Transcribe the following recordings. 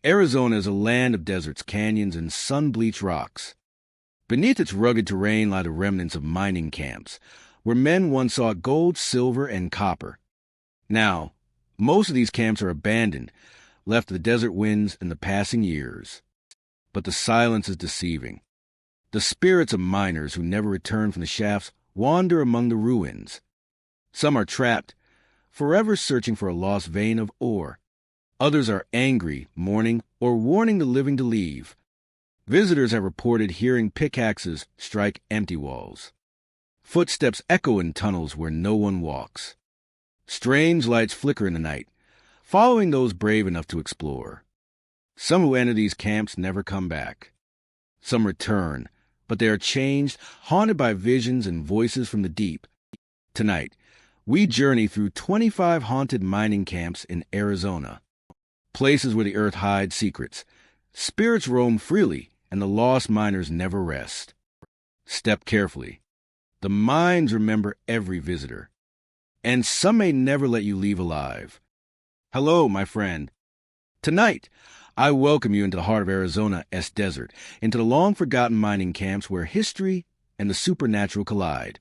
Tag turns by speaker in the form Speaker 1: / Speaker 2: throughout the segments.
Speaker 1: Arizona is a land of deserts, canyons, and sun-bleached rocks. Beneath its rugged terrain lie the remnants of mining camps, where men once sought gold, silver, and copper. Now, most of these camps are abandoned, left to the desert winds and the passing years. But the silence is deceiving. The spirits of miners who never return from the shafts wander among the ruins. Some are trapped, forever searching for a lost vein of ore. Others are angry, mourning, or warning the living to leave. Visitors have reported hearing pickaxes strike empty walls. Footsteps echo in tunnels where no one walks. Strange lights flicker in the night, following those brave enough to explore. Some who enter these camps never come back. Some return, but they are changed, haunted by visions and voices from the deep. Tonight, we journey through 25 haunted mining camps in Arizona. Places where the earth hides secrets. Spirits roam freely, and the lost miners never rest. Step carefully. The mines remember every visitor, and some may never let you leave alive. Hello, my friend. Tonight, I welcome you into the heart of Arizona's desert, into the long-forgotten mining camps where history and the supernatural collide.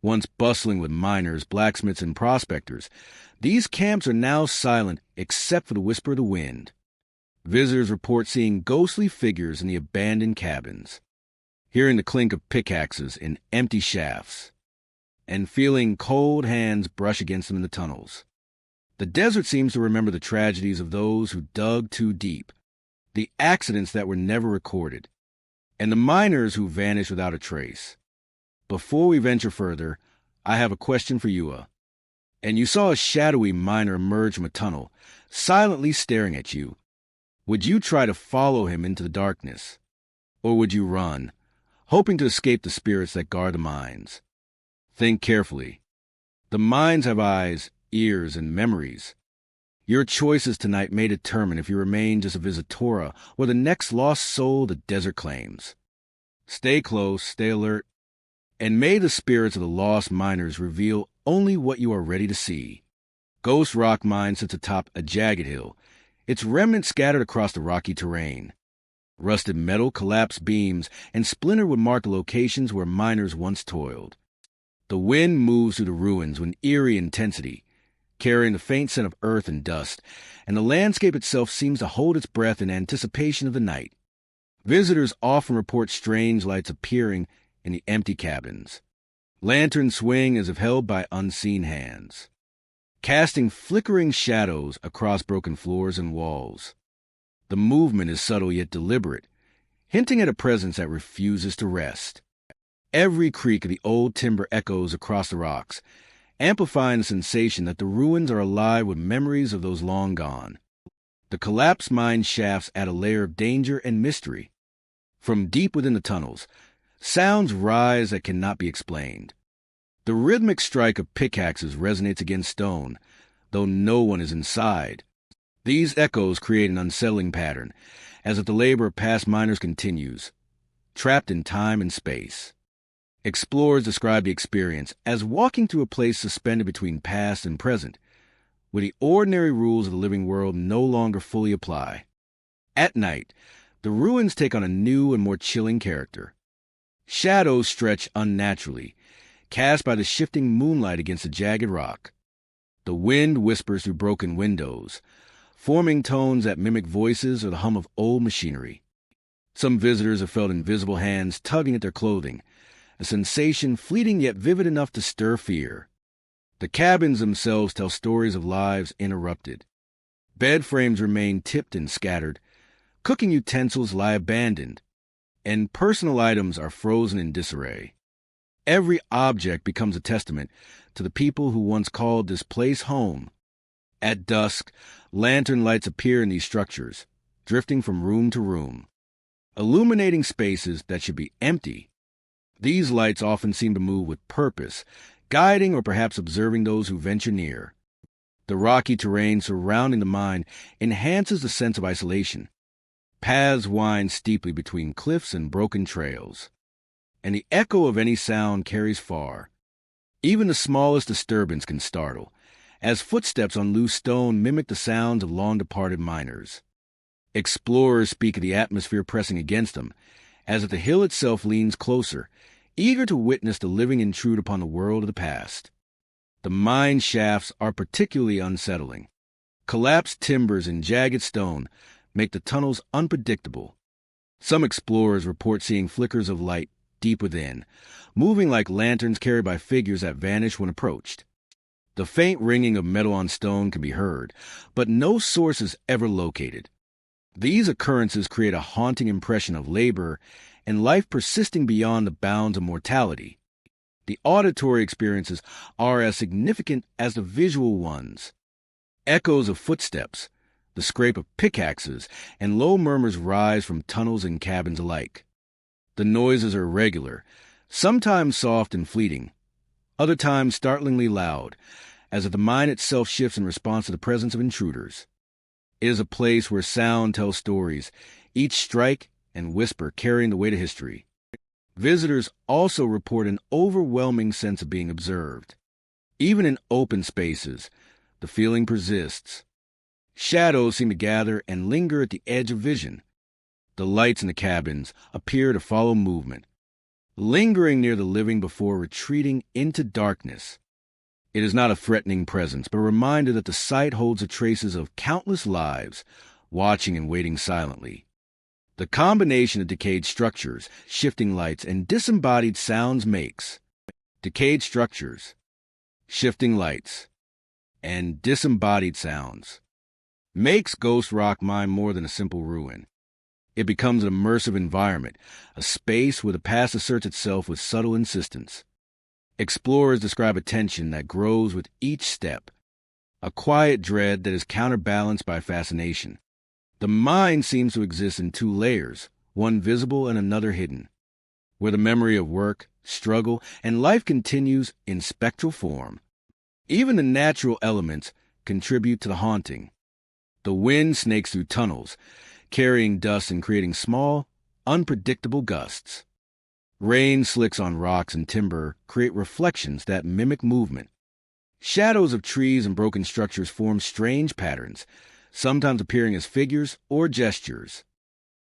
Speaker 1: Once bustling with miners, blacksmiths, and prospectors, these camps are now silent except for the whisper of the wind. Visitors report seeing ghostly figures in the abandoned cabins, hearing the clink of pickaxes in empty shafts, and feeling cold hands brush against them in the tunnels. The desert seems to remember the tragedies of those who dug too deep, the accidents that were never recorded, and the miners who vanished without a trace. Before we venture further, I have a question for you. And you saw a shadowy miner emerge from a tunnel, silently staring at you. Would you try to follow him into the darkness? Or would you run, hoping to escape the spirits that guard the mines? Think carefully. The mines have eyes, ears, and memories. Your choices tonight may determine if you remain just a visitora or the next lost soul the desert claims. Stay close, stay alert, and may the spirits of the lost miners reveal only what you are ready to see. Ghost Rock Mine sits atop a jagged hill, its remnants scattered across the rocky terrain. Rusted metal, collapsed beams, and splintered would mark the locations where miners once toiled. The wind moves through the ruins with eerie intensity, carrying the faint scent of earth and dust, and the landscape itself seems to hold its breath in anticipation of the night. Visitors often report strange lights appearing in the empty cabins. Lanterns swing as if held by unseen hands, casting flickering shadows across broken floors and walls. The movement is subtle yet deliberate, hinting at a presence that refuses to rest. Every creak of the old timber echoes across the rocks, amplifying the sensation that the ruins are alive with memories of those long gone. The collapsed mine shafts add a layer of danger and mystery. From deep within the tunnels, sounds rise that cannot be explained. The rhythmic strike of pickaxes resonates against stone, though no one is inside. These echoes create an unsettling pattern, as if the labor of past miners continues, trapped in time and space. Explorers describe the experience as walking through a place suspended between past and present, where the ordinary rules of the living world no longer fully apply. At night, the ruins take on a new and more chilling character. Shadows stretch unnaturally, cast by the shifting moonlight against the jagged rock. The wind whispers through broken windows, forming tones that mimic voices or the hum of old machinery. Some visitors have felt invisible hands tugging at their clothing, a sensation fleeting yet vivid enough to stir fear. The cabins themselves tell stories of lives interrupted. Bed frames remain tipped and scattered, cooking utensils lie abandoned, and personal items are frozen in disarray. Every object becomes a testament to the people who once called this place home. At dusk, lantern lights appear in these structures, drifting from room to room, illuminating spaces that should be empty. These lights often seem to move with purpose, guiding or perhaps observing those who venture near. The rocky terrain surrounding the mine enhances the sense of isolation. Paths wind steeply between cliffs and broken trails, and the echo of any sound carries far. Even the smallest disturbance can startle, as footsteps on loose stone mimic the sounds of long-departed miners. Explorers speak of the atmosphere pressing against them, as if the hill itself leans closer, eager to witness the living intrude upon the world of the past. The mine shafts are particularly unsettling. Collapsed timbers and jagged stone make the tunnels unpredictable. Some explorers report seeing flickers of light deep within, moving like lanterns carried by figures that vanish when approached. The faint ringing of metal on stone can be heard, but no source is ever located. These occurrences create a haunting impression of labor and life persisting beyond the bounds of mortality. The auditory experiences are as significant as the visual ones. Echoes of footsteps, the scrape of pickaxes, and low murmurs rise from tunnels and cabins alike. The noises are irregular, sometimes soft and fleeting, other times startlingly loud, as if the mine itself shifts in response to the presence of intruders. It is a place where sound tells stories, each strike and whisper carrying the weight of history. Visitors also report an overwhelming sense of being observed. Even in open spaces, the feeling persists. Shadows seem to gather and linger at the edge of vision. The lights in the cabins appear to follow movement, lingering near the living before retreating into darkness. It is not a threatening presence, but a reminder that the site holds the traces of countless lives, watching and waiting silently. The combination of decayed structures, shifting lights, and disembodied sounds makes decayed structures, shifting lights, and disembodied sounds makes Ghost Rock Mine more than a simple ruin. It becomes an immersive environment, a space where the past asserts itself with subtle insistence. Explorers describe a tension that grows with each step, a quiet dread that is counterbalanced by fascination. The mind seems to exist in two layers, one visible and another hidden, where the memory of work, struggle, and life continues in spectral form. Even the natural elements contribute to the haunting. The wind snakes through tunnels, carrying dust and creating small, unpredictable gusts. Rain slicks on rocks and timber create reflections that mimic movement. Shadows of trees and broken structures form strange patterns, sometimes appearing as figures or gestures.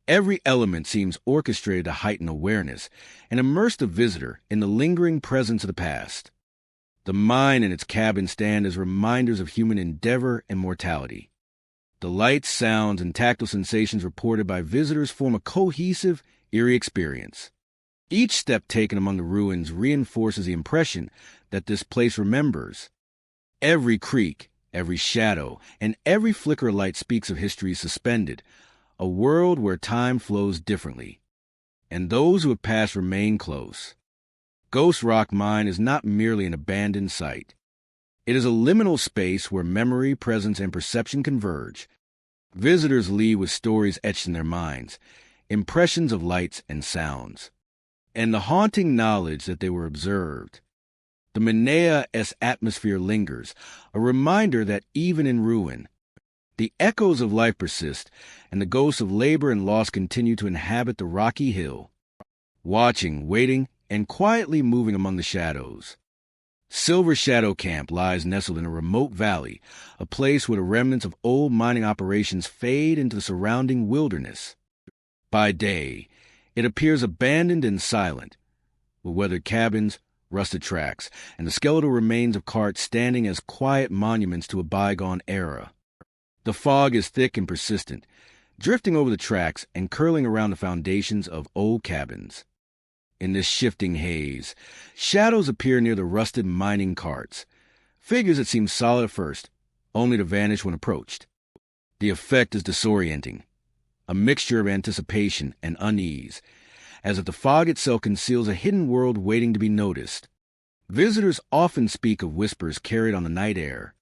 Speaker 1: Every element seems orchestrated to heighten awareness and immerse the visitor in the lingering presence of the past. The mine and its cabin stand as reminders of human endeavor and mortality. The lights, sounds, and tactile sensations reported by visitors form a cohesive, eerie experience. Each step taken among the ruins reinforces the impression that this place remembers. Every creak, every shadow, and every flicker of light speaks of history suspended, a world where time flows differently, and those who have passed remain close. Ghost Rock Mine is not merely an abandoned site. It is a liminal space where memory, presence, and perception converge. Visitors leave with stories etched in their minds, impressions of lights and sounds, and the haunting knowledge that they were observed. The Minea-esque atmosphere lingers, a reminder that even in ruin, the echoes of life persist, and the ghosts of labor and loss continue to inhabit the rocky hill, watching, waiting, and quietly moving among the shadows. Silver Shadow Camp lies nestled in a remote valley, a place where the remnants of old mining operations fade into the surrounding wilderness. By day, it appears abandoned and silent, with weathered cabins, rusted tracks, and the skeletal remains of carts standing as quiet monuments to a bygone era. The fog is thick and persistent, drifting over the tracks and curling around the foundations of old cabins. In this shifting haze, shadows appear near the rusted mining carts, figures that seem solid at first, only to vanish when approached. The effect is disorienting, a mixture of anticipation and unease, as if the fog itself conceals a hidden world waiting to be noticed. Visitors often speak of whispers carried on the night air.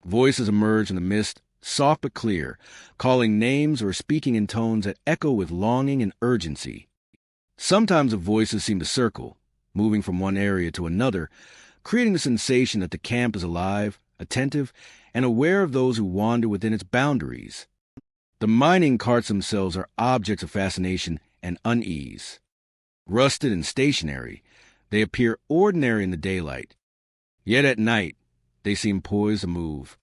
Speaker 1: Voices emerge in the mist, soft but clear, calling names or speaking in tones that echo with longing and urgency. Sometimes the voices seem to circle, moving from one area to another, creating the sensation that the camp is alive, attentive, and aware of those who wander within its boundaries. The mining carts themselves are objects of fascination and unease. Rusted and stationary, they appear ordinary in the daylight. Yet at night, they seem poised to move.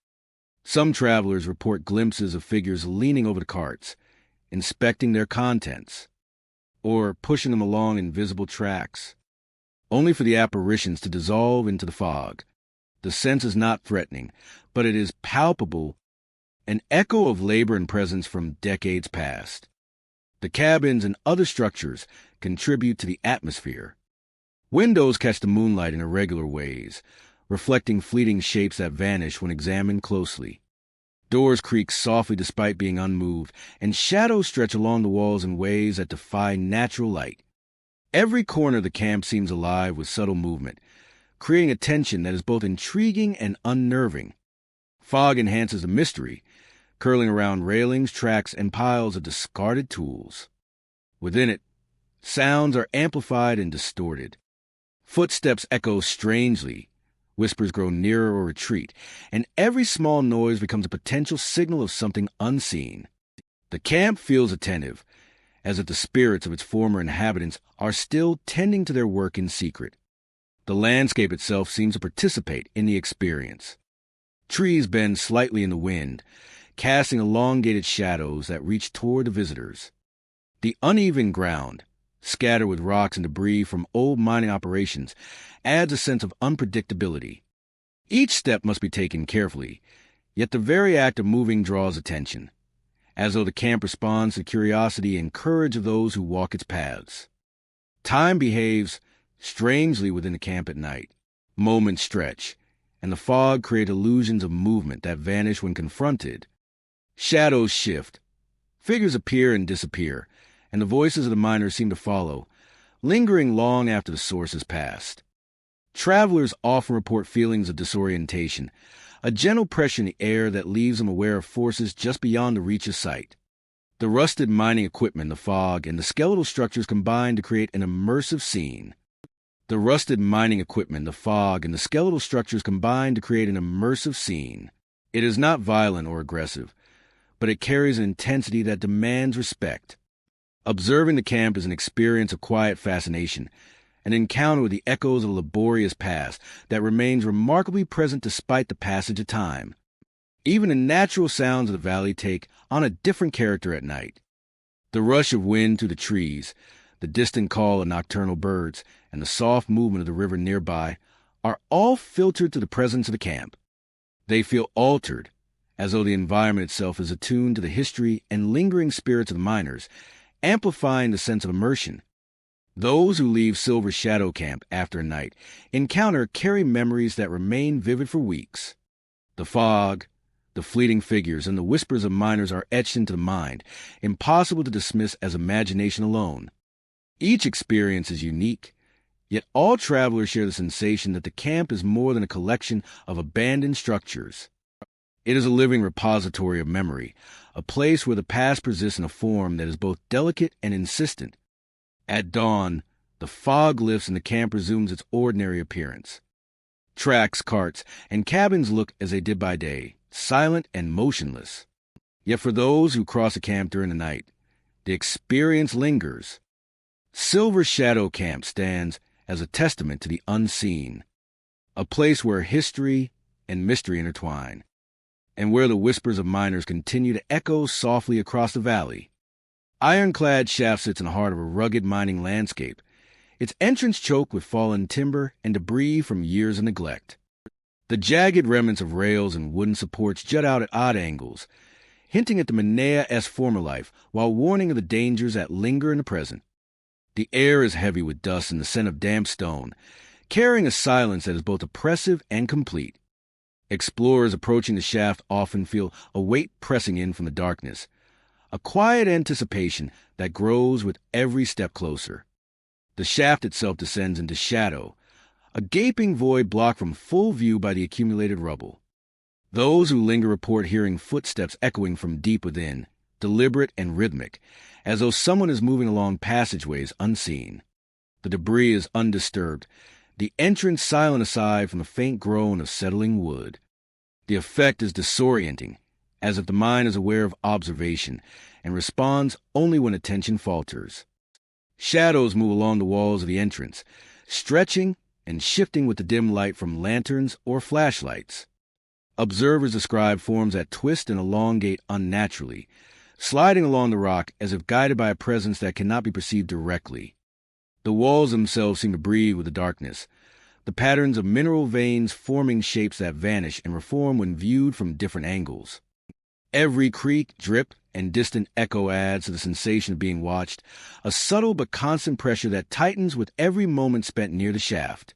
Speaker 1: Some travelers report glimpses of figures leaning over the carts, inspecting their contents, or pushing them along invisible tracks, only for the apparitions to dissolve into the fog. The sense is not threatening, but it is palpable, an echo of labor and presence from decades past. The cabins and other structures contribute to the atmosphere. Windows catch the moonlight in irregular ways, reflecting fleeting shapes that vanish when examined closely. Doors creak softly despite being unmoved, and shadows stretch along the walls in ways that defy natural light. Every corner of the camp seems alive with subtle movement, creating a tension that is both intriguing and unnerving. Fog enhances the mystery, curling around railings, tracks, and piles of discarded tools. Within it, sounds are amplified and distorted. Footsteps echo strangely, whispers grow nearer or retreat, and every small noise becomes a potential signal of something unseen. The camp feels attentive, as if the spirits of its former inhabitants are still tending to their work in secret. The landscape itself seems to participate in the experience. Trees bend slightly in the wind, casting elongated shadows that reach toward the visitors. The uneven ground, scattered with rocks and debris from old mining operations, adds a sense of unpredictability. Each step must be taken carefully, yet the very act of moving draws attention, as though the camp responds to the curiosity and courage of those who walk its paths. Time behaves strangely within the camp at night. Moments stretch, and the fog creates illusions of movement that vanish when confronted. Shadows shift, figures appear and disappear, and the voices of the miners seem to follow, lingering long after the source has passed. Travelers often report feelings of disorientation, a gentle pressure in the air that leaves them aware of forces just beyond the reach of sight. The rusted mining equipment, the fog, and the skeletal structures combine to create an immersive scene. The rusted mining equipment, the fog, and the skeletal structures combine to create an immersive scene. It is not violent or aggressive, but it carries an intensity that demands respect. Observing the camp is an experience of quiet fascination, an encounter with the echoes of a laborious past that remains remarkably present despite the passage of time. Even the natural sounds of the valley take on a different character at night. The rush of wind through the trees, the distant call of nocturnal birds, and the soft movement of the river nearby are all filtered to the presence of the camp. They feel altered, as though the environment itself is attuned to the history and lingering spirits of the miners, amplifying the sense of immersion. Those who leave Silver Shadow Camp after a night encounter carry memories that remain vivid for weeks. The fog, the fleeting figures, and the whispers of miners are etched into the mind, impossible to dismiss as imagination alone. Each experience is unique, yet all travelers share the sensation that the camp is more than a collection of abandoned structures. It is a living repository of memory, a place where the past persists in a form that is both delicate and insistent. At dawn, the fog lifts and the camp resumes its ordinary appearance. Tracks, carts, and cabins look as they did by day, silent and motionless. Yet for those who cross the camp during the night, the experience lingers. Silver Shadow Camp stands as a testament to the unseen, a place where history and mystery intertwine, and where the whispers of miners continue to echo softly across the valley. Ironclad Shaft sits in the heart of a rugged mining landscape, its entrance choked with fallen timber and debris from years of neglect. The jagged remnants of rails and wooden supports jut out at odd angles, hinting at the Minea-esque former life while warning of the dangers that linger in the present. The air is heavy with dust and the scent of damp stone, carrying a silence that is both oppressive and complete. Explorers approaching the shaft often feel a weight pressing in from the darkness, a quiet anticipation that grows with every step closer. The shaft itself descends into shadow, a gaping void blocked from full view by the accumulated rubble. Those who linger report hearing footsteps echoing from deep within, deliberate and rhythmic, as though someone is moving along passageways unseen. The debris is undisturbed, the entrance silent aside from the faint groan of settling wood. The effect is disorienting, as if the mind is aware of observation and responds only when attention falters. Shadows move along the walls of the entrance, stretching and shifting with the dim light from lanterns or flashlights. Observers describe forms that twist and elongate unnaturally, sliding along the rock as if guided by a presence that cannot be perceived directly. The walls themselves seem to breathe with the darkness, the patterns of mineral veins forming shapes that vanish and reform when viewed from different angles. Every creak, drip, and distant echo adds to the sensation of being watched, a subtle but constant pressure that tightens with every moment spent near the shaft.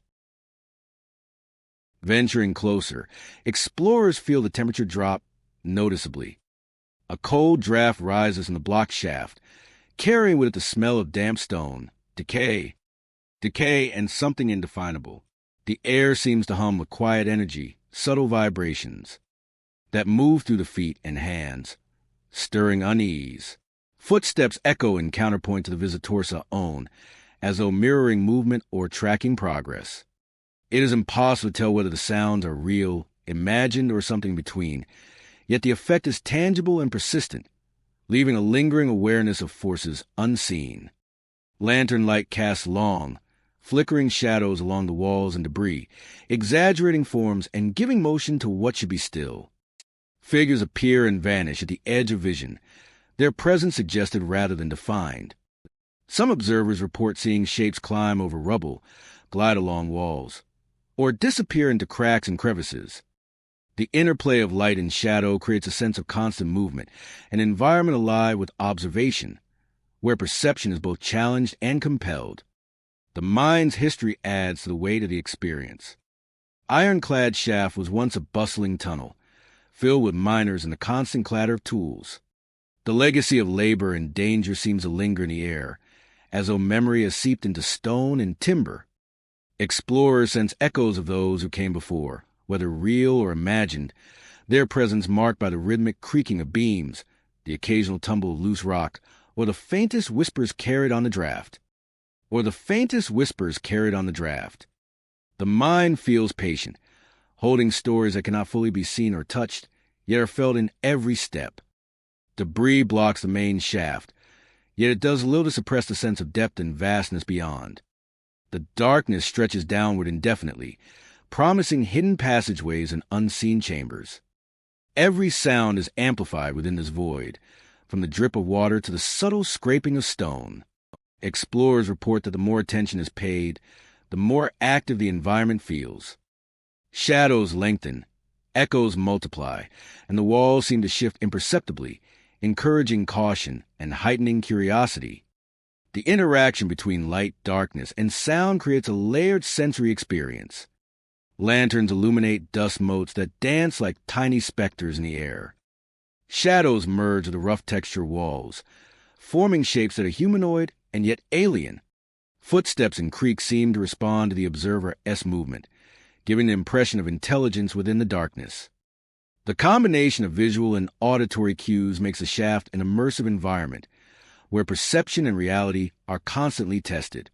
Speaker 1: Venturing closer, explorers feel the temperature drop noticeably. A cold draft rises from the block shaft, carrying with it the smell of damp stone, decay, and something indefinable. The air seems to hum with quiet energy, subtle vibrations that move through the feet and hands, stirring unease. Footsteps echo in counterpoint to the visitor's own, as though mirroring movement or tracking progress. It is impossible to tell whether the sounds are real, imagined, or something between, yet the effect is tangible and persistent, leaving a lingering awareness of forces unseen. Lantern light casts long, flickering shadows along the walls and debris, exaggerating forms and giving motion to what should be still. Figures appear and vanish at the edge of vision, their presence suggested rather than defined. Some observers report seeing shapes climb over rubble, glide along walls, or disappear into cracks and crevices. The interplay of light and shadow creates a sense of constant movement, an environment alive with observation, where perception is both challenged and compelled. The mind's history adds to the weight of the experience. Ironclad Shaft was once a bustling tunnel, filled with miners and the constant clatter of tools. The legacy of labor and danger seems to linger in the air, as though memory has seeped into stone and timber. Explorers sense echoes of those who came before, whether real or imagined, their presence marked by the rhythmic creaking of beams, the occasional tumble of loose rock, or the faintest whispers carried on the draft. The mind feels patient, holding stories that cannot fully be seen or touched, yet are felt in every step. Debris blocks the main shaft, yet it does little to suppress the sense of depth and vastness beyond. The darkness stretches downward indefinitely, promising hidden passageways and unseen chambers. Every sound is amplified within this void, from the drip of water to the subtle scraping of stone. Explorers report that the more attention is paid, the more active the environment feels. Shadows lengthen, echoes multiply, and the walls seem to shift imperceptibly, encouraging caution and heightening curiosity. The interaction between light, darkness, and sound creates a layered sensory experience. Lanterns illuminate dust motes that dance like tiny specters in the air. Shadows merge with the rough texture walls, forming shapes that are humanoid and yet alien. Footsteps and creaks seem to respond to the observer's movement, giving the impression of intelligence within the darkness. The combination of visual and auditory cues makes the shaft an immersive environment, where perception and reality are constantly tested.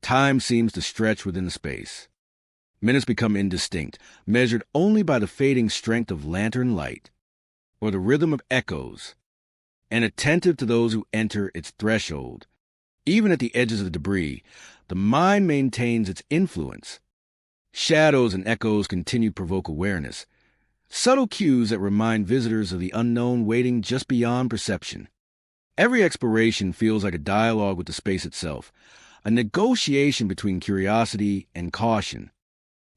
Speaker 1: Time seems to stretch within the space. Minutes become indistinct, measured only by the fading strength of lantern light, or the rhythm of echoes, and attentive to those who enter its threshold. Even at the edges of the debris, the mind maintains its influence. Shadows and echoes continue to provoke awareness, subtle cues that remind visitors of the unknown waiting just beyond perception. Every exploration feels like a dialogue with the space itself, a negotiation between curiosity and caution.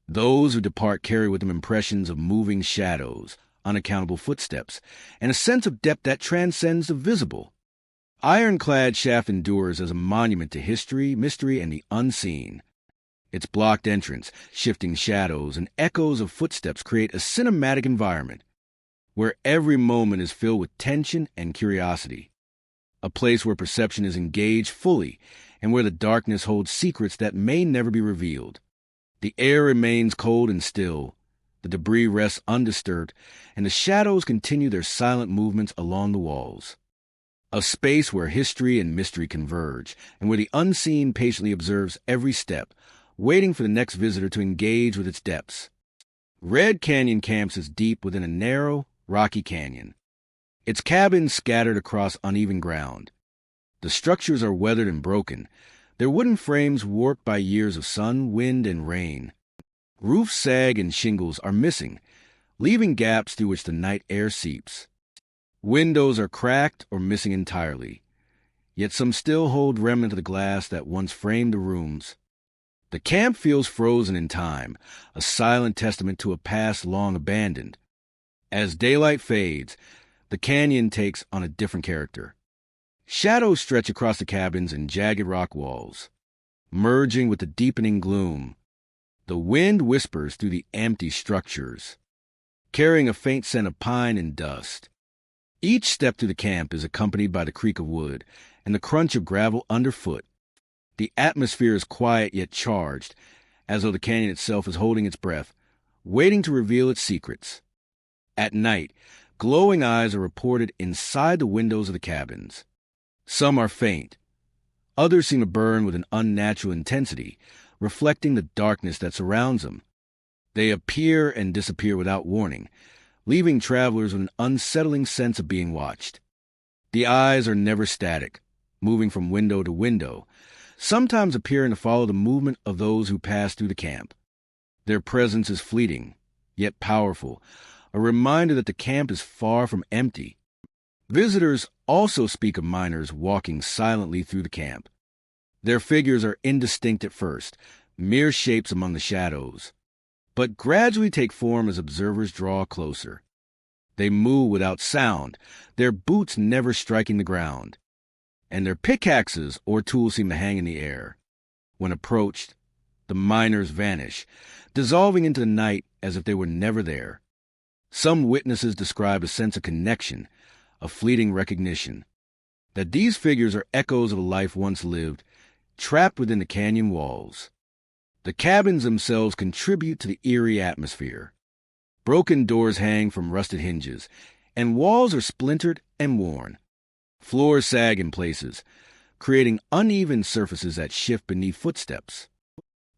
Speaker 1: Those who depart carry with them impressions of moving shadows, unaccountable footsteps, and a sense of depth that transcends the visible. Ironclad Shaft endures as a monument to history, mystery, and the unseen. Its blocked entrance, shifting shadows, and echoes of footsteps create a cinematic environment, where every moment is filled with tension and curiosity. A place where perception is engaged fully, and where the darkness holds secrets that may never be revealed. The air remains cold and still, the debris rests undisturbed, and the shadows continue their silent movements along the walls. A space where history and mystery converge, and where the unseen patiently observes every step, waiting for the next visitor to engage with its depths. Red Canyon camps is deep within a narrow, rocky canyon, its cabins scattered across uneven ground. The structures are weathered and broken, their wooden frames warped by years of sun, wind, and rain. Roofs sag and shingles are missing, leaving gaps through which the night air seeps. Windows are cracked or missing entirely, yet some still hold remnant of the glass that once framed the rooms. The camp feels frozen in time, a silent testament to a past long abandoned. As daylight fades, the canyon takes on a different character. Shadows stretch across the cabins and jagged rock walls, merging with the deepening gloom. The wind whispers through the empty structures, carrying a faint scent of pine and dust. Each step through the camp is accompanied by the creak of wood and the crunch of gravel underfoot. The atmosphere is quiet yet charged, as though the canyon itself is holding its breath, waiting to reveal its secrets. At night, glowing eyes are reported inside the windows of the cabins. Some are faint. Others seem to burn with an unnatural intensity, reflecting the darkness that surrounds them. They appear and disappear without warning, leaving travelers with an unsettling sense of being watched. The eyes are never static, moving from window to window, sometimes appearing to follow the movement of those who pass through the camp. Their presence is fleeting, yet powerful, a reminder that the camp is far from empty. Visitors also speak of miners walking silently through the camp. Their figures are indistinct at first, mere shapes among the shadows, but gradually take form as observers draw closer. They move without sound, their boots never striking the ground, and their pickaxes or tools seem to hang in the air. When approached, the miners vanish, dissolving into the night as if they were never there. Some witnesses describe a sense of connection, a fleeting recognition, that these figures are echoes of a life once lived, trapped within the canyon walls. The cabins themselves contribute to the eerie atmosphere. Broken doors hang from rusted hinges, and walls are splintered and worn. Floors sag in places, creating uneven surfaces that shift beneath footsteps.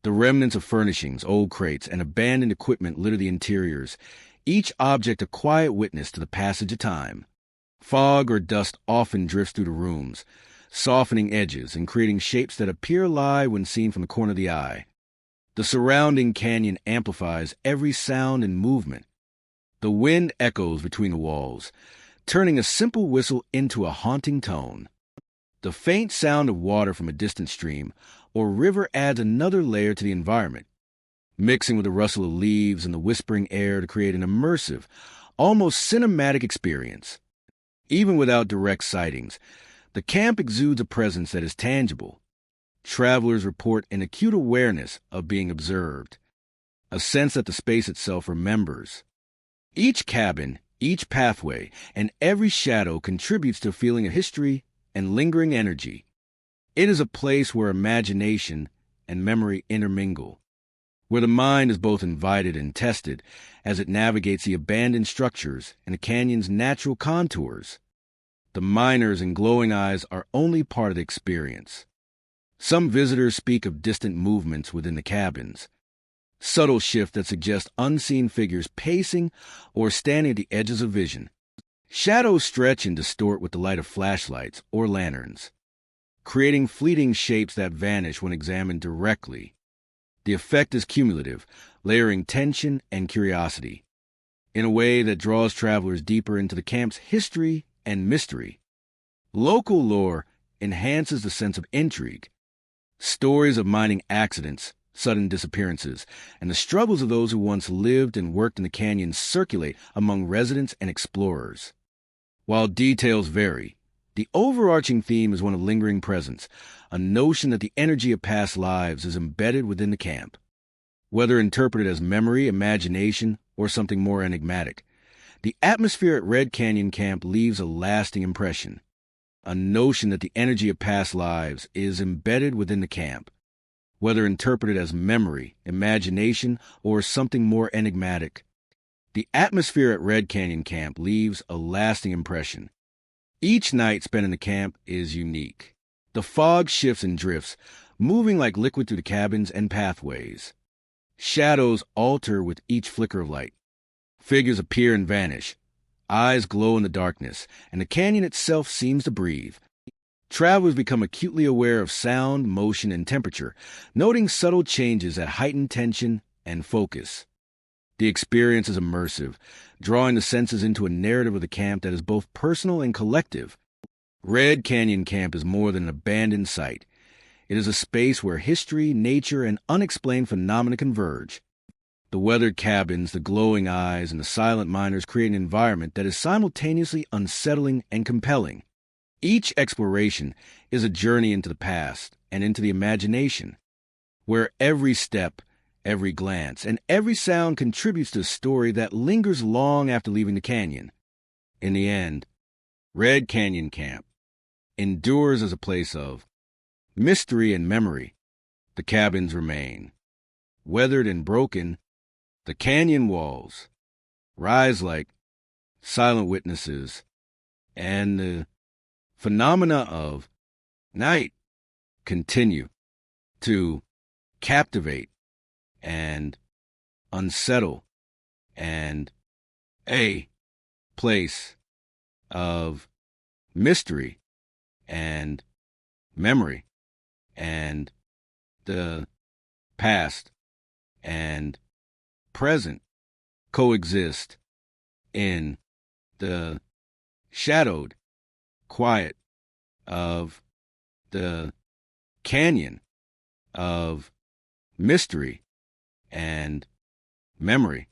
Speaker 1: The remnants of furnishings, old crates, and abandoned equipment litter the interiors, each object a quiet witness to the passage of time. Fog or dust often drifts through the rooms, softening edges and creating shapes that appear alive when seen from the corner of the eye. The surrounding canyon amplifies every sound and movement. The wind echoes between the walls, turning a simple whistle into a haunting tone. The faint sound of water from a distant stream or river adds another layer to the environment, mixing with the rustle of leaves and the whispering air to create an immersive, almost cinematic experience. Even without direct sightings, the camp exudes a presence that is tangible. Travelers report an acute awareness of being observed, a sense that the space itself remembers. Each cabin, each pathway, and every shadow contributes to a feeling of history and lingering energy. It is a place where imagination and memory intermingle, where the mind is both invited and tested as it navigates the abandoned structures and the canyon's natural contours. The miners and glowing eyes are only part of the experience. Some visitors speak of distant movements within the cabins, subtle shifts that suggest unseen figures pacing or standing at the edges of vision. Shadows stretch and distort with the light of flashlights or lanterns, creating fleeting shapes that vanish when examined directly. The effect is cumulative, layering tension and curiosity, in a way that draws travelers deeper into the camp's history and mystery. Local lore enhances the sense of intrigue. Stories of mining accidents, sudden disappearances, and the struggles of those who once lived and worked in the canyon circulate among residents and explorers. While details vary, the overarching theme is one of lingering presence, a notion that the energy of past lives is embedded within the camp. Whether interpreted as memory, imagination, or something more enigmatic, the atmosphere at Red Canyon Camp leaves a lasting impression, a notion that the energy of past lives is embedded within the camp. Whether interpreted as memory, imagination, or something more enigmatic, the atmosphere at Red Canyon Camp leaves a lasting impression. Each night spent in the camp is unique. The fog shifts and drifts, moving like liquid through the cabins and pathways. Shadows alter with each flicker of light. Figures appear and vanish. Eyes glow in the darkness, and the canyon itself seems to breathe. Travelers become acutely aware of sound, motion, and temperature, noting subtle changes that heighten tension and focus. The experience is immersive, drawing the senses into a narrative of the camp that is both personal and collective. Red Canyon Camp is more than an abandoned site. It is a space where history, nature, and unexplained phenomena converge. The weathered cabins, the glowing eyes, and the silent miners create an environment that is simultaneously unsettling and compelling. Each exploration is a journey into the past and into the imagination, where every step, every glance, and every sound contributes to a story that lingers long after leaving the canyon. In the end, Red Canyon Camp endures as a place of mystery and memory. The cabins remain. Weathered and broken, the canyon walls rise like silent witnesses, and the phenomena of night continue to captivate and unsettle, and a place of mystery and memory, and the past and present coexist in the shadowed quiet of the canyon of mystery and memory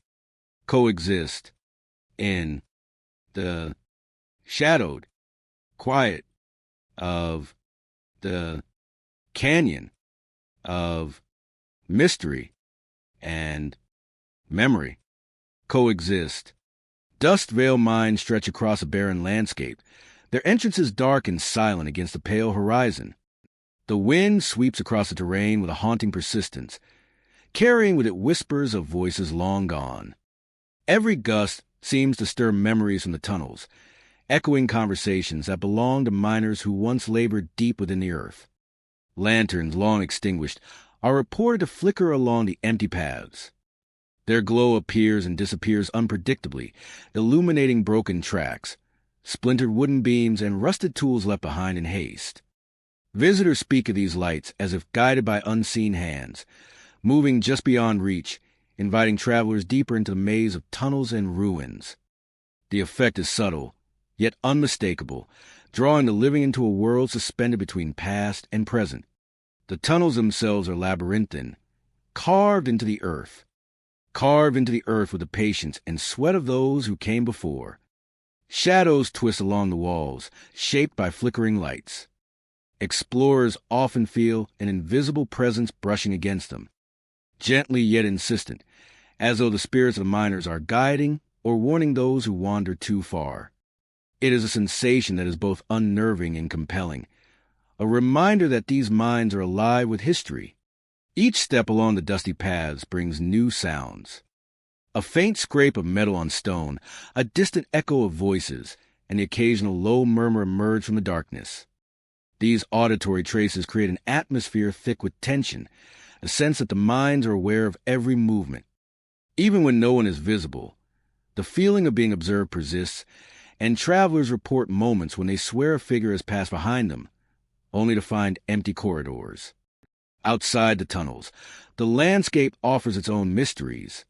Speaker 1: coexist in the shadowed quiet of the canyon of mystery and memory coexist. Dust veil mines stretch across a barren landscape, their entrances dark and silent against the pale horizon. The wind sweeps across the terrain with a haunting persistence, carrying with it whispers of voices long gone. Every gust seems to stir memories from the tunnels, echoing conversations that belong to miners who once labored deep within the earth. Lanterns, long extinguished, are reported to flicker along the empty paths. Their glow appears and disappears unpredictably, illuminating broken tracks, splintered wooden beams, and rusted tools left behind in haste. Visitors speak of these lights as if guided by unseen hands, moving just beyond reach, inviting travelers deeper into the maze of tunnels and ruins. The effect is subtle, yet unmistakable, drawing the living into a world suspended between past and present. The tunnels themselves are labyrinthine, carved into the earth with the patience and sweat of those who came before. Shadows twist along the walls, shaped by flickering lights. Explorers often feel an invisible presence brushing against them, gently yet insistent, as though the spirits of the miners are guiding or warning those who wander too far. It is a sensation that is both unnerving and compelling, a reminder that these mines are alive with history. Each step along the dusty paths brings new sounds. A faint scrape of metal on stone, a distant echo of voices, and the occasional low murmur emerge from the darkness. These auditory traces create an atmosphere thick with tension, a sense that the minds are aware of every movement. Even when no one is visible, the feeling of being observed persists, and travelers report moments when they swear a figure has passed behind them, only to find empty corridors. Outside the tunnels, the landscape offers its own mysteries.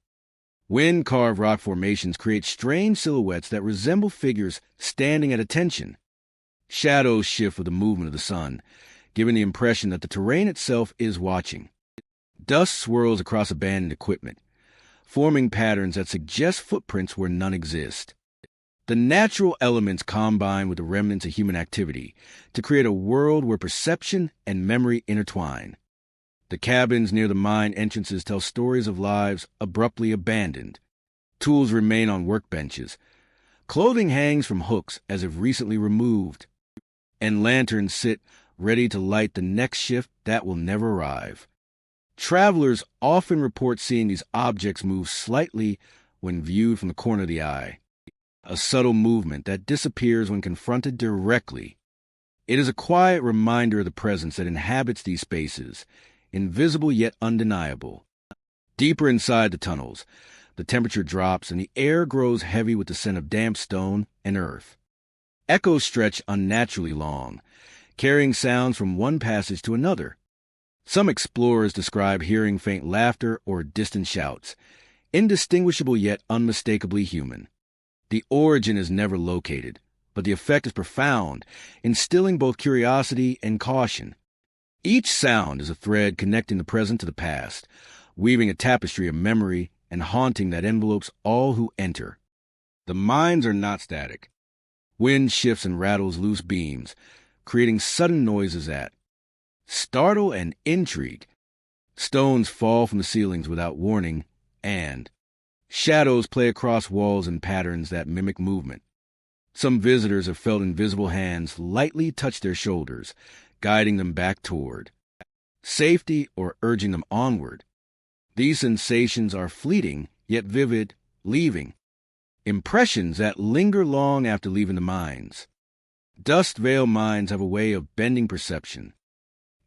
Speaker 1: Wind-carved rock formations create strange silhouettes that resemble figures standing at attention. Shadows shift with the movement of the sun, giving the impression that the terrain itself is watching. Dust swirls across abandoned equipment, forming patterns that suggest footprints where none exist. The natural elements combine with the remnants of human activity to create a world where perception and memory intertwine. The cabins near the mine entrances tell stories of lives abruptly abandoned. Tools remain on workbenches. Clothing hangs from hooks as if recently removed. And lanterns sit ready to light the next shift that will never arrive. Travelers often report seeing these objects move slightly when viewed from the corner of the eye, a subtle movement that disappears when confronted directly. It is a quiet reminder of the presence that inhabits these spaces, invisible yet undeniable. Deeper inside the tunnels, the temperature drops and the air grows heavy with the scent of damp stone and earth. Echoes stretch unnaturally long, carrying sounds from one passage to another. Some explorers describe hearing faint laughter or distant shouts, indistinguishable yet unmistakably human. The origin is never located, but the effect is profound, instilling both curiosity and caution. Each sound is a thread connecting the present to the past, weaving a tapestry of memory and haunting that envelopes all who enter. The mines are not static. Wind shifts and rattles loose beams, creating sudden noises that startle and intrigue. Stones fall from the ceilings without warning, and shadows play across walls in patterns that mimic movement. Some visitors have felt invisible hands lightly touch their shoulders, guiding them back toward safety or urging them onward. These sensations are fleeting, yet vivid, leaving impressions that linger long after leaving the mines. Dust Veil mines have a way of bending perception.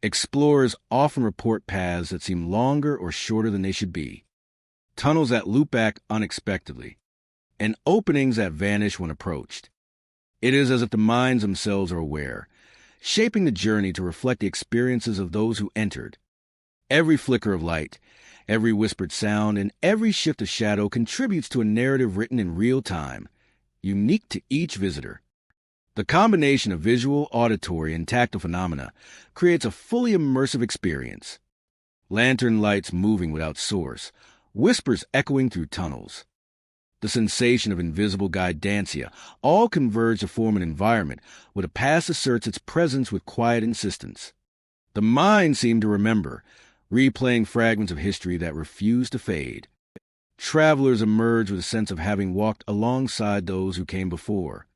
Speaker 1: Explorers often report paths that seem longer or shorter than they should be, tunnels that loop back unexpectedly, and openings that vanish when approached. It is as if the mines themselves are aware, shaping the journey to reflect the experiences of those who entered. Every flicker of light, every whispered sound, and every shift of shadow contributes to a narrative written in real time, unique to each visitor. The combination of visual, auditory, and tactile phenomena creates a fully immersive experience. Lantern lights moving without source, whispers echoing through tunnels. The sensation of invisible guidancia all converge to form an environment where the past asserts its presence with quiet insistence. The mind seemed to remember, replaying fragments of history that refuse to fade. Travelers emerge with a sense of having walked alongside those who came before,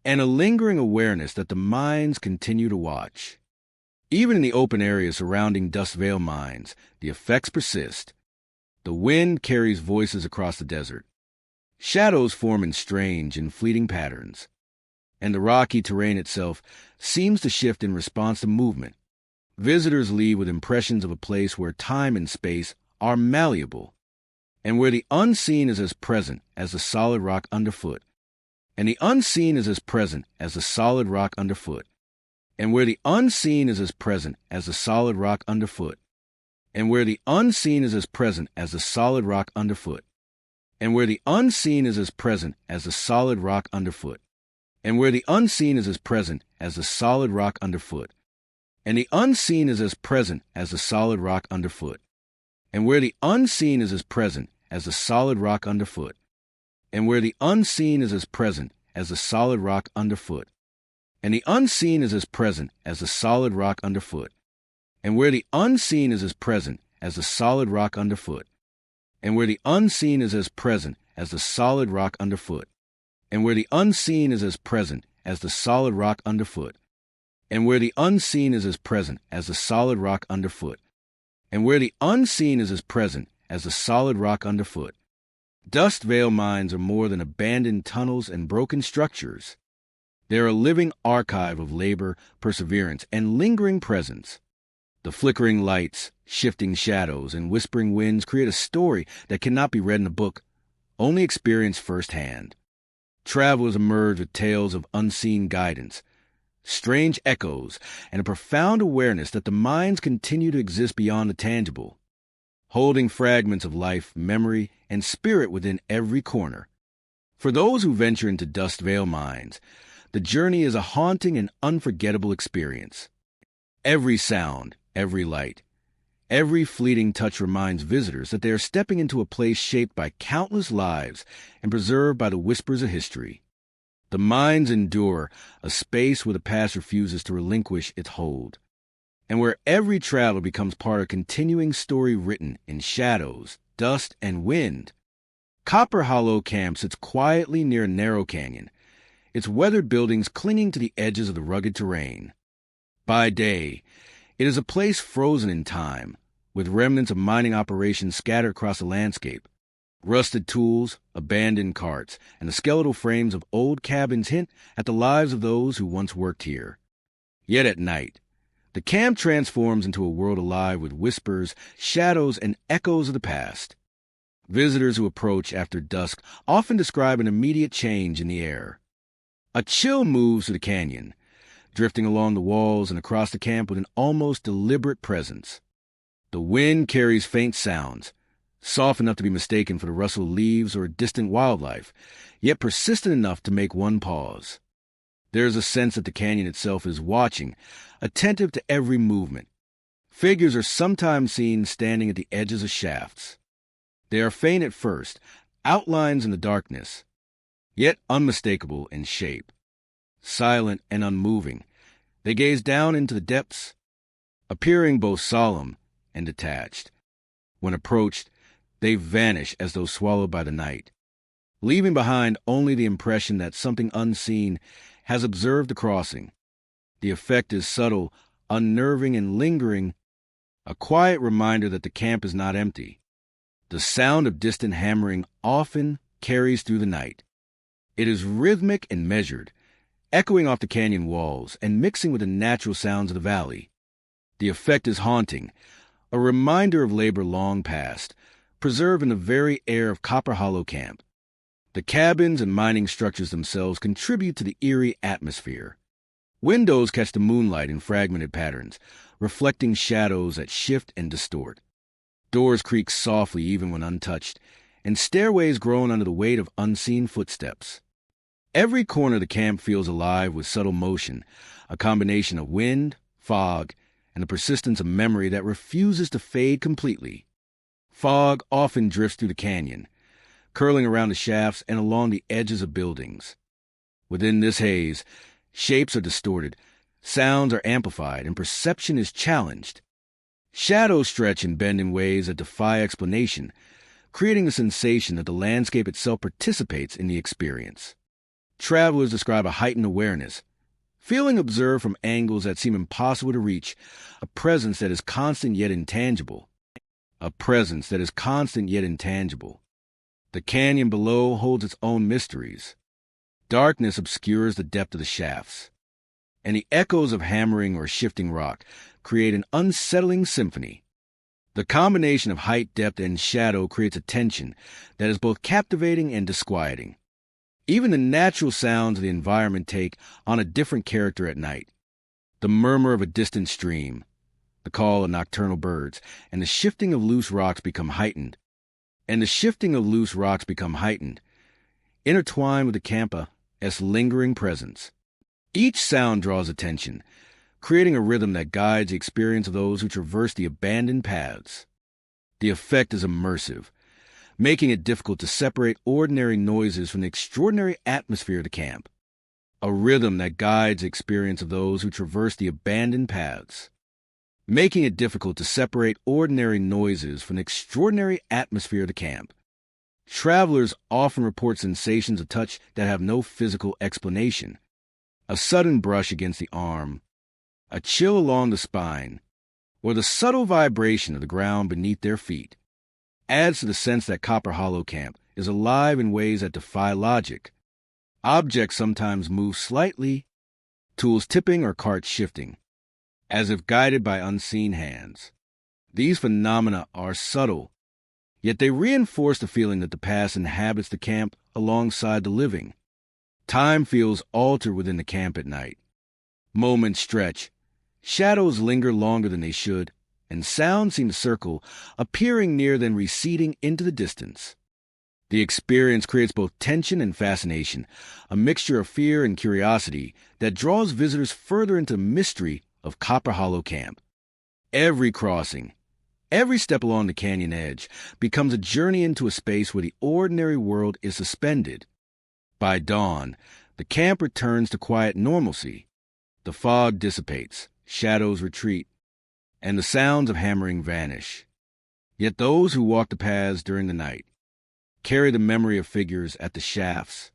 Speaker 1: and a lingering awareness that the mines continue to watch. Even in the open areas surrounding Dust Veil mines, the effects persist. The wind carries voices across the desert. Shadows form in strange and fleeting patterns, and the rocky terrain itself seems to shift in response to movement. Visitors leave with impressions of a place where time and space are malleable, and where the unseen is as present as the solid rock underfoot, and the unseen is as present as the solid rock underfoot, and where the unseen is as present as the solid rock underfoot, and where the unseen is as present as the solid rock underfoot, and where the unseen is as present as the solid rock underfoot, and where the unseen is as present as the solid rock underfoot, and the unseen is as present as the solid rock underfoot, and where the unseen is as present as the solid rock underfoot, and where the unseen is as present as the solid rock underfoot, and the unseen is as present as the solid rock underfoot, and where the unseen is as present as the solid rock underfoot, and where the unseen is as present as the solid rock underfoot, and where the unseen is as present as the solid rock underfoot, and where the unseen is as present as the solid rock underfoot, and where the unseen is as present as the solid rock underfoot. Dust Veil mines are more than abandoned tunnels and broken structures. They're a living archive of labor, perseverance, and lingering presence. The flickering lights, shifting shadows, and whispering winds create a story that cannot be read in a book, only experienced firsthand. Travelers emerge with tales of unseen guidance, strange echoes, and a profound awareness that the mines continue to exist beyond the tangible, holding fragments of life, memory, and spirit within every corner. For those who venture into Dust Veil mines, the journey is a haunting and unforgettable experience. Every sound, every light, every fleeting touch reminds visitors that they are stepping into a place shaped by countless lives and preserved by the whispers of history. The mines endure, a space where the past refuses to relinquish its hold, and where every traveler becomes part of a continuing story written in shadows, dust, and wind. Copper Hollow Camp sits quietly near a narrow canyon, its weathered buildings clinging to the edges of the rugged terrain. By day, it is a place frozen in time, with remnants of mining operations scattered across the landscape. Rusted tools, abandoned carts, and the skeletal frames of old cabins hint at the lives of those who once worked here. Yet at night, the camp transforms into a world alive with whispers, shadows, and echoes of the past. Visitors who approach after dusk often describe an immediate change in the air. A chill moves through the canyon, drifting along the walls and across the camp with an almost deliberate presence. The wind carries faint sounds, soft enough to be mistaken for the rustle of leaves or distant wildlife, yet persistent enough to make one pause. There is a sense that the canyon itself is watching, attentive to every movement. Figures are sometimes seen standing at the edges of shafts. They are faint at first, outlines in the darkness, yet unmistakable in shape. Silent and unmoving, they gaze down into the depths, appearing both solemn and detached. When approached, they vanish as though swallowed by the night, leaving behind only the impression that something unseen has observed the crossing. The effect is subtle, unnerving, and lingering, a quiet reminder that the camp is not empty. The sound of distant hammering often carries through the night. It is rhythmic and measured, echoing off the canyon walls and mixing with the natural sounds of the valley. The effect is haunting, a reminder of labor long past, preserved in the very air of Copper Hollow Camp. The cabins and mining structures themselves contribute to the eerie atmosphere. Windows catch the moonlight in fragmented patterns, reflecting shadows that shift and distort. Doors creak softly even when untouched, and stairways groan under the weight of unseen footsteps. Every corner of the camp feels alive with subtle motion, a combination of wind, fog, and the persistence of memory that refuses to fade completely. Fog often drifts through the canyon, curling around the shafts and along the edges of buildings. Within this haze, shapes are distorted, sounds are amplified, and perception is challenged. Shadows stretch and bend in ways that defy explanation, creating the sensation that the landscape itself participates in the experience. Travelers describe a heightened awareness, feeling observed from angles that seem impossible to reach, a presence that is constant yet intangible. A presence that is constant yet intangible. The canyon below holds its own mysteries. Darkness obscures the depth of the shafts, and the echoes of hammering or shifting rock create an unsettling symphony. The combination of height, depth, and shadow creates a tension that is both captivating and disquieting. Even the natural sounds of the environment take on a different character at night. The murmur of a distant stream, the call of nocturnal birds, and the shifting of loose rocks become heightened. Intertwined with the camp's lingering presence. Each sound draws attention, creating a rhythm that guides the experience of those who traverse the abandoned paths. The effect is immersive, making it difficult to separate ordinary noises from the extraordinary atmosphere of the camp. A rhythm that guides the experience of those who traverse the abandoned paths. Making it difficult to separate ordinary noises from the extraordinary atmosphere of the camp. Travelers often report sensations of touch that have no physical explanation. A sudden brush against the arm, a chill along the spine, or the subtle vibration of the ground beneath their feet, adds to the sense that Copper Hollow Camp is alive in ways that defy logic. Objects sometimes move slightly, tools tipping or carts shifting, as if guided by unseen hands. These phenomena are subtle, yet they reinforce the feeling that the past inhabits the camp alongside the living. Time feels altered within the camp at night. Moments stretch, shadows linger longer than they should, and sound seems to circle, appearing near then receding into the distance. The experience creates both tension and fascination, a mixture of fear and curiosity that draws visitors further into the mystery of Copper Hollow Camp. Every crossing, every step along the canyon edge becomes a journey into a space where the ordinary world is suspended. By dawn, the camp returns to quiet normalcy. The fog dissipates, shadows retreat, and the sounds of hammering vanish. Yet those who walk the paths during the night carry the memory of figures at the shafts,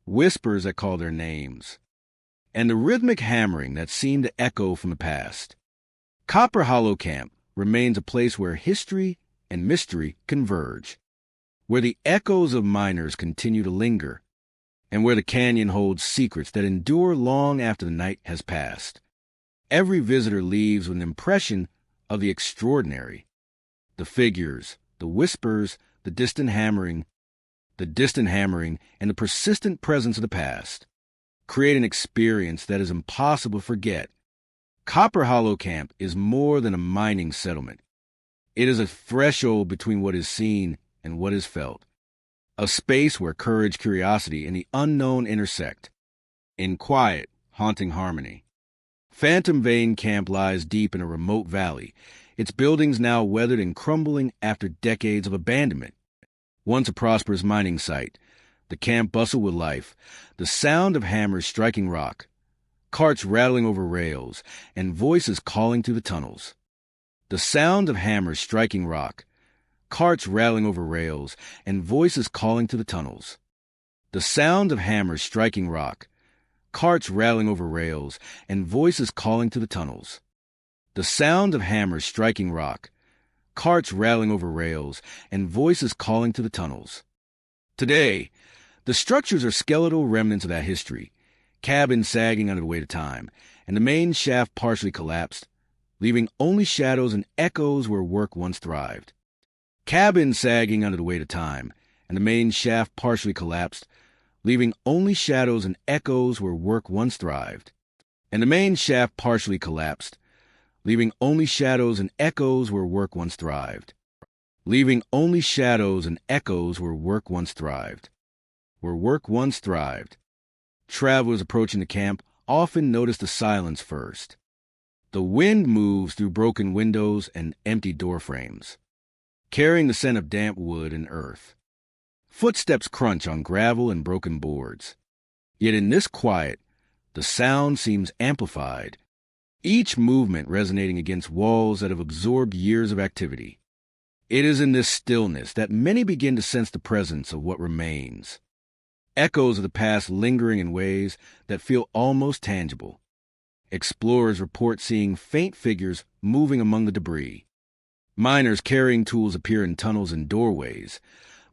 Speaker 1: whispers that call their names, and the rhythmic hammering that seem to echo from the past. Copper Hollow Camp remains a place where history and mystery converge, where the echoes of miners continue to linger, and where the canyon holds secrets that endure long after the night has passed. Every visitor leaves with an impression of the extraordinary. The figures, the whispers, the distant hammering, and the persistent presence of the past create an experience that is impossible to forget. Copper Hollow Camp is more than a mining settlement. It is a threshold between what is seen and what is felt, a space where courage, curiosity, and the unknown intersect, in quiet, haunting harmony. Phantom Vein Camp lies deep in a remote valley, its buildings now weathered and crumbling after decades of abandonment. Once a prosperous mining site, the camp bustled with life, the sound of hammers striking rock, carts rattling over rails, and voices calling through the tunnels. The sound of hammers striking rock, carts rattling over rails, and voices calling through the tunnels. The sound of hammers striking rock, carts rattling over rails, and voices calling through the tunnels. The sound of hammers striking rock, carts rattling over rails, and voices calling through the tunnels. Today, the structures are skeletal remnants of that history, cabins sagging under the weight of time, and the main shaft partially collapsed, leaving only shadows and echoes where work once thrived. Cabins sagging under the weight of time, and the main shaft partially collapsed, leaving only shadows and echoes where work once thrived. And the main shaft partially collapsed, leaving only shadows and echoes where work once thrived. Leaving only shadows and echoes where work once thrived. Where work once thrived. Travelers approaching the camp often notice the silence first. The wind moves through broken windows and empty door frames, carrying the scent of damp wood and earth. Footsteps crunch on gravel and broken boards. Yet in this quiet, the sound seems amplified, each movement resonating against walls that have absorbed years of activity. It is in this stillness that many begin to sense the presence of what remains. Echoes of the past lingering in ways that feel almost tangible. Explorers report seeing faint figures moving among the debris. Miners carrying tools appear in tunnels and doorways,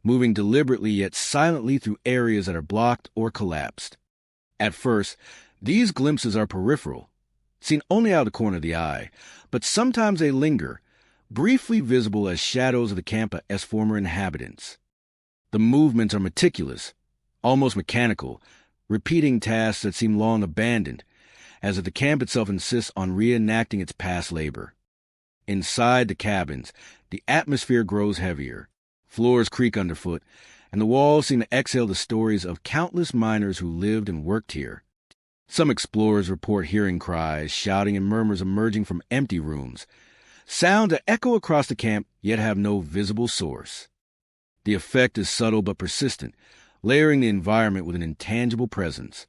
Speaker 1: moving deliberately yet silently through areas that are blocked or collapsed. At first, these glimpses are peripheral, seen only out of the corner of the eye, but sometimes they linger, briefly visible as shadows of the camp's former inhabitants. The movements are meticulous, almost mechanical, repeating tasks that seem long abandoned, as if the camp itself insists on reenacting its past labor. Inside the cabins, the atmosphere grows heavier. Floors creak underfoot, and the walls seem to exhale the stories of countless miners who lived and worked here. Some explorers report hearing cries, shouting, and murmurs emerging from empty rooms, sounds that echo across the camp yet have no visible source. The effect is subtle but persistent, layering the environment with an intangible presence.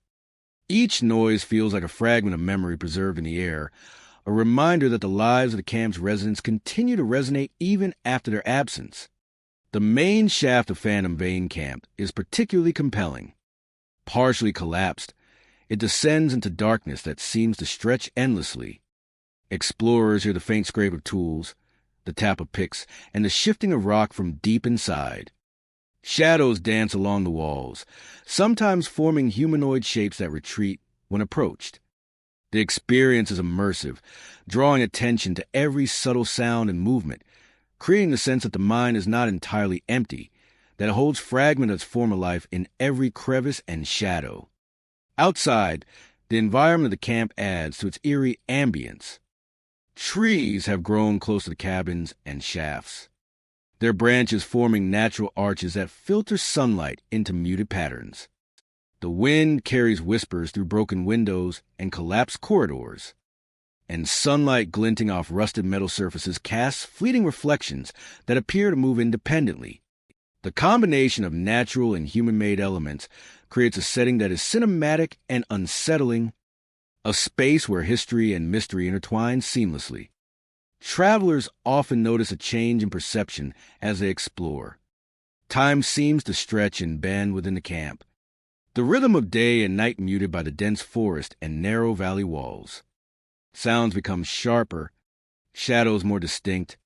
Speaker 1: Each noise feels like a fragment of memory preserved in the air, a reminder that the lives of the camp's residents continue to resonate even after their absence. The main shaft of Phantom Vein Camp is particularly compelling. Partially collapsed, it descends into darkness that seems to stretch endlessly. Explorers hear the faint scrape of tools, the tap of picks, and the shifting of rock from deep inside. Shadows dance along the walls, sometimes forming humanoid shapes that retreat when approached. The experience is immersive, drawing attention to every subtle sound and movement, creating the sense that the mind is not entirely empty, that it holds fragments of its former life in every crevice and shadow. Outside, the environment of the camp adds to its eerie ambience. Trees have grown close to the cabins and shafts, their branches forming natural arches that filter sunlight into muted patterns. The wind carries whispers through broken windows and collapsed corridors, and sunlight glinting off rusted metal surfaces casts fleeting reflections that appear to move independently. The combination of natural and human-made elements creates a setting that is cinematic and unsettling, a space where history and mystery intertwine seamlessly. Travelers often notice a change in perception as they explore. Time seems to stretch and bend within the camp, the rhythm of day and night muted by the dense forest and narrow valley walls. Sounds become sharper, shadows more distinct,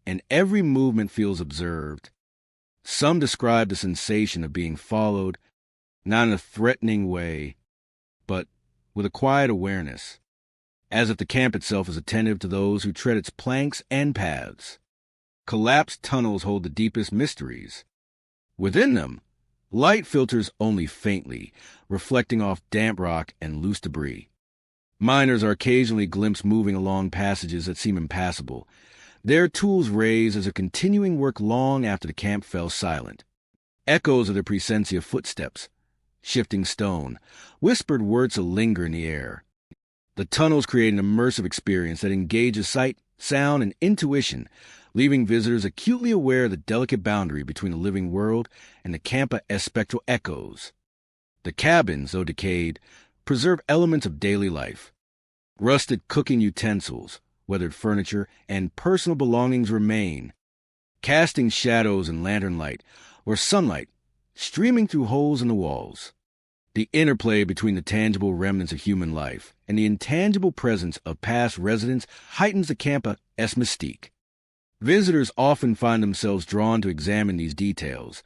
Speaker 1: and every movement feels observed. Some describe the sensation of being followed, not in a threatening way, but with a quiet awareness, as if the camp itself is attentive to those who tread its planks and paths. Collapsed tunnels hold the deepest mysteries. Within them, light filters only faintly, reflecting off damp rock and loose debris. Miners are occasionally glimpsed moving along passages that seem impassable, Their tools raise as a continuing work long after the camp fell silent. Echoes of the presency of footsteps, shifting stone, whispered words that linger in the air. The tunnels create an immersive experience that engages sight, sound, and intuition, leaving visitors acutely aware of the delicate boundary between the living world and the camp's spectral echoes. The cabins, though decayed, preserve elements of daily life. Rusted cooking utensils, weathered furniture, and personal belongings remain, casting shadows in lantern light or sunlight streaming through holes in the walls. The interplay between the tangible remnants of human life and the intangible presence of past residents heightens the camp's mystique. Visitors often find themselves drawn to examine these details,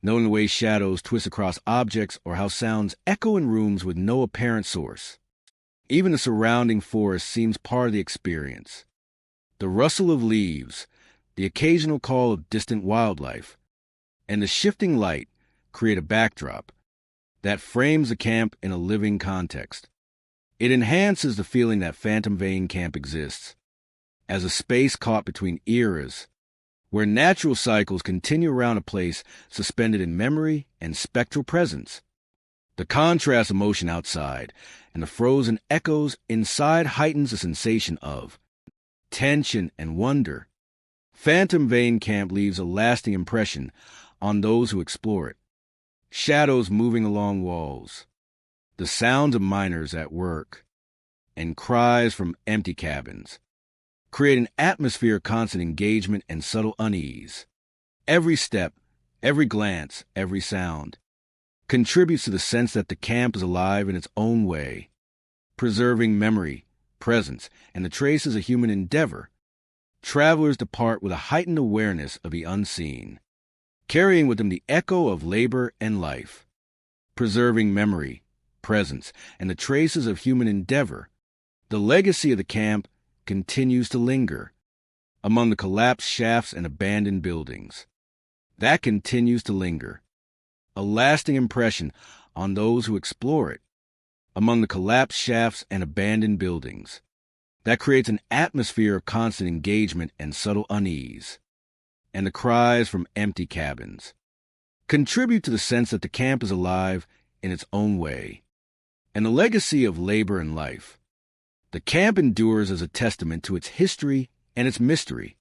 Speaker 1: knowing the way shadows twist across objects or how sounds echo in rooms with no apparent source. Even the surrounding forest seems part of the experience. The rustle of leaves, the occasional call of distant wildlife, and the shifting light create a backdrop that frames the camp in a living context. It enhances the feeling that Phantom Vein Camp exists as a space caught between eras, where natural cycles continue around a place suspended in memory and spectral presence. The contrast of motion outside and the frozen echoes inside heightens the sensation of tension and wonder. Phantom Vein Camp leaves a lasting impression on those who explore it. Shadows moving along walls, the sounds of miners at work, and cries from empty cabins create an atmosphere of constant engagement and subtle unease. Every step, every glance, every sound contributes to the sense that the camp is alive in its own way, preserving memory, presence, and the traces of human endeavor. Travelers depart with a heightened awareness of the unseen, carrying with them the echo of labor and life, preserving memory, presence, and the traces of human endeavor. The legacy of the camp continues to linger among the collapsed shafts and abandoned buildings. That continues to linger, a lasting impression on those who explore it, among the collapsed shafts and abandoned buildings. That creates an atmosphere of constant engagement and subtle unease. And the cries from empty cabins contribute to the sense that the camp is alive in its own way, and the legacy of labor and life. The camp endures as a testament to its history and its mystery.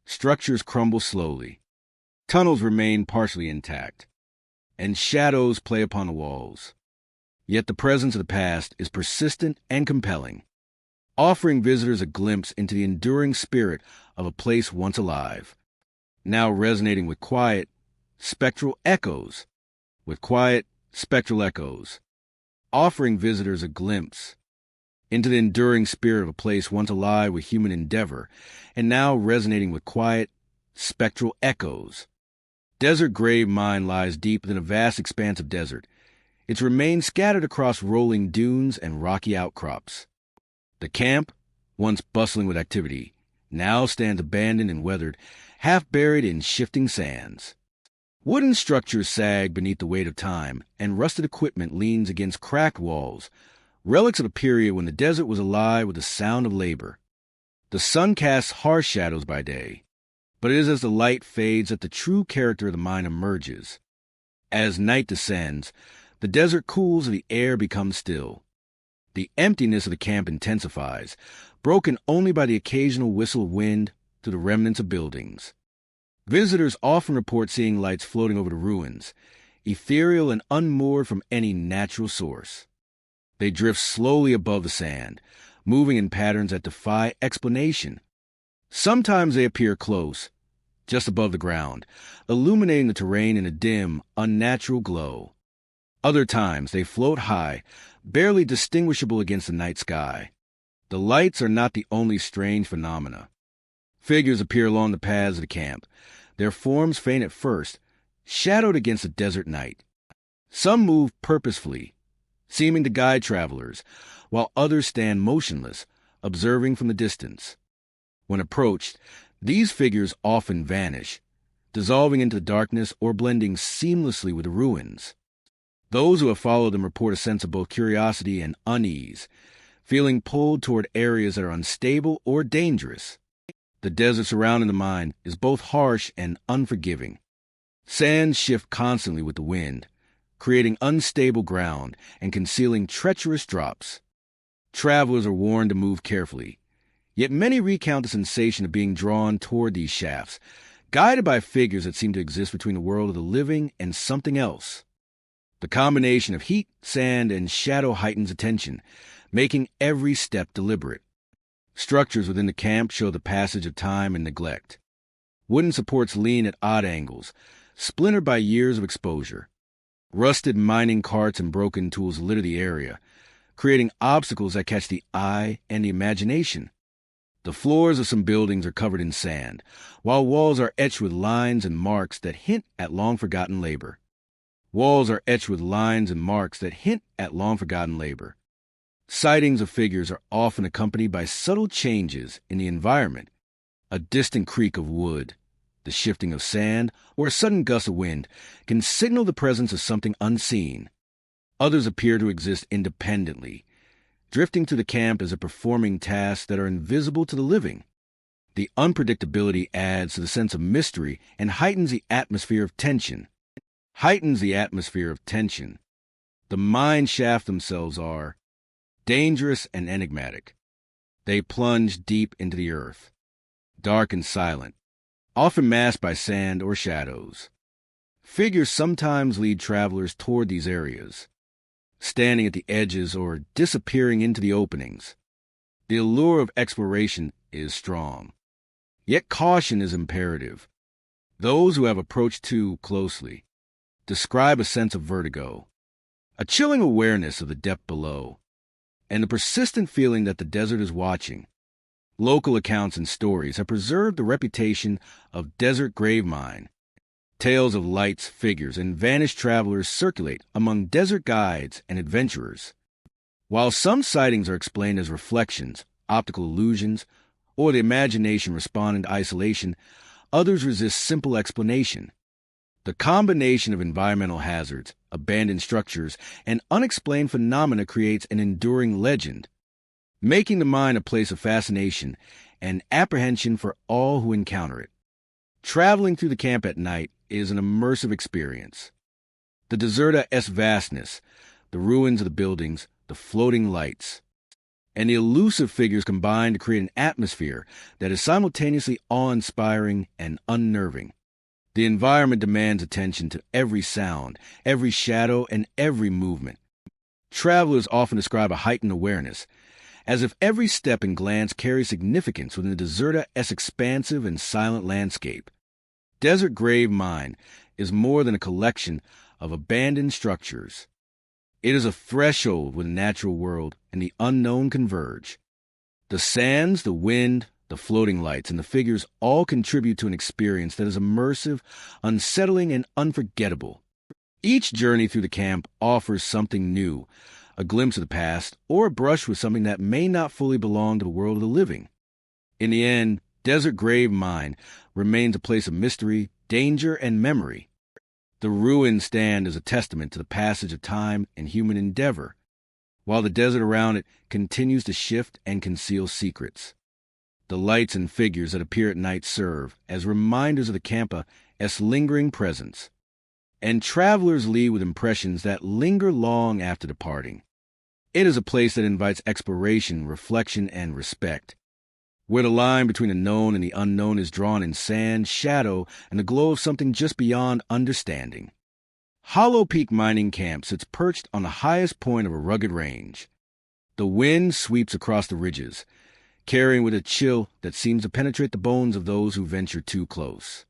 Speaker 1: Structures crumble slowly, tunnels remain partially intact, and shadows play upon the walls. Yet the presence of the past is persistent and compelling, offering visitors a glimpse into the enduring spirit of a place once alive, now resonating with quiet, spectral echoes, offering visitors a glimpse into the enduring spirit of a place once alive with human endeavor, and now resonating with quiet, spectral echoes. Desert Grave Mine lies deep within a vast expanse of desert, its remains scattered across rolling dunes and rocky outcrops. The camp, once bustling with activity, now stands abandoned and weathered, half buried in shifting sands. Wooden structures sag beneath the weight of time, and rusted equipment leans against cracked walls, relics of a period when the desert was alive with the sound of labor. The sun casts harsh shadows by day, but it is as the light fades that the true character of the mine emerges. As night descends, the desert cools and the air becomes still. The emptiness of the camp intensifies, broken only by the occasional whistle of wind through the remnants of buildings. Visitors often report seeing lights floating over the ruins, ethereal and unmoored from any natural source. They drift slowly above the sand, moving in patterns that defy explanation. Sometimes they appear close, just above the ground, illuminating the terrain in a dim, unnatural glow. Other times they float high, barely distinguishable against the night sky. The lights are not the only strange phenomena. Figures appear along the paths of the camp, their forms faint at first, shadowed against the desert night. Some move purposefully, seeming to guide travelers, while others stand motionless, observing from the distance. When approached, these figures often vanish, dissolving into the darkness or blending seamlessly with the ruins. Those who have followed them report a sense of both curiosity and unease, feeling pulled toward areas that are unstable or dangerous. The desert surrounding the mine is both harsh and unforgiving. Sands shift constantly with the wind, creating unstable ground and concealing treacherous drops. Travelers are warned to move carefully, yet many recount the sensation of being drawn toward these shafts, guided by figures that seem to exist between the world of the living and something else. The combination of heat, sand, and shadow heightens attention, making every step deliberate. Structures within the camp show the passage of time and neglect. Wooden supports lean at odd angles, splintered by years of exposure. Rusted mining carts and broken tools litter the area, creating obstacles that catch the eye and the imagination. The floors of some buildings are covered in sand, while walls are etched with lines and marks that hint at long-forgotten labor. Sightings of figures are often accompanied by subtle changes in the environment. A distant creak of wood, the shifting of sand, or a sudden gust of wind can signal the presence of something unseen. Others appear to exist independently, drifting to the camp as a performing tasks that are invisible to the living. The unpredictability adds to the sense of mystery and heightens the atmosphere of tension. The mine shafts themselves are dangerous and enigmatic. They plunge deep into the earth, dark and silent, often masked by sand or shadows. Figures sometimes lead travelers toward these areas, standing at the edges or disappearing into the openings. The allure of exploration is strong, yet caution is imperative. Those who have approached too closely describe a sense of vertigo, a chilling awareness of the depth below, and the persistent feeling that the desert is watching. Local accounts and stories have preserved the reputation of desert grave mine. Tales of lights, figures, and vanished travelers circulate among desert guides and adventurers. While some sightings are explained as reflections, optical illusions, or the imagination responding to isolation, others resist simple explanation. The combination of environmental hazards, abandoned structures, and unexplained phenomena creates an enduring legend, making the mine a place of fascination and apprehension for all who encounter it. Traveling through the camp at night is an immersive experience. The deserta's vastness, the ruins of the buildings, the floating lights, and the elusive figures combine to create an atmosphere that is simultaneously awe-inspiring and unnerving. The environment demands attention to every sound, every shadow, and every movement. Travelers often describe a heightened awareness, as if every step and glance carries significance within the deserta's expansive and silent landscape. Desert Grave Mine is more than a collection of abandoned structures. It is a threshold where the natural world and the unknown converge. The sands, the wind, the floating lights, and the figures all contribute to an experience that is immersive, unsettling, and unforgettable. Each journey through the camp offers something new, a glimpse of the past, or a brush with something that may not fully belong to the world of the living. In the end, Desert Grave Mine remains a place of mystery, danger, and memory. The ruins stand as a testament to the passage of time and human endeavor, while the desert around it continues to shift and conceal secrets. The lights and figures that appear at night serve as reminders of the camp's lingering presence, and travelers leave with impressions that linger long after departing. It is a place that invites exploration, reflection, and respect, where the line between the known and the unknown is drawn in sand, shadow, and the glow of something just beyond understanding. Hollow Peak Mining Camp sits perched on the highest point of a rugged range. The wind sweeps across the ridges, carrying with it a chill that seems to penetrate the bones of those who venture too close.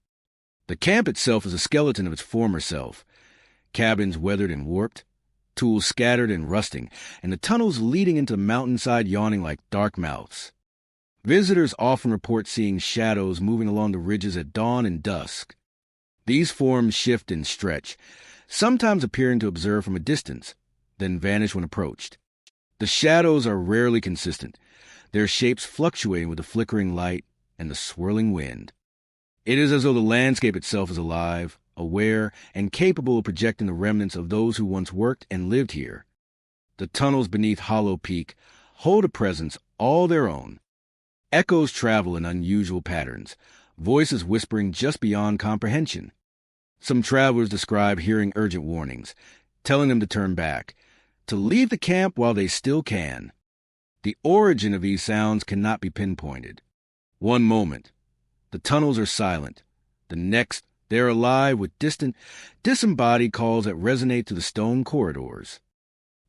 Speaker 1: The camp itself is a skeleton of its former self, cabins weathered and warped, tools scattered and rusting, and the tunnels leading into the mountainside yawning like dark mouths. Visitors often report seeing shadows moving along the ridges at dawn and dusk. These forms shift and stretch, sometimes appearing to observe from a distance, then vanish when approached. The shadows are rarely consistent, their shapes fluctuating with the flickering light and the swirling wind. It is as though the landscape itself is alive, aware, and capable of projecting the remnants of those who once worked and lived here. The tunnels beneath Hollow Peak hold a presence all their own, Echoes travel in unusual patterns, voices whispering just beyond comprehension. Some travelers describe hearing urgent warnings, telling them to turn back, to leave the camp while they still can. The origin of these sounds cannot be pinpointed. One moment, the tunnels are silent. The next, they're alive with distant, disembodied calls that resonate through the stone corridors.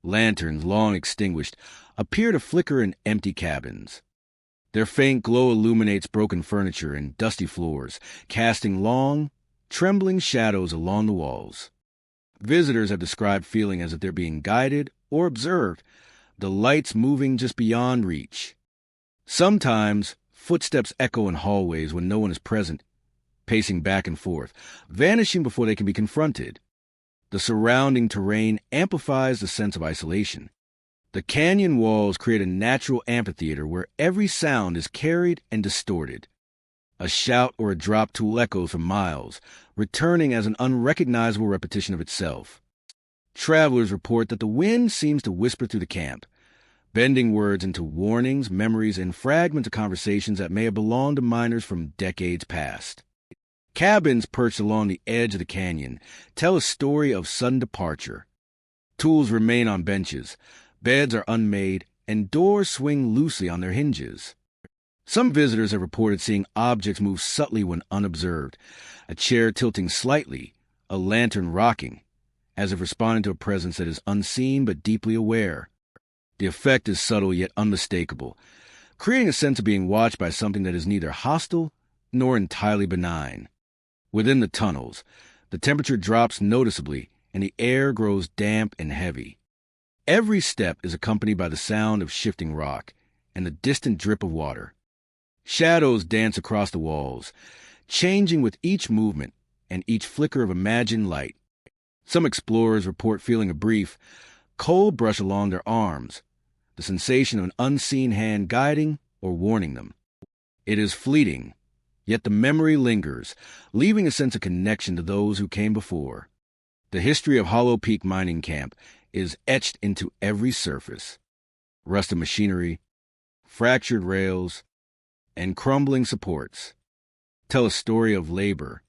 Speaker 1: Lanterns, long extinguished, appear to flicker in empty cabins. Their faint glow illuminates broken furniture and dusty floors, casting long, trembling shadows along the walls. Visitors have described feeling as if they're being guided or observed, the lights moving just beyond reach. Sometimes, footsteps echo in hallways when no one is present, pacing back and forth, vanishing before they can be confronted. The surrounding terrain amplifies the sense of isolation. The canyon walls create a natural amphitheater where every sound is carried and distorted. A shout or a drop tool echoes for miles, returning as an unrecognizable repetition of itself. Travelers report that the wind seems to whisper through the camp, bending words into warnings, memories, and fragments of conversations that may have belonged to miners from decades past. Cabins perched along the edge of the canyon tell a story of sudden departure. Tools remain on benches, beds are unmade, and doors swing loosely on their hinges. Some visitors have reported seeing objects move subtly when unobserved, a chair tilting slightly, a lantern rocking, as if responding to a presence that is unseen but deeply aware. The effect is subtle yet unmistakable, creating a sense of being watched by something that is neither hostile nor entirely benign. Within the tunnels, the temperature drops noticeably and the air grows damp and heavy. Every step is accompanied by the sound of shifting rock and the distant drip of water. Shadows dance across the walls, changing with each movement and each flicker of imagined light. Some explorers report feeling a brief, cold brush along their arms, the sensation of an unseen hand guiding or warning them. It is fleeting, yet the memory lingers, leaving a sense of connection to those who came before. The history of Hollow Peak Mining Camp is etched into every surface. Rusted machinery, fractured rails, and crumbling supports tell a story of labor,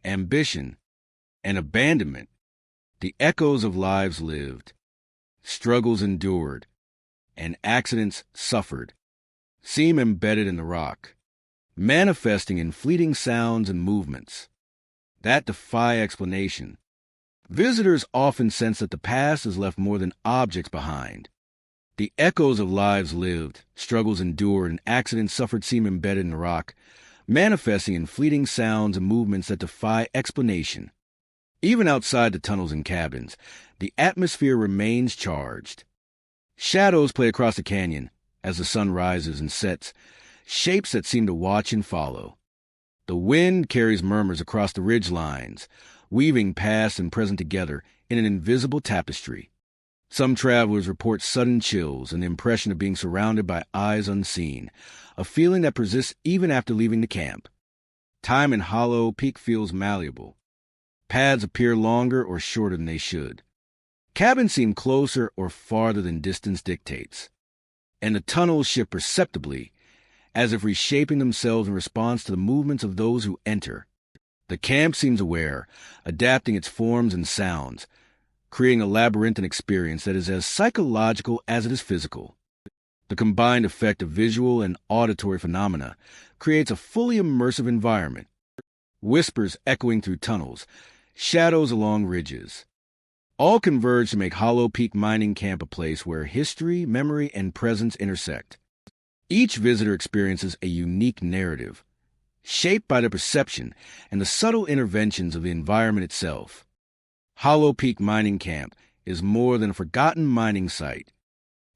Speaker 1: ambition, and abandonment. The echoes of lives lived, struggles endured, and accidents suffered seem embedded in the rock, manifesting in fleeting sounds and movements that defy explanation. Visitors often sense that the past has left more than objects behind. The echoes of lives lived, struggles endured, and accidents suffered seem embedded in the rock, manifesting in fleeting sounds and movements that defy explanation. Even outside the tunnels and cabins, the atmosphere remains charged. Shadows play across the canyon as the sun rises and sets, shapes that seem to watch and follow. The wind carries murmurs across the ridge lines, weaving past and present together in an invisible tapestry. Some travelers report sudden chills and the impression of being surrounded by eyes unseen, a feeling that persists even after leaving the camp. Time in Hollow Peak feels malleable. Paths appear longer or shorter than they should. Cabins seem closer or farther than distance dictates. And the tunnels shift perceptibly, as if reshaping themselves in response to the movements of those who enter. The camp seems aware, adapting its forms and sounds, creating a labyrinthine experience that is as psychological as it is physical. The combined effect of visual and auditory phenomena creates a fully immersive environment. Whispers echoing through tunnels, shadows along ridges. All converge to make Hollow Peak Mining Camp a place where history, memory, and presence intersect. Each visitor experiences a unique narrative, shaped by their perception and the subtle interventions of the environment itself. Hollow Peak Mining Camp is more than a forgotten mining site.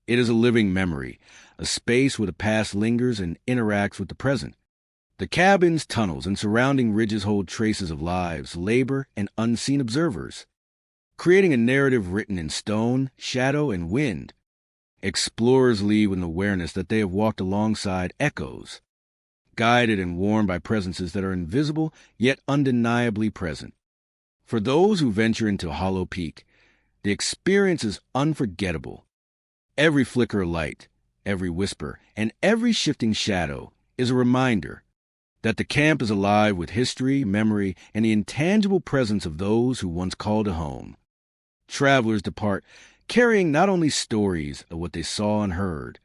Speaker 1: It is a living memory, a space where the past lingers and interacts with the present. The cabins, tunnels, and surrounding ridges hold traces of lives, labor, and unseen observers, creating a narrative written in stone, shadow, and wind. Explorers leave with an awareness that they have walked alongside echoes, guided and warned by presences that are invisible yet undeniably present. For those who venture into Hollow Peak, the experience is unforgettable. Every flicker of light, every whisper, and every shifting shadow is a reminder that the camp is alive with history, memory, and the intangible presence of those who once called it home. Travelers depart carrying not only stories of what they saw and heard,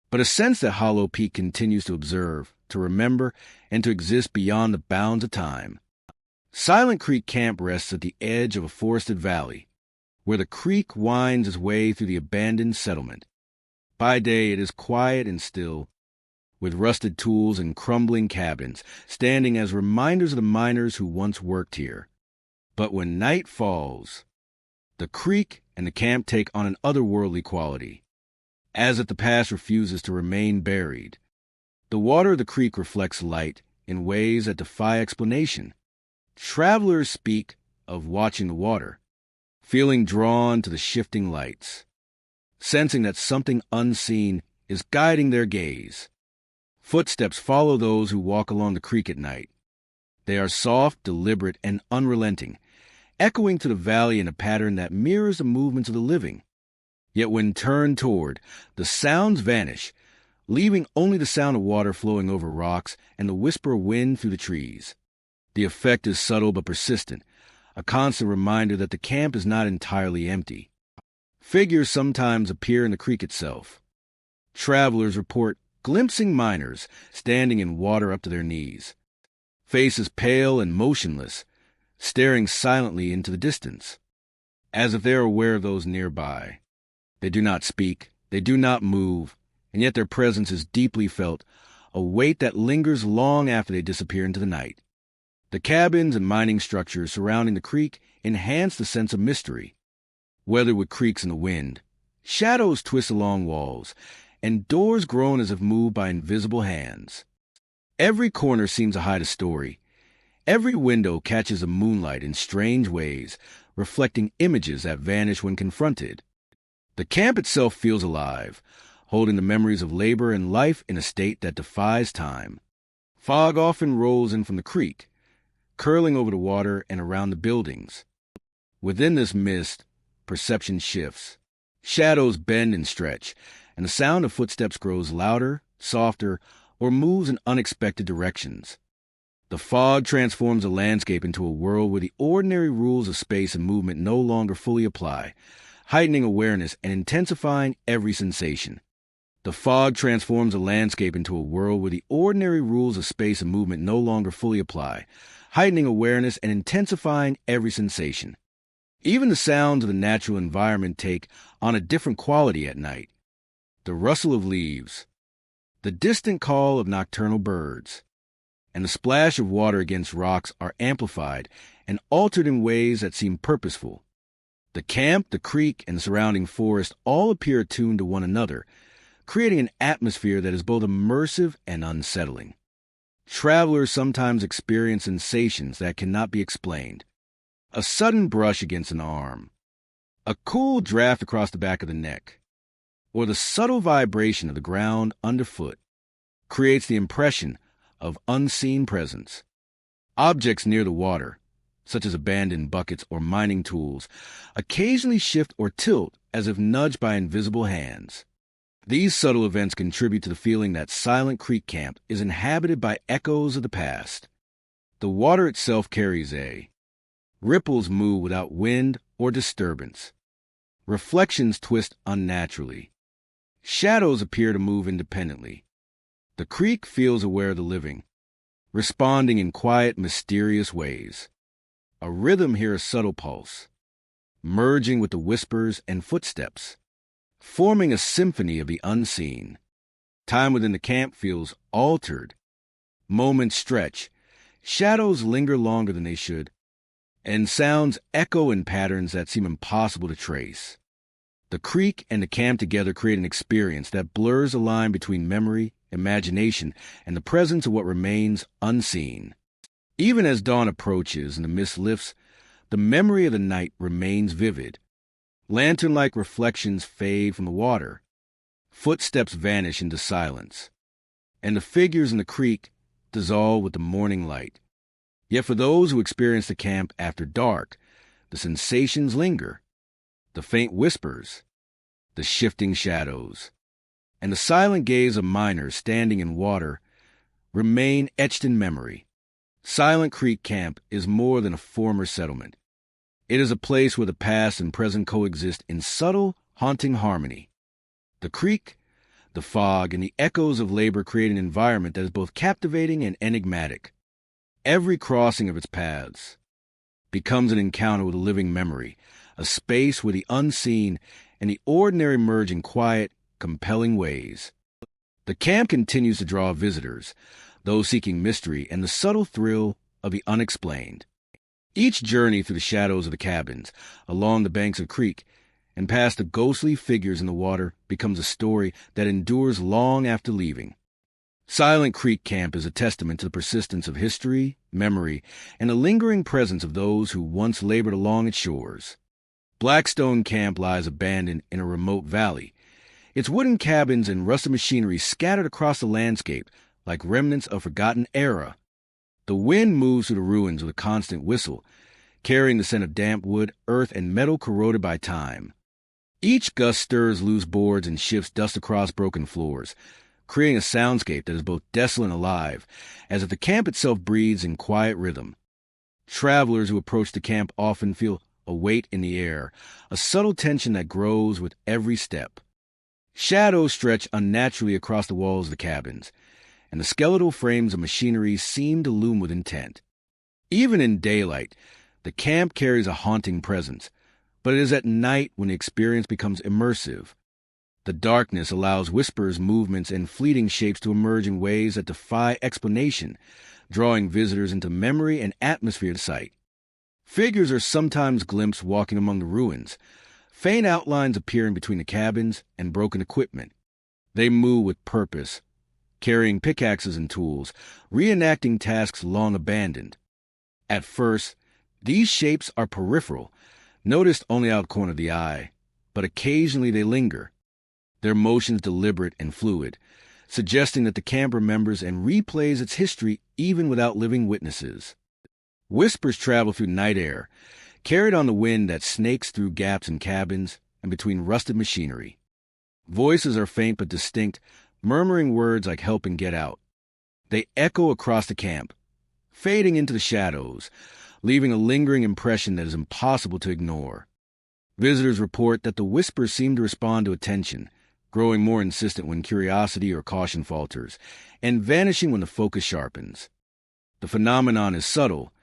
Speaker 1: but a sense that Hollow Peak continues to observe, to remember, and to exist beyond the bounds of time. Silent Creek Camp rests at the edge of a forested valley, where the creek winds its way through the abandoned settlement. By day it is quiet and still, with rusted tools and crumbling cabins standing as reminders of the miners who once worked here. But when night falls, the creek and the camp take on an otherworldly quality, as if the past refuses to remain buried. The water of the creek reflects light in ways that defy explanation. Travelers speak of watching the water, feeling drawn to the shifting lights, sensing that something unseen is guiding their gaze. Footsteps follow those who walk along the creek at night. They are soft, deliberate, and unrelenting, echoing to the valley in a pattern that mirrors the movements of the living. Yet when turned toward, the sounds vanish, leaving only the sound of water flowing over rocks and the whisper of wind through the trees. The effect is subtle but persistent, a constant reminder that the camp is not entirely empty. Figures sometimes appear in the creek itself. Travelers report glimpsing miners standing in water up to their knees, faces pale and motionless, staring silently into the distance, as if they are aware of those nearby. They do not speak, they do not move, and yet their presence is deeply felt, a weight that lingers long after they disappear into the night. The cabins and mining structures surrounding the creek enhance the sense of mystery. Weathered with creaks in the wind, shadows twist along walls, and doors groan as if moved by invisible hands. Every corner seems to hide a story. Every window catches the moonlight in strange ways, reflecting images that vanish when confronted. The camp itself feels alive, holding the memories of labor and life in a state that defies time. Fog often rolls in from the creek, curling over the water and around the buildings. Within this mist, perception shifts. Shadows bend and stretch, and the sound of footsteps grows louder, softer, or moves in unexpected directions. The fog transforms the landscape into a world where the ordinary rules of space and movement no longer fully apply, heightening awareness and intensifying every sensation. The fog transforms the landscape into a world where the ordinary rules of space and movement no longer fully apply, heightening awareness and intensifying every sensation. Even the sounds of the natural environment take on a different quality at night. The rustle of leaves, the distant call of nocturnal birds, and the splash of water against rocks are amplified and altered in ways that seem purposeful. The camp, the creek, and the surrounding forest all appear attuned to one another, creating an atmosphere that is both immersive and unsettling. Travelers sometimes experience sensations that cannot be explained. A sudden brush against an arm, a cool draft across the back of the neck, or the subtle vibration of the ground underfoot creates the impression of unseen presence. Objects near the water, such as abandoned buckets or mining tools, occasionally shift or tilt as if nudged by invisible hands. These subtle events contribute to the feeling that Silent Creek Camp is inhabited by echoes of the past. The water itself carries ripples move without wind or disturbance. Reflections twist unnaturally. Shadows appear to move independently. The creek feels aware of the living, responding in quiet, mysterious ways. A rhythm here, a subtle pulse, merging with the whispers and footsteps, forming a symphony of the unseen. Time within the camp feels altered. Moments stretch, shadows linger longer than they should, and sounds echo in patterns that seem impossible to trace. The creek and the camp together create an experience that blurs the line between memory, imagination, and the presence of what remains unseen. Even as dawn approaches and the mist lifts, the memory of the night remains vivid. Lantern-like reflections fade from the water. Footsteps vanish into silence, and the figures in the creek dissolve with the morning light. Yet for those who experience the camp after dark, the sensations linger. The faint whispers, the shifting shadows, and the silent gaze of miners standing in water remain etched in memory. Silent Creek Camp is more than a former settlement. It is a place where the past and present coexist in subtle, haunting harmony. The creek, the fog, and the echoes of labor create an environment that is both captivating and enigmatic. Every crossing of its paths becomes an encounter with a living memory, a space where the unseen and the ordinary merge in quiet, compelling ways. The camp continues to draw visitors, those seeking mystery and the subtle thrill of the unexplained. Each journey through the shadows of the cabins, along the banks of the creek, and past the ghostly figures in the water becomes a story that endures long after leaving. Silent Creek Camp is a testament to the persistence of history, memory, and the lingering presence of those who once labored along its shores. Blackstone Camp lies abandoned in a remote valley, its wooden cabins and rusted machinery scattered across the landscape like remnants of a forgotten era. The wind moves through the ruins with a constant whistle, carrying the scent of damp wood, earth, and metal corroded by time. Each gust stirs loose boards and shifts dust across broken floors, creating a soundscape that is both desolate and alive, as if the camp itself breathes in quiet rhythm. Travelers who approach the camp often feel a weight in the air, a subtle tension that grows with every step. Shadows stretch unnaturally across the walls of the cabins, and the skeletal frames of machinery seem to loom with intent. Even in daylight, the camp carries a haunting presence, but it is at night when the experience becomes immersive. The darkness allows whispers, movements, and fleeting shapes to emerge in ways that defy explanation, drawing visitors into memory and atmosphere to sight. Figures are sometimes glimpsed walking among the ruins, faint outlines appearing between the cabins and broken equipment. They move with purpose, carrying pickaxes and tools, reenacting tasks long abandoned. At first, these shapes are peripheral, noticed only out of the corner of the eye, but occasionally they linger, their motions deliberate and fluid, suggesting that the camp remembers and replays its history even without living witnesses. Whispers travel through night air, carried on the wind that snakes through gaps in cabins and between rusted machinery. Voices are faint but distinct, murmuring words like help and get out. They echo across the camp, fading into the shadows, leaving a lingering impression that is impossible to ignore. Visitors report that the whispers seem to respond to attention, growing more insistent when curiosity or caution falters, and vanishing when the focus sharpens. The phenomenon is subtle,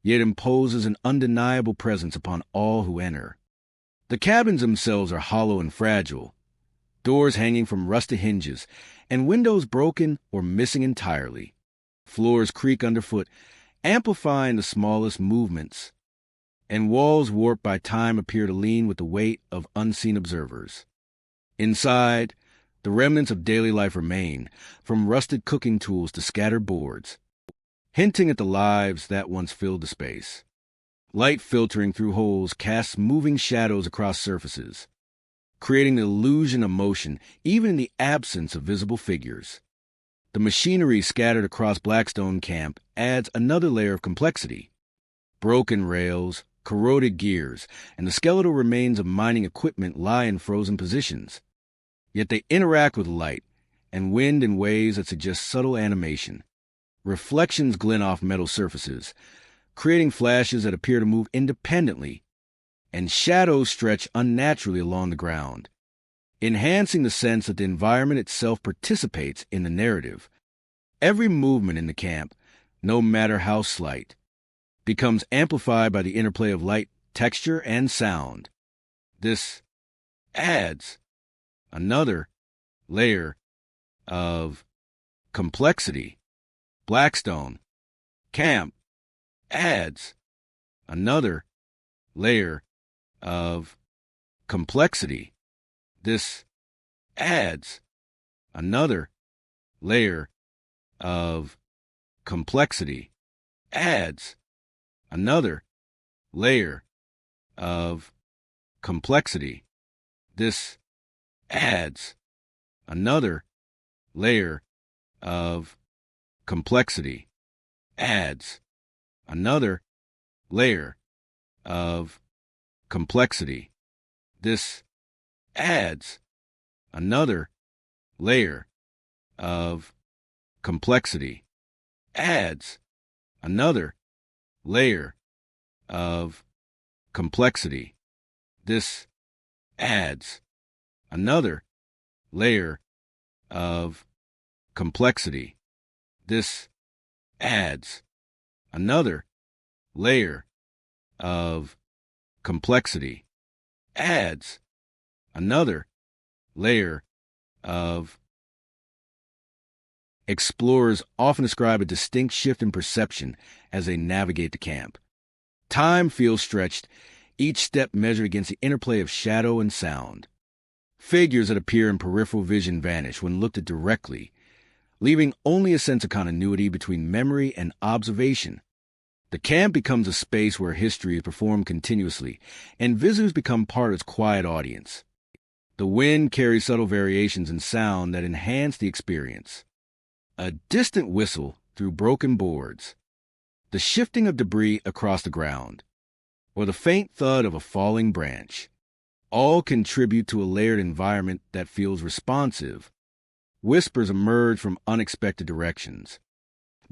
Speaker 1: yet imposes an undeniable presence upon all who enter. The cabins themselves are hollow and fragile, doors hanging from rusted hinges, and windows broken or missing entirely. Floors creak underfoot, amplifying the smallest movements, and walls warped by time appear to lean with the weight of unseen observers. Inside, the remnants of daily life remain, from rusted cooking tools to scattered boards, hinting at the lives that once filled the space. Light filtering through holes casts moving shadows across surfaces, creating the illusion of motion even in the absence of visible figures. The machinery scattered across Blackstone Camp adds another layer of complexity. Broken rails, corroded gears, and the skeletal remains of mining equipment lie in frozen positions. Yet they interact with light and wind in ways that suggest subtle animation. Reflections glint off metal surfaces, creating flashes that appear to move independently, and shadows stretch unnaturally along the ground, enhancing the sense that the environment itself participates in the narrative. Every movement in the camp, no matter how slight, becomes amplified by the interplay of light, texture, and sound. This adds another layer of complexity. Blackstone Camp adds another layer of complexity. This adds another layer of complexity. Adds another layer of complexity. This adds another layer of complexity. Adds another layer of complexity. This adds another layer of complexity. adds another layer of complexity. This adds another layer of complexity. This adds another layer of complexity. Adds another layer of. Explorers often describe a distinct shift in perception as they navigate the camp. Time feels stretched, each step measured against the interplay of shadow and sound. Figures that appear in peripheral vision vanish when looked at directly, leaving only a sense of continuity between memory and observation. The camp becomes a space where history is performed continuously, and visitors become part of its quiet audience. The wind carries subtle variations in sound that enhance the experience. A distant whistle through broken boards, the shifting of debris across the ground, or the faint thud of a falling branch, all contribute to a layered environment that feels responsive. Whispers emerge from unexpected directions,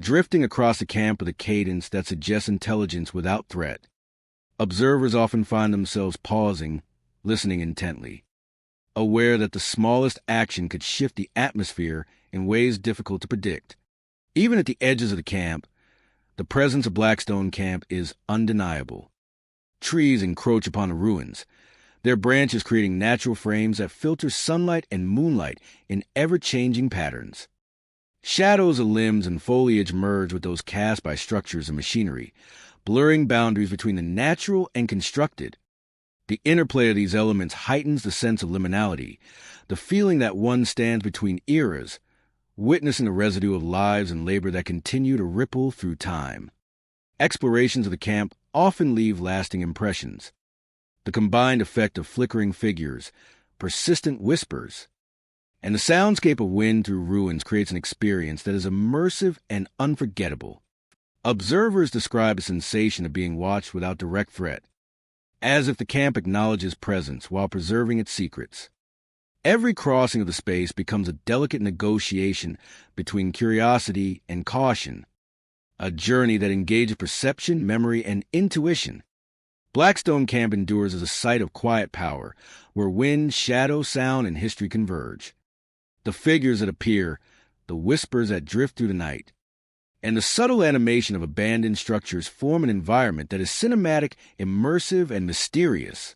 Speaker 1: drifting across the camp with a cadence that suggests intelligence without threat. Observers often find themselves pausing, listening intently, aware that the smallest action could shift the atmosphere in ways difficult to predict. Even at the edges of the camp, the presence of Blackstone Camp is undeniable. Trees encroach upon the ruins, their branches creating natural frames that filter sunlight and moonlight in ever-changing patterns. Shadows of limbs and foliage merge with those cast by structures and machinery, blurring boundaries between the natural and constructed. The interplay of these elements heightens the sense of liminality, the feeling that one stands between eras, witnessing the residue of lives and labor that continue to ripple through time. Explorations of the camp often leave lasting impressions. The combined effect of flickering figures, persistent whispers, and the soundscape of wind through ruins creates an experience that is immersive and unforgettable. Observers describe a sensation of being watched without direct threat, as if the camp acknowledges presence while preserving its secrets. Every crossing of the space becomes a delicate negotiation between curiosity and caution, a journey that engages perception, memory, and intuition. Blackstone Camp endures as a site of quiet power, where wind, shadow, sound, and history converge. The figures that appear, the whispers that drift through the night, and the subtle animation of abandoned structures form an environment that is cinematic, immersive, and mysterious.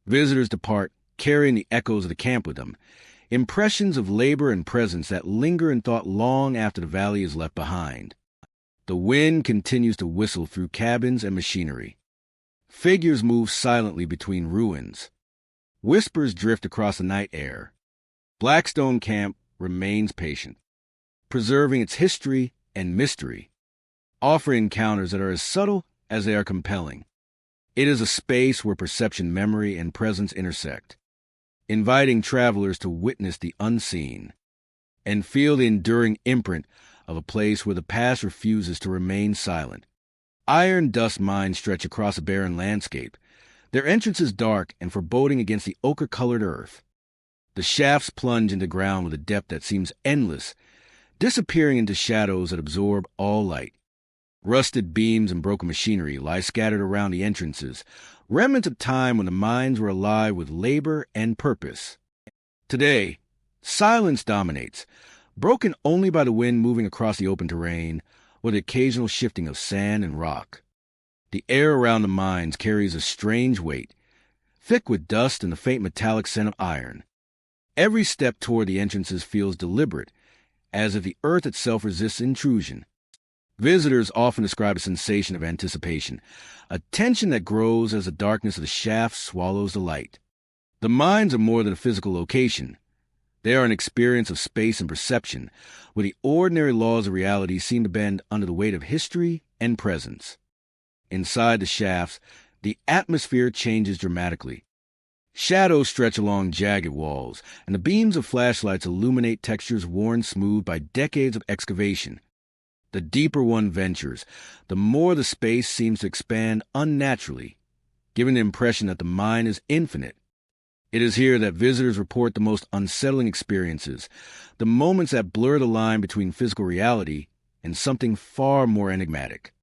Speaker 1: Visitors depart, carrying the echoes of the camp with them, impressions of labor and presence that linger in thought long after the valley is left behind. The wind continues to whistle through cabins and machinery. Figures move silently between ruins. Whispers drift across the night air. Blackstone Camp remains patient, preserving its history and mystery, offering encounters that are as subtle as they are compelling. It is a space where perception, memory, and presence intersect, inviting travelers to witness the unseen and feel the enduring imprint of a place where the past refuses to remain silent. Iron dust mines stretch across a barren landscape, their entrances dark and foreboding against the ochre-colored earth. The shafts plunge into ground with a depth that seems endless, disappearing into shadows that absorb all light. Rusted beams and broken machinery lie scattered around the entrances, remnants of time when the mines were alive with labor and purpose. Today, silence dominates, broken only by the wind moving across the open terrain, or the occasional shifting of sand and rock. The air around the mines carries a strange weight, thick with dust and the faint metallic scent of iron. Every step toward the entrances feels deliberate, as if the earth itself resists intrusion. Visitors often describe a sensation of anticipation, a tension that grows as the darkness of the shaft swallows the light. The mines are more than a physical location. They are an experience of space and perception, where the ordinary laws of reality seem to bend under the weight of history and presence. Inside the shafts, the atmosphere changes dramatically. Shadows stretch along jagged walls, and the beams of flashlights illuminate textures worn smooth by decades of excavation. The deeper one ventures, the more the space seems to expand unnaturally, giving the impression that the mine is infinite. It is here that visitors report the most unsettling experiences, the moments that blur the line between physical reality and something far more enigmatic.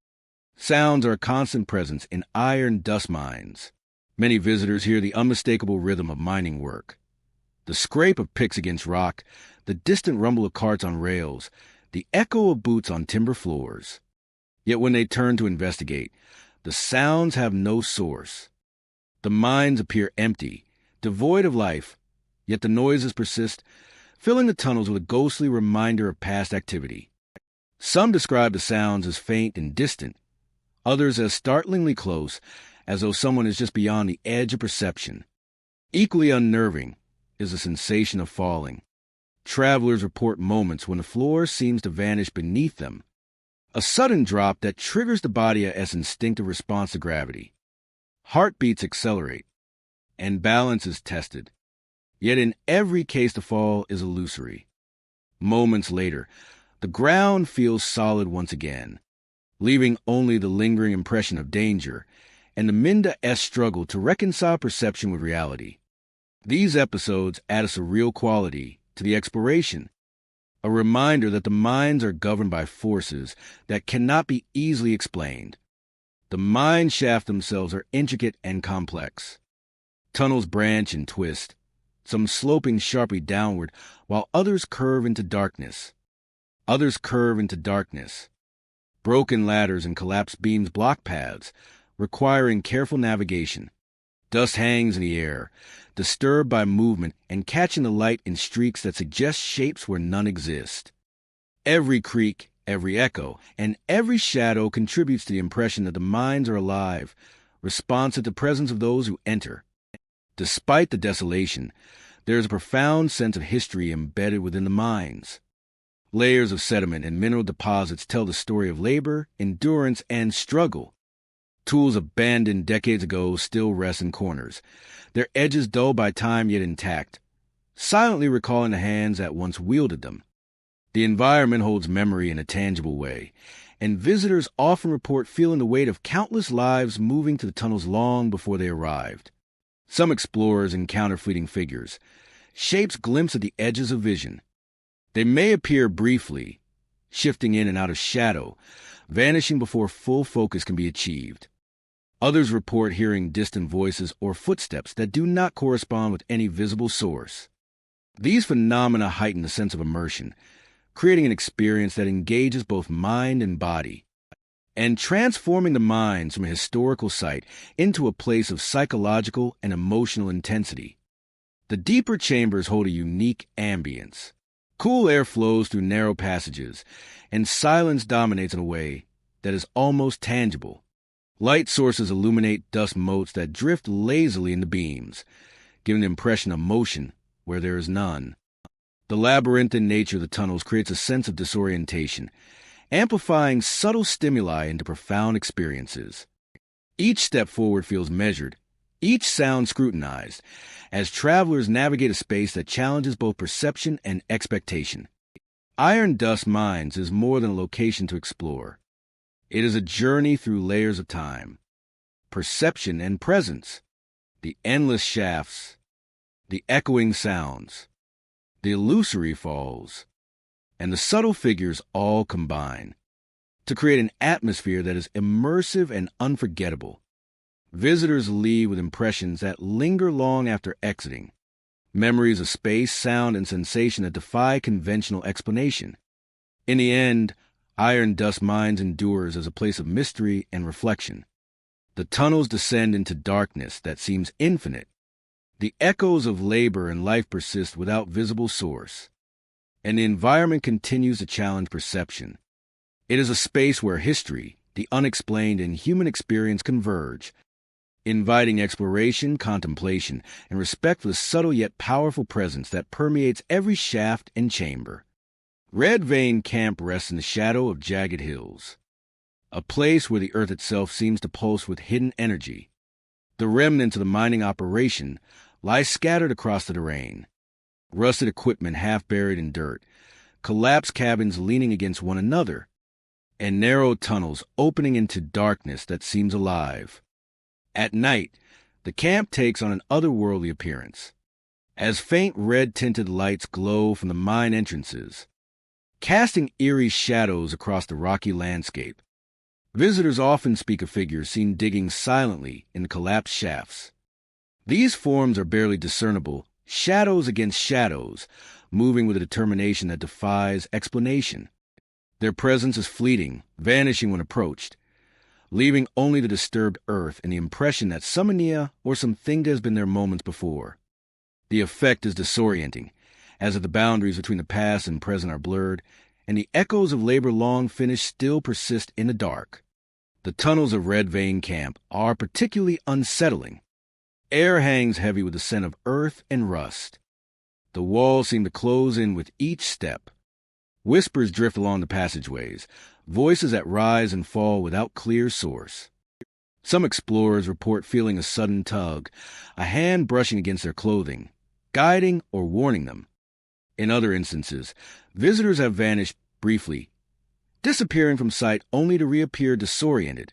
Speaker 1: Sounds are a constant presence in iron dust mines. Many visitors hear the unmistakable rhythm of mining work. The scrape of picks against rock, the distant rumble of carts on rails, the echo of boots on timber floors. Yet when they turn to investigate, the sounds have no source. The mines appear empty, devoid of life, yet the noises persist, filling the tunnels with a ghostly reminder of past activity. Some describe the sounds as faint and distant, others as startlingly close, as though someone is just beyond the edge of perception. Equally unnerving is the sensation of falling. Travelers report moments when the floor seems to vanish beneath them, a sudden drop that triggers the body as instinctive response to gravity. Heartbeats accelerate, and balance is tested. Yet in every case the fall is illusory. Moments later, the ground feels solid once again, leaving only the lingering impression of danger and the Minda-esque struggle to reconcile perception with reality. These episodes add a surreal quality to the exploration, a reminder that the mines are governed by forces that cannot be easily explained. The mine shafts themselves are intricate and complex. Tunnels branch and twist, some sloping sharply downward, while others curve into darkness. Broken ladders and collapsed beams block paths, requiring careful navigation. Dust hangs in the air, disturbed by movement and catching the light in streaks that suggest shapes where none exist. Every creak, every echo, and every shadow contributes to the impression that the mines are alive, responsive to the presence of those who enter. Despite the desolation, there is a profound sense of history embedded within the mines. Layers of sediment and mineral deposits tell the story of labor, endurance, and struggle. Tools abandoned decades ago still rest in corners, their edges dulled by time yet intact, silently recalling the hands that once wielded them. The environment holds memory in a tangible way, and visitors often report feeling the weight of countless lives moving to the tunnels long before they arrived. Some explorers encounter fleeting figures, shapes glimpsed at the edges of vision. They may appear briefly, shifting in and out of shadow, vanishing before full focus can be achieved. Others report hearing distant voices or footsteps that do not correspond with any visible source. These phenomena heighten the sense of immersion, creating an experience that engages both mind and body, and transforming the mines from a historical site into a place of psychological and emotional intensity. The deeper chambers hold a unique ambience. Cool air flows through narrow passages, and silence dominates in a way that is almost tangible. Light sources illuminate dust motes that drift lazily in the beams, giving the impression of motion where there is none. The labyrinthine nature of the tunnels creates a sense of disorientation, amplifying subtle stimuli into profound experiences. Each step forward feels measured, each sound scrutinized, as travelers navigate a space that challenges both perception and expectation. Iron Dust Mines is more than a location to explore. It is a journey through layers of time, perception and presence, the endless shafts, the echoing sounds, the illusory falls, and the subtle figures all combine to create an atmosphere that is immersive and unforgettable. Visitors leave with impressions that linger long after exiting, memories of space, sound, and sensation that defy conventional explanation. In the end, Iron Dust Mines endures as a place of mystery and reflection. The tunnels descend into darkness that seems infinite. The echoes of labor and life persist without visible source, and the environment continues to challenge perception. It is a space where history, the unexplained, and human experience converge, inviting exploration, contemplation, and respect for the subtle yet powerful presence that permeates every shaft and chamber. Red Vein Camp rests in the shadow of jagged hills, a place where the earth itself seems to pulse with hidden energy. The remnants of the mining operation lie scattered across the terrain, rusted equipment half buried in dirt, collapsed cabins leaning against one another, and narrow tunnels opening into darkness that seems alive. At night, the camp takes on an otherworldly appearance, as faint red-tinted lights glow from the mine entrances. casting eerie shadows across the rocky landscape. Visitors often speak of figures seen digging silently in the collapsed shafts. These forms are barely discernible, shadows against shadows, moving with a determination that defies explanation. Their presence is fleeting, vanishing when approached, leaving only the disturbed earth and the impression that something or something has been there moments before. The effect is disorienting, as if the boundaries between the past and present are blurred, and the echoes of labor long finished still persist in the dark. The tunnels of Red Vein Camp are particularly unsettling. Air hangs heavy with the scent of earth and rust. The walls seem to close in with each step. Whispers drift along the passageways, voices that rise and fall without clear source. Some explorers report feeling a sudden tug, a hand brushing against their clothing, guiding or warning them. In other instances, visitors have vanished briefly, disappearing from sight only to reappear disoriented,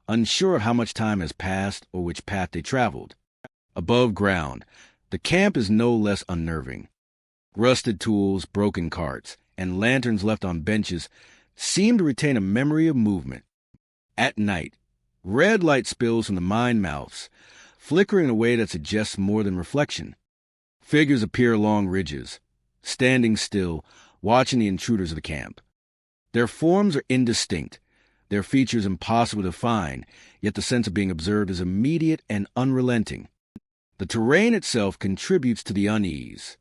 Speaker 1: unsure of how much time has passed or which path they traveled. Above ground, the camp is no less unnerving. Rusted tools, broken carts, and lanterns left on benches seem to retain a memory of movement. At night, red light spills from the mine mouths, flickering in a way that suggests more than reflection. Figures appear along ridges, standing still, watching the intruders of the camp. Their forms are indistinct, their features impossible to define, yet the sense of being observed is immediate and unrelenting. The terrain itself contributes to the unease.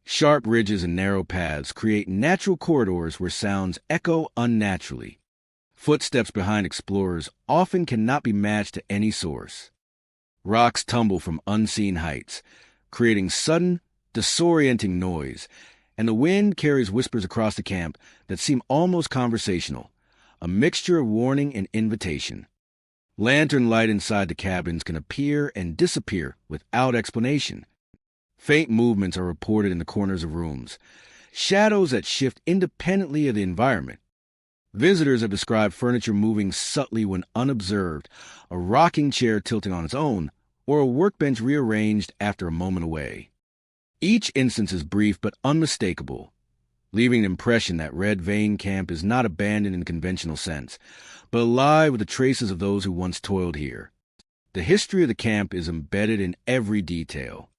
Speaker 1: Sharp ridges and narrow paths create natural corridors where sounds echo unnaturally. Footsteps behind explorers often cannot be matched to any source. Rocks tumble from unseen heights, creating sudden, disorienting noise, and the wind carries whispers across the camp that seem almost conversational, a mixture of warning and invitation. Lantern light inside the cabins can appear and disappear without explanation. Faint movements are reported in the corners of rooms, shadows that shift independently of the environment. Visitors have described furniture moving subtly when unobserved, a rocking chair tilting on its own, or a workbench rearranged after a moment away. Each instance is brief but unmistakable, leaving an impression that Red Vein Camp is not abandoned in the conventional sense, but alive with the traces of those who once toiled here. The history of the camp is embedded in every detail.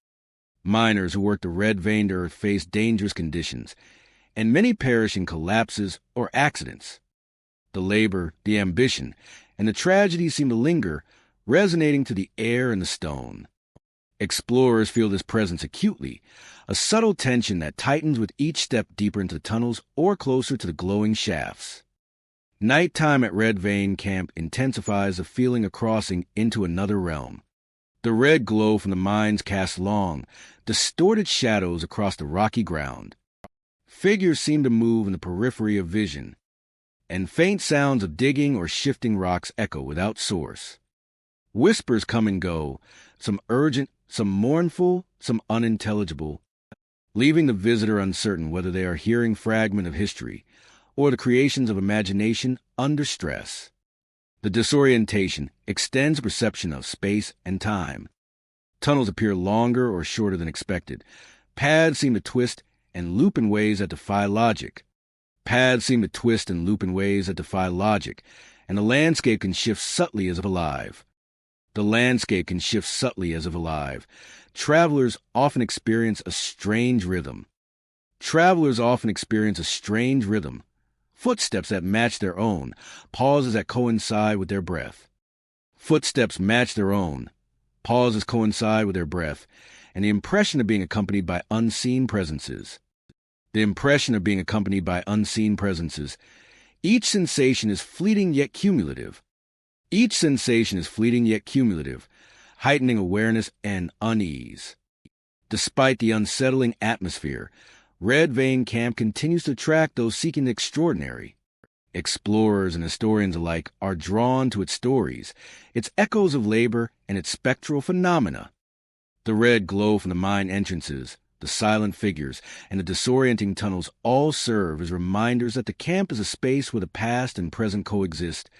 Speaker 1: Miners who worked the red-veined earth face dangerous conditions, and many perish in collapses or accidents. The labor, the ambition, and the tragedy seem to linger, resonating to the air and the stone. Explorers feel this presence acutely, a subtle tension that tightens with each step deeper into the tunnels or closer to the glowing shafts. Nighttime at Red Vein Camp intensifies the feeling of crossing into another realm. The red glow from the mines casts long, distorted shadows across the rocky ground. Figures seem to move in the periphery of vision, and faint sounds of digging or shifting rocks echo without source. Whispers come and go, some urgent, some mournful, some unintelligible, leaving the visitor uncertain whether they are hearing fragment of history or the creations of imagination under stress. The disorientation extends perception of space and time. Tunnels appear longer or shorter than expected. Paths seem to twist and loop in ways that defy logic. And the landscape can shift subtly as if alive. Travelers often experience a strange rhythm. Footsteps that match their own, pauses that coincide with their breath. And the impression of being accompanied by unseen presences. Each sensation is fleeting yet cumulative, heightening awareness and unease. Despite the unsettling atmosphere, Red Vein Camp continues to attract those seeking the extraordinary. Explorers and historians alike are drawn to its stories, its echoes of labor, and its spectral phenomena. The red glow from the mine entrances, the silent figures, and the disorienting tunnels all serve as reminders that the camp is a space where the past and present coexist,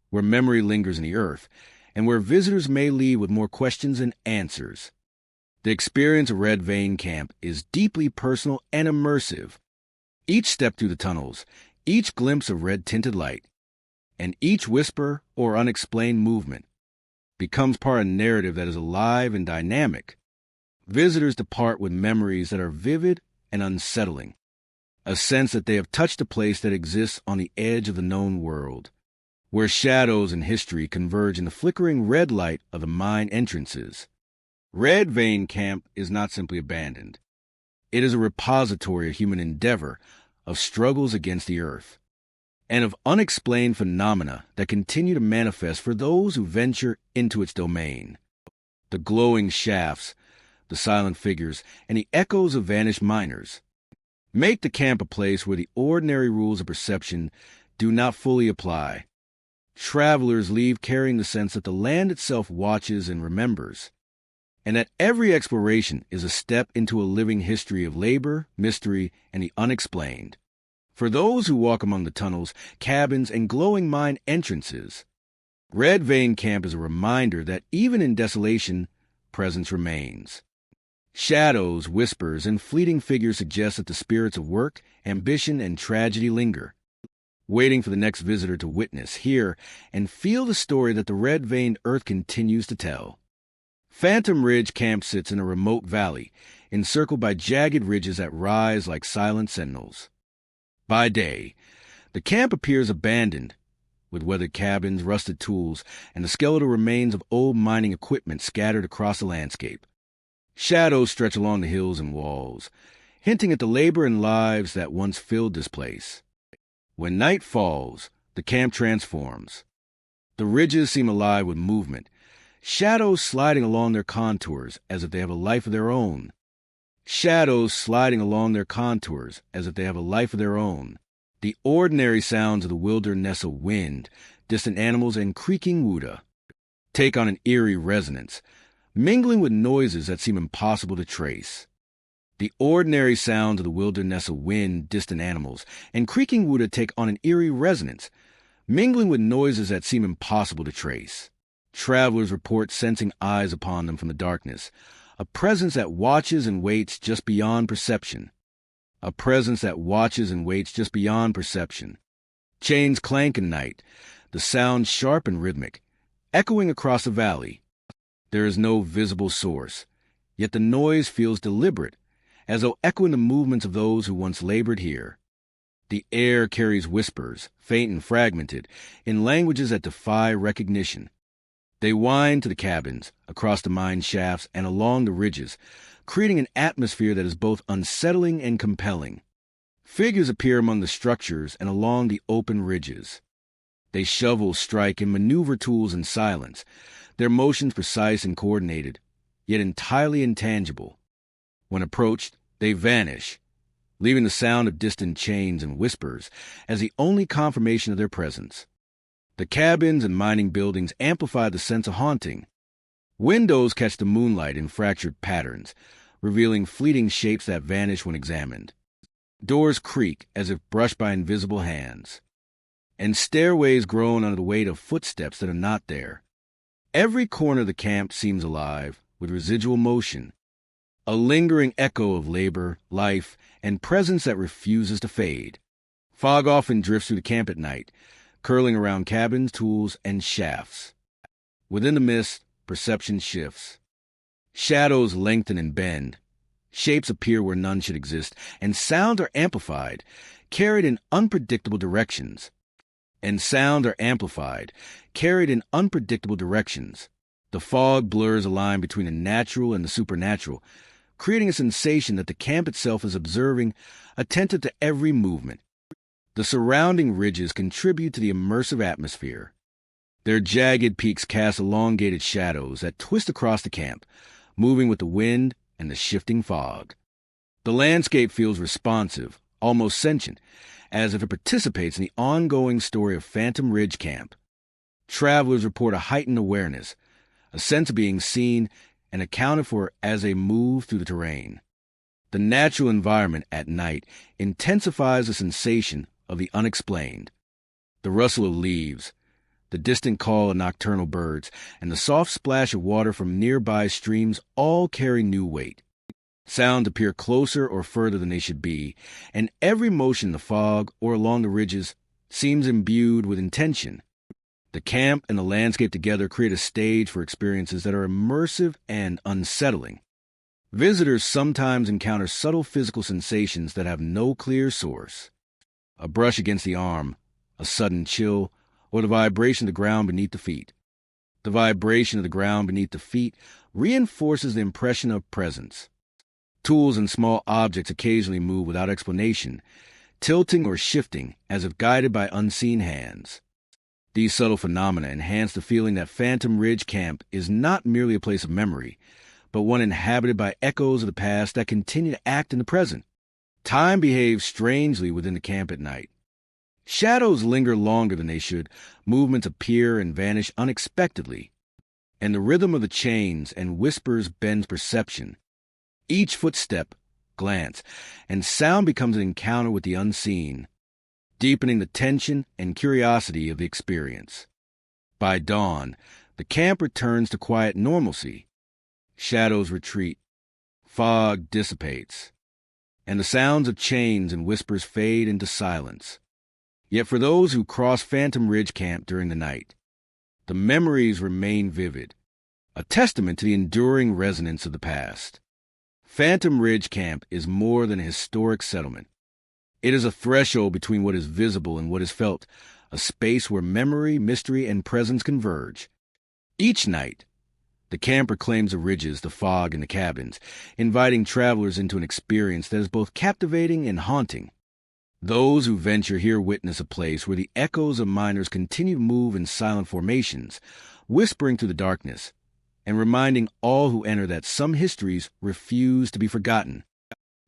Speaker 1: where memory lingers in the earth, and where visitors may leave with more questions than answers. The experience of Red Vein Camp is deeply personal and immersive. Each step through the tunnels, each glimpse of red-tinted light, and each whisper or unexplained movement becomes part of a narrative that is alive and dynamic. Visitors depart with memories that are vivid and unsettling, a sense that they have touched a place that exists on the edge of the known world, where shadows and history converge in the flickering red light of the mine entrances. Red Vein Camp is not simply abandoned. It is a repository of human endeavor, of struggles against the earth, and of unexplained phenomena that continue to manifest for those who venture into its domain. The glowing shafts, the silent figures, and the echoes of vanished miners make the camp a place where the ordinary rules of perception do not fully apply. Travelers leave carrying the sense that the land itself watches and remembers, and that every exploration is a step into a living history of labor, mystery, and the unexplained. For those who walk among the tunnels, cabins, and glowing mine entrances, Red Vein Camp is a reminder that even in desolation, presence remains. Shadows, whispers, and fleeting figures suggest that the spirits of work, ambition, and tragedy linger, waiting for the next visitor to witness, hear, and feel the story that the red-veined earth continues to tell. Phantom Ridge Camp sits in a remote valley, encircled by jagged ridges that rise like silent sentinels. By day, the camp appears abandoned, with weathered cabins, rusted tools, and the skeletal remains of old mining equipment scattered across the landscape. Shadows stretch along the hills and walls, hinting at the labor and lives that once filled this place. When night falls, the camp transforms. The ridges seem alive with movement, shadows sliding along their contours as if they have a life of their own. Shadows sliding along their contours as if they have a life of their own. The ordinary sounds of the wilderness of wind, distant animals, and creaking wuda take on an eerie resonance, mingling with noises that seem impossible to trace. The ordinary sounds of the wilderness of wind, distant animals, and creaking wuda take on an eerie resonance, mingling with noises that seem impossible to trace. Travelers report sensing eyes upon them from the darkness, a presence that watches and waits just beyond perception. A presence that watches and waits just beyond perception. Chains clank in night, the sound sharp and rhythmic, echoing across the valley. There is no visible source, yet the noise feels deliberate, as though echoing the movements of those who once labored here. The air carries whispers, faint and fragmented, in languages that defy recognition. They wind to the cabins, across the mine shafts, and along the ridges, creating an atmosphere that is both unsettling and compelling. Figures appear among the structures and along the open ridges. They shovel, strike, and maneuver tools in silence, their motions precise and coordinated, yet entirely intangible. When approached, they vanish, leaving the sound of distant chains and whispers as the only confirmation of their presence. The cabins and mining buildings amplify the sense of haunting. Windows catch the moonlight in fractured patterns, revealing fleeting shapes that vanish when examined. Doors creak as if brushed by invisible hands, and stairways groan under the weight of footsteps that are not there. Every corner of the camp seems alive, with residual motion, a lingering echo of labor, life, and presence that refuses to fade. Fog often drifts through the camp at night, curling around cabins, tools, and shafts. Within the mist, perception shifts. Shadows lengthen and bend. Shapes appear where none should exist, and sounds are amplified, carried in unpredictable directions. The fog blurs a line between the natural and the supernatural, creating a sensation that the camp itself is observing, attentive to every movement. The surrounding ridges contribute to the immersive atmosphere. Their jagged peaks cast elongated shadows that twist across the camp, moving with the wind and the shifting fog. The landscape feels responsive, almost sentient, as if it participates in the ongoing story of Phantom Ridge Camp. Travelers report a heightened awareness, a sense of being seen and accounted for as they move through the terrain. The natural environment at night intensifies the sensation of the unexplained. The rustle of leaves, the distant call of nocturnal birds, and the soft splash of water from nearby streams all carry new weight. Sounds appear closer or further than they should be, and every motion in the fog or along the ridges seems imbued with intention. The camp and the landscape together create a stage for experiences that are immersive and unsettling. Visitors sometimes encounter subtle physical sensations that have no clear source. A brush against the arm, a sudden chill, or the vibration of the ground beneath the feet. The vibration of the ground beneath the feet reinforces the impression of presence. Tools and small objects occasionally move without explanation, tilting or shifting as if guided by unseen hands. These subtle phenomena enhance the feeling that Phantom Ridge Camp is not merely a place of memory, but one inhabited by echoes of the past that continue to act in the present. Time behaves strangely within the camp at night. Shadows linger longer than they should, movements appear and vanish unexpectedly, and the rhythm of the chains and whispers bends perception. Each footstep, glance, and sound becomes an encounter with the unseen, deepening the tension and curiosity of the experience. By dawn, the camp returns to quiet normalcy. Shadows retreat, fog dissipates, and the sounds of chains and whispers fade into silence. Yet for those who cross Phantom Ridge Camp during the night, the memories remain vivid, a testament to the enduring resonance of the past. Phantom Ridge Camp is more than a historic settlement. It is a threshold between what is visible and what is felt, a space where memory, mystery, and presence converge. Each night, the camp reclaims the ridges, the fog, and the cabins, inviting travelers into an experience that is both captivating and haunting. Those who venture here witness a place where the echoes of miners continue to move in silent formations, whispering through the darkness, and reminding all who enter that some histories refuse to be forgotten.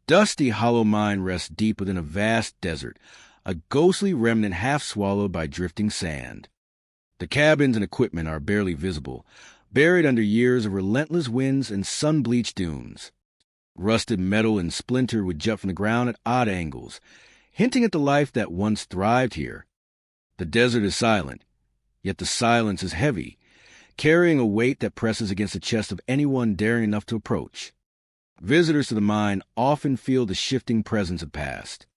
Speaker 1: Dusty Hollow Mine rests deep within a vast desert, a ghostly remnant half swallowed by drifting sand. The cabins and equipment are barely visible, buried under years of relentless winds and sun-bleached dunes. Rusted metal and splintered would jut from the ground at odd angles, hinting at the life that once thrived here. The desert is silent, yet the silence is heavy, carrying a weight that presses against the chest of anyone daring enough to approach. Visitors to the mine often feel the shifting presence of past.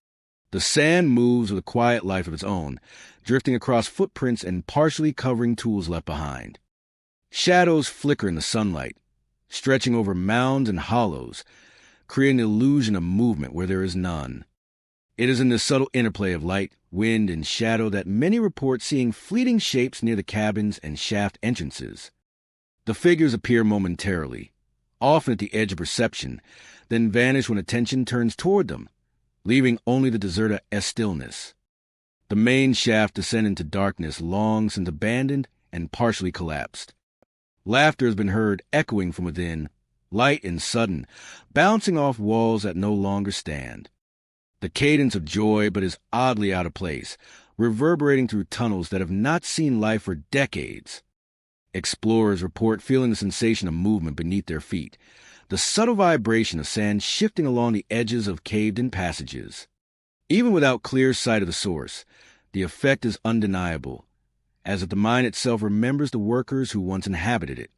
Speaker 1: The sand moves with a quiet life of its own, drifting across footprints and partially covering tools left behind. Shadows flicker in the sunlight, stretching over mounds and hollows, creating an illusion of movement where there is none. It is in this subtle interplay of light, wind, and shadow that many report seeing fleeting shapes near the cabins and shaft entrances. The figures appear momentarily, often at the edge of perception, then vanish when attention turns toward them, leaving only the deserted stillness. The main shaft descends into darkness long since abandoned and partially collapsed. Laughter has been heard echoing from within, light and sudden, bouncing off walls that no longer stand. The cadence of joy but is oddly out of place, reverberating through tunnels that have not seen life for decades. Explorers report feeling the sensation of movement beneath their feet, the subtle vibration of sand shifting along the edges of caved-in passages. Even without clear sight of the source, the effect is undeniable, as if the mine itself remembers the workers who once inhabited it.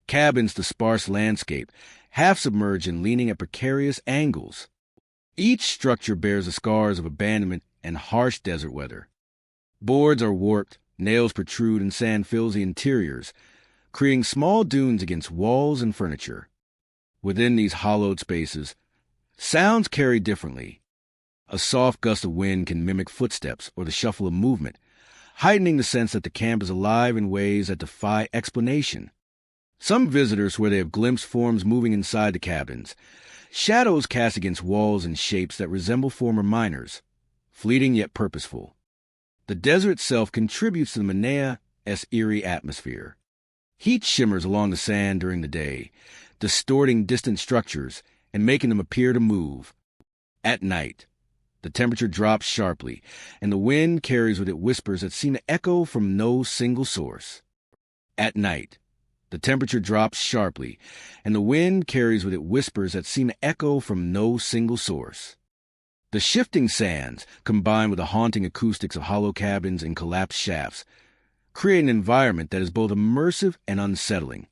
Speaker 1: Cabins to sparse landscape, half submerged and leaning at precarious angles. Each structure bears the scars of abandonment and harsh desert weather. Boards are warped, nails protrude, and sand fills the interiors, creating small dunes against walls and furniture. Within these hollowed spaces, sounds carry differently. A soft gust of wind can mimic footsteps or the shuffle of movement, heightening the sense that the camp is alive in ways that defy explanation. Some visitors swear they have glimpsed forms moving inside the cabins, shadows cast against walls in shapes that resemble former miners, fleeting yet purposeful. The desert itself contributes to the Manea-esque eerie atmosphere. Heat shimmers along the sand during the day, distorting distant structures and making them appear to move. At night, the temperature drops sharply, and the wind carries with it whispers that seem to echo from no single source. At night, the temperature drops sharply, and the wind carries with it whispers that seem to echo from no single source. The shifting sands, combined with the haunting acoustics of hollow cabins and collapsed shafts, create an environment that is both immersive and unsettling.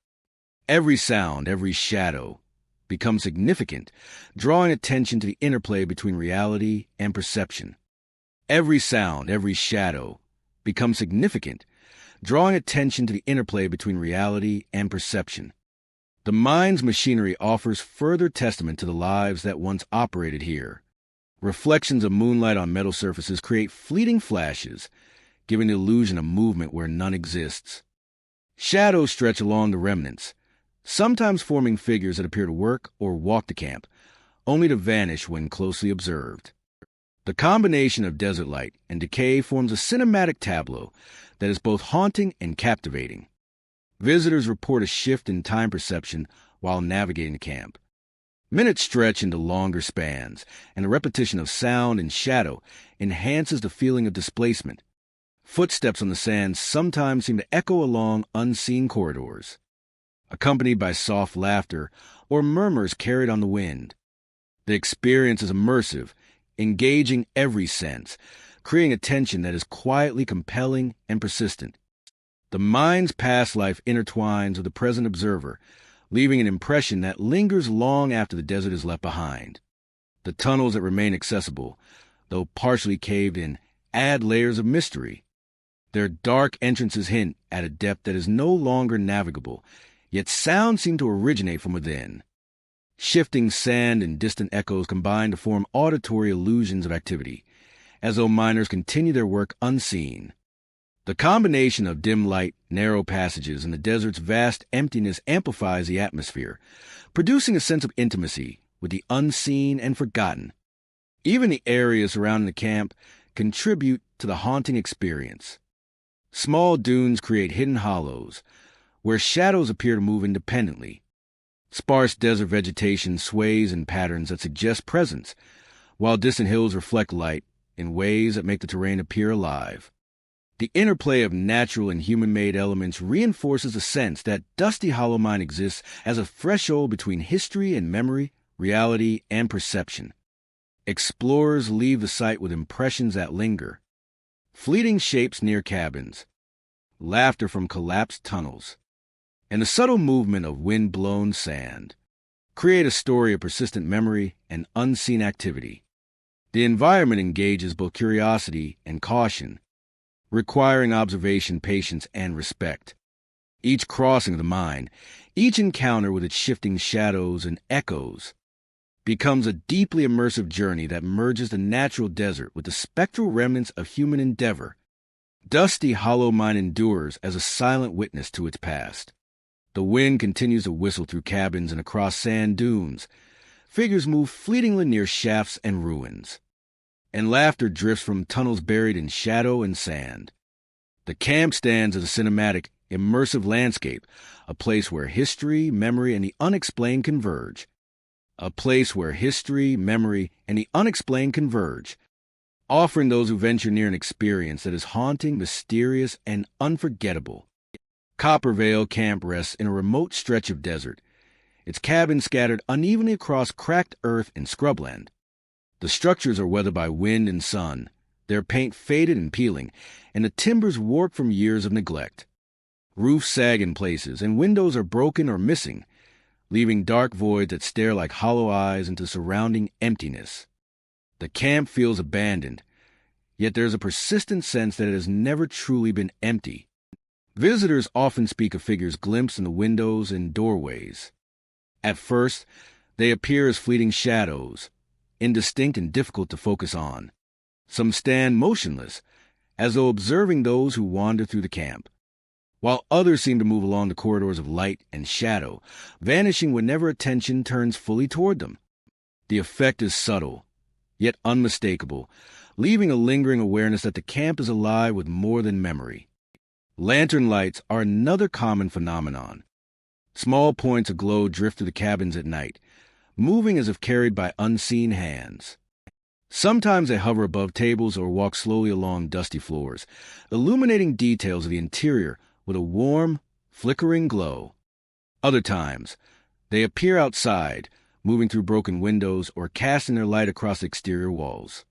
Speaker 1: Every sound, every shadow, become significant, drawing attention to the interplay between reality and perception. Every sound, every shadow, becomes significant, drawing attention to the interplay between reality and perception. The mind's machinery offers further testament to the lives that once operated here. Reflections of moonlight on metal surfaces create fleeting flashes, giving the illusion of movement where none exists. Shadows stretch along the remnants, sometimes forming figures that appear to work or walk the camp, only to vanish when closely observed. The combination of desert light and decay forms a cinematic tableau that is both haunting and captivating. Visitors report a shift in time perception while navigating the camp. Minutes stretch into longer spans, and the repetition of sound and shadow enhances the feeling of displacement. Footsteps on the sand sometimes seem to echo along unseen corridors, accompanied by soft laughter or murmurs carried on the wind. The experience is immersive, engaging every sense, creating a tension that is quietly compelling and persistent. The mind's past life intertwines with the present observer, leaving an impression that lingers long after the desert is left behind. The tunnels that remain accessible, though partially caved in, add layers of mystery. Their dark entrances hint at a depth that is no longer navigable, yet sounds seem to originate from within. Shifting sand and distant echoes combine to form auditory illusions of activity, as though miners continue their work unseen. The combination of dim light, narrow passages, and the desert's vast emptiness amplifies the atmosphere, producing a sense of intimacy with the unseen and forgotten. Even the areas surrounding the camp contribute to the haunting experience. Small dunes create hidden hollows, where shadows appear to move independently. Sparse desert vegetation sways in patterns that suggest presence, while distant hills reflect light in ways that make the terrain appear alive. The interplay of natural and human-made elements reinforces the sense that Dusty Hollow Mine exists as a threshold between history and memory, reality and perception. Explorers leave the site with impressions that linger. Fleeting shapes near cabins, laughter from collapsed tunnels, and the subtle movement of wind-blown sand create a story of persistent memory and unseen activity. The environment engages both curiosity and caution, requiring observation, patience, and respect. Each crossing of the mind, each encounter with its shifting shadows and echoes, becomes a deeply immersive journey that merges the natural desert with the spectral remnants of human endeavor. Dusty Hollow Mine endures as a silent witness to its past. The wind continues to whistle through cabins and across sand dunes. Figures move fleetingly near shafts and ruins, and laughter drifts from tunnels buried in shadow and sand. The camp stands as a cinematic, immersive landscape, a place where history, memory, and the unexplained converge. A place where history, memory, and the unexplained converge, offering those who venture near an experience that is haunting, mysterious, and unforgettable. Coppervale Camp rests in a remote stretch of desert, its cabins scattered unevenly across cracked earth and scrubland. The structures are weathered by wind and sun, their paint faded and peeling, and the timbers warped from years of neglect. Roofs sag in places, and windows are broken or missing, leaving dark voids that stare like hollow eyes into surrounding emptiness. The camp feels abandoned, yet there is a persistent sense that it has never truly been empty. Visitors often speak of figures glimpsed in the windows and doorways. At first, they appear as fleeting shadows, indistinct and difficult to focus on. Some stand motionless, as though observing those who wander through the camp, while others seem to move along the corridors of light and shadow, vanishing whenever attention turns fully toward them. The effect is subtle, yet unmistakable, leaving a lingering awareness that the camp is alive with more than memory. Lantern lights are another common phenomenon. Small points of glow drift through the cabins at night, moving as if carried by unseen hands. Sometimes they hover above tables or walk slowly along dusty floors, illuminating details of the interior with a warm, flickering glow. Other times, they appear outside, moving through broken windows or casting their light across exterior walls.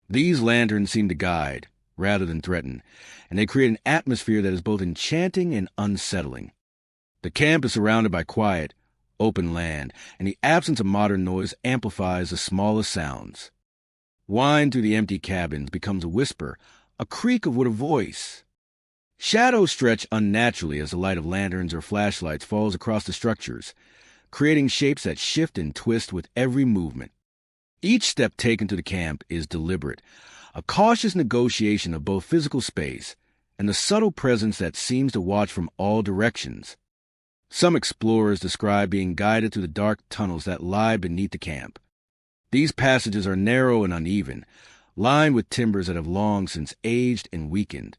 Speaker 1: These lanterns seem to guide, rather than threaten, and they create an atmosphere that is both enchanting and unsettling. The camp is surrounded by quiet, open land, and the absence of modern noise amplifies the smallest sounds. Whine through the empty cabins becomes a whisper, a creak with a voice. Shadows stretch unnaturally as the light of lanterns or flashlights falls across the structures, creating shapes that shift and twist with every movement. Each step taken to the camp is deliberate, a cautious negotiation of both physical space and the subtle presence that seems to watch from all directions. Some explorers describe being guided through the dark tunnels that lie beneath the camp. These passages are narrow and uneven, lined with timbers that have long since aged and weakened.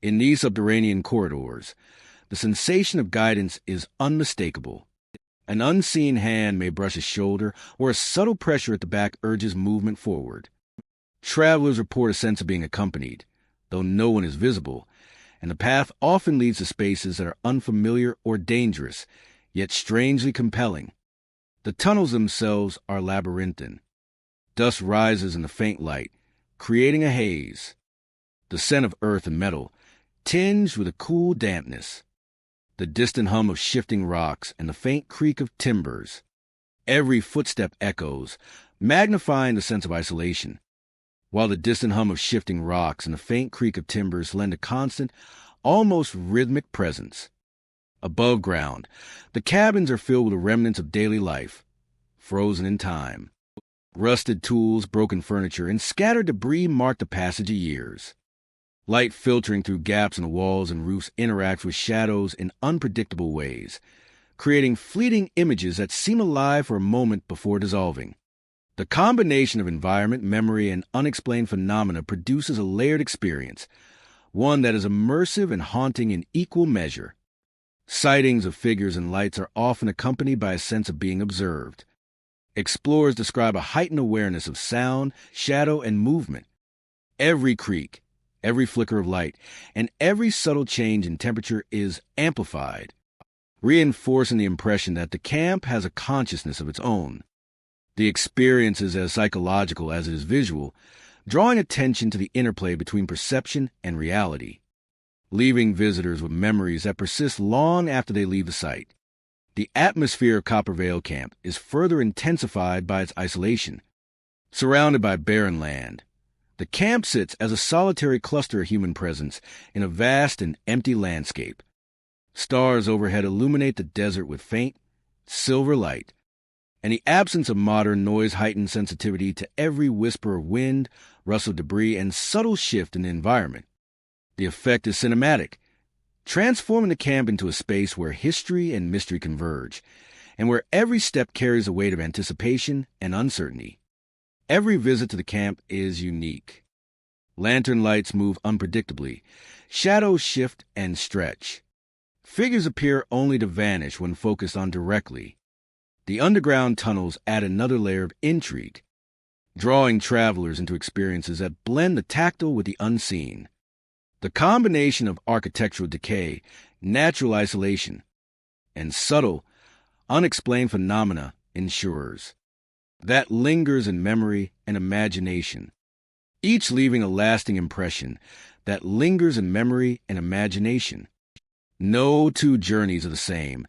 Speaker 1: In these subterranean corridors, the sensation of guidance is unmistakable. An unseen hand may brush a shoulder, or a subtle pressure at the back urges movement forward. Travelers report a sense of being accompanied, though no one is visible, and the path often leads to spaces that are unfamiliar or dangerous, yet strangely compelling. The tunnels themselves are labyrinthine. Dust rises in the faint light, creating a haze. The scent of earth and metal, tinged with a cool dampness. The distant hum of shifting rocks and the faint creak of timbers. Every footstep echoes, magnifying the sense of isolation, while the distant hum of shifting rocks and the faint creak of timbers lend a constant, almost rhythmic presence. Above ground, the cabins are filled with the remnants of daily life, frozen in time. Rusted tools, broken furniture, and scattered debris mark the passage of years. Light filtering through gaps in the walls and roofs interacts with shadows in unpredictable ways, creating fleeting images that seem alive for a moment before dissolving. The combination of environment, memory, and unexplained phenomena produces a layered experience, one that is immersive and haunting in equal measure. Sightings of figures and lights are often accompanied by a sense of being observed. Explorers describe a heightened awareness of sound, shadow, and movement. Every creak, every flicker of light, and every subtle change in temperature is amplified, reinforcing the impression that the camp has a consciousness of its own. The experience is as psychological as it is visual, drawing attention to the interplay between perception and reality, leaving visitors with memories that persist long after they leave the site. The atmosphere of Coppervale Camp is further intensified by its isolation. Surrounded by barren land, the camp sits as a solitary cluster of human presence in a vast and empty landscape. Stars overhead illuminate the desert with faint, silver light, and the absence of modern noise heightens sensitivity to every whisper of wind, rustle of debris, and subtle shift in the environment. The effect is cinematic, transforming the camp into a space where history and mystery converge, and where every step carries a weight of anticipation and uncertainty. Every visit to the camp is unique. Lantern lights move unpredictably, shadows shift and stretch. Figures appear only to vanish when focused on directly. The underground tunnels add another layer of intrigue, drawing travelers into experiences that blend the tactile with the unseen. The combination of architectural decay, natural isolation, and subtle, unexplained phenomena ensures that lingers in memory and imagination, each leaving a lasting impression that lingers in memory and imagination. No two journeys are the same,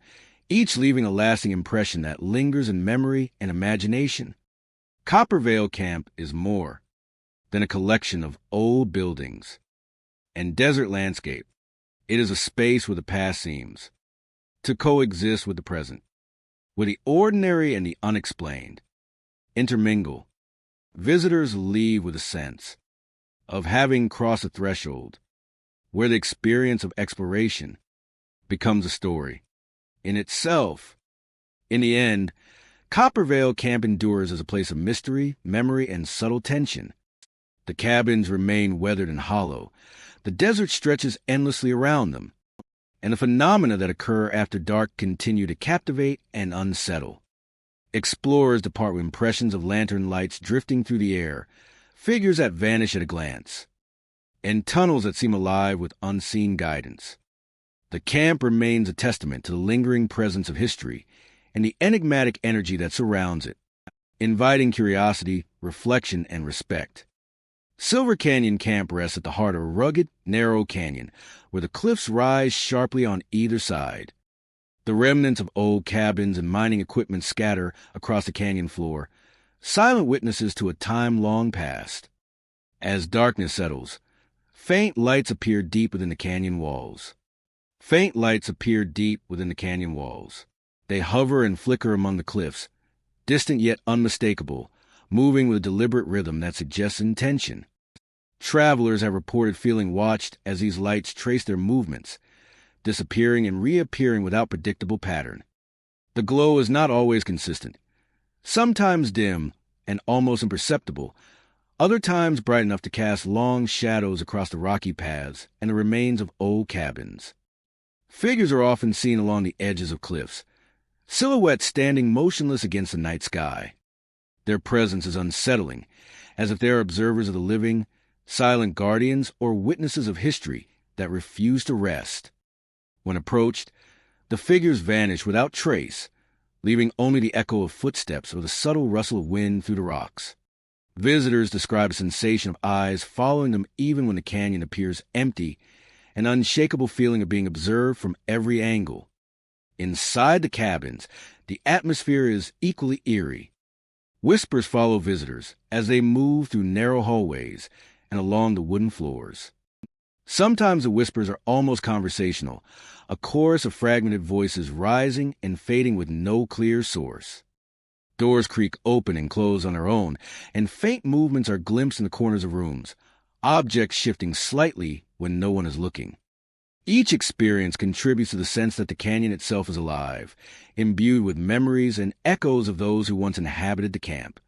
Speaker 1: each leaving a lasting impression that lingers in memory and imagination. Coppervale Camp is more than a collection of old buildings and desert landscape. It is a space where the past seems to coexist with the present, where the ordinary and the unexplained intermingle. Visitors leave with a sense of having crossed a threshold, where the experience of exploration becomes a story in itself. In the end, Coppervale Camp endures as a place of mystery, memory, and subtle tension. The cabins remain weathered and hollow. The desert stretches endlessly around them, and the phenomena that occur after dark continue to captivate and unsettle. Explorers depart with impressions of lantern lights drifting through the air, figures that vanish at a glance, and tunnels that seem alive with unseen guidance. The camp remains a testament to the lingering presence of history and the enigmatic energy that surrounds it, inviting curiosity, reflection, and respect. Silver Canyon Camp rests at the heart of a rugged, narrow canyon, where the cliffs rise sharply on either side. The remnants of old cabins and mining equipment scatter across the canyon floor, silent witnesses to a time long past. As darkness settles, faint lights appear deep within the canyon walls. Faint lights appear deep within the canyon walls. They hover and flicker among the cliffs, distant yet unmistakable, moving with a deliberate rhythm that suggests intention. Travelers have reported feeling watched as these lights trace their movements, disappearing and reappearing without predictable pattern. The glow is not always consistent. Sometimes dim and almost imperceptible, other times bright enough to cast long shadows across the rocky paths and the remains of old cabins. Figures are often seen along the edges of cliffs, silhouettes standing motionless against the night sky. Their presence is unsettling, as if they are observers of the living, silent guardians or witnesses of history that refuse to rest. When approached, the figures vanish without trace, leaving only the echo of footsteps or the subtle rustle of wind through the rocks. Visitors describe a sensation of eyes following them even when the canyon appears empty, an unshakable feeling of being observed from every angle. Inside the cabins, the atmosphere is equally eerie. Whispers follow visitors as they move through narrow hallways and along the wooden floors. Sometimes the whispers are almost conversational, a chorus of fragmented voices rising and fading with no clear source. Doors creak open and close on their own, and faint movements are glimpsed in the corners of rooms, objects shifting slightly when no one is looking. Each experience contributes to the sense that the canyon itself is alive, imbued with memories and echoes of those who once inhabited the camp.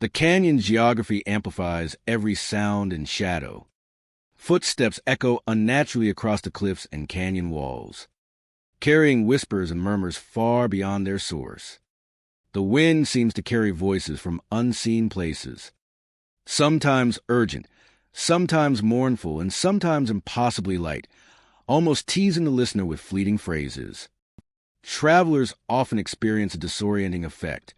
Speaker 1: The canyon's geography amplifies every sound and shadow. Footsteps echo unnaturally across the cliffs and canyon walls, carrying whispers and murmurs far beyond their source. The wind seems to carry voices from unseen places, sometimes urgent, sometimes mournful, and sometimes impossibly light, almost teasing the listener with fleeting phrases. Travelers often experience a disorienting effect,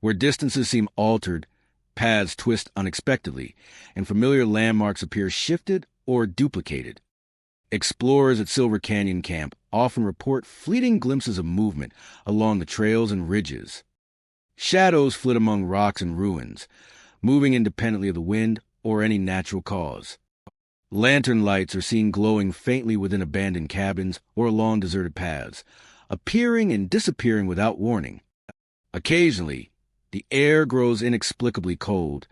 Speaker 1: where distances seem altered, paths twist unexpectedly, and familiar landmarks appear shifted or duplicated. Explorers at Silver Canyon Camp often report fleeting glimpses of movement along the trails and ridges. Shadows flit among rocks and ruins, moving independently of the wind or any natural cause. Lantern lights are seen glowing faintly within abandoned cabins or along deserted paths, appearing and disappearing without warning. Occasionally, the air grows inexplicably cold,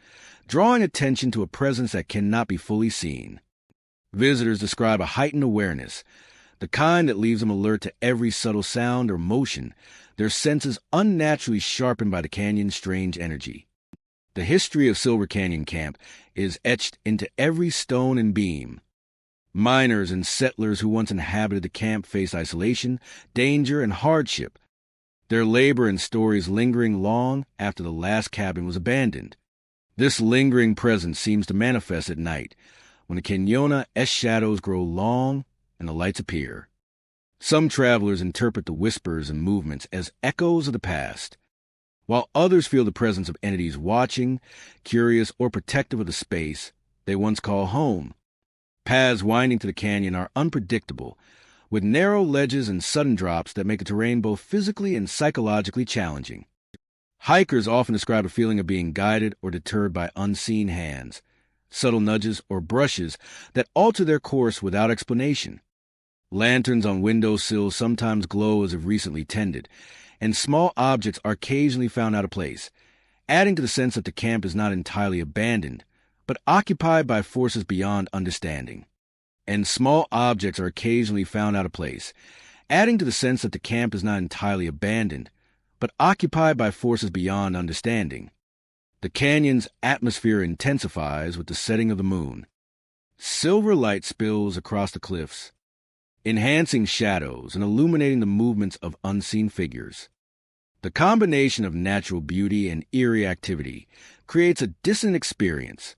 Speaker 1: drawing attention to a presence that cannot be fully seen. Visitors describe a heightened awareness, the kind that leaves them alert to every subtle sound or motion, their senses unnaturally sharpened by the canyon's strange energy. The history of Silver Canyon Camp is etched into every stone and beam. Miners and settlers who once inhabited the camp faced isolation, danger, and hardship, their labor and stories lingering long after the last cabin was abandoned. This lingering presence seems to manifest at night, when the Cañona-esque shadows grow long and the lights appear. Some travelers interpret the whispers and movements as echoes of the past, while others feel the presence of entities watching, curious, or protective of the space they once called home. Paths winding to the canyon are unpredictable, with narrow ledges and sudden drops that make the terrain both physically and psychologically challenging. Hikers often describe a feeling of being guided or deterred by unseen hands, subtle nudges or brushes that alter their course without explanation. Lanterns on window sills sometimes glow as if recently tended, and small objects are occasionally found out of place, adding to the sense that the camp is not entirely abandoned, but occupied by forces beyond understanding. And small objects are occasionally found out of place, adding to the sense that the camp is not entirely abandoned, but occupied by forces beyond understanding. The canyon's atmosphere intensifies with the setting of the moon. Silver light spills across the cliffs, enhancing shadows and illuminating the movements of unseen figures. The combination of natural beauty and eerie activity creates a dissonant experience,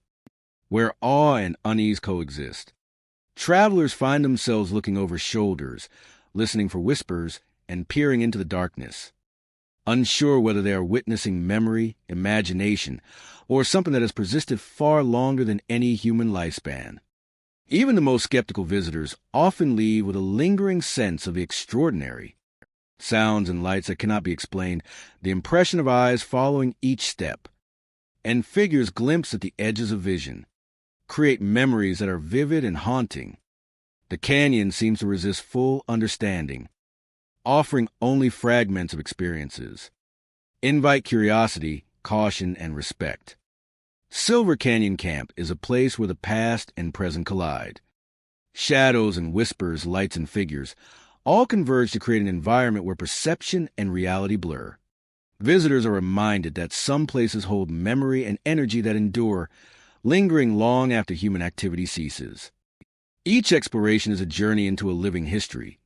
Speaker 1: where awe and unease coexist. Travelers find themselves looking over shoulders, listening for whispers, and peering into the darkness, unsure whether they are witnessing memory, imagination, or something that has persisted far longer than any human lifespan. Even the most skeptical visitors often leave with a lingering sense of the extraordinary. sounds and lights that cannot be explained, the impression of eyes following each step, and figures glimpsed at the edges of vision, create memories that are vivid and haunting. The canyon seems to resist full understanding, offering only fragments of experiences. Invite curiosity, caution, and respect. Silver Canyon Camp is a place where the past and present collide. Shadows and whispers, lights and figures, all converge to create an environment where perception and reality blur. Visitors are reminded that some places hold memory and energy that endure, lingering long after human activity ceases. Each exploration is a journey into a living history,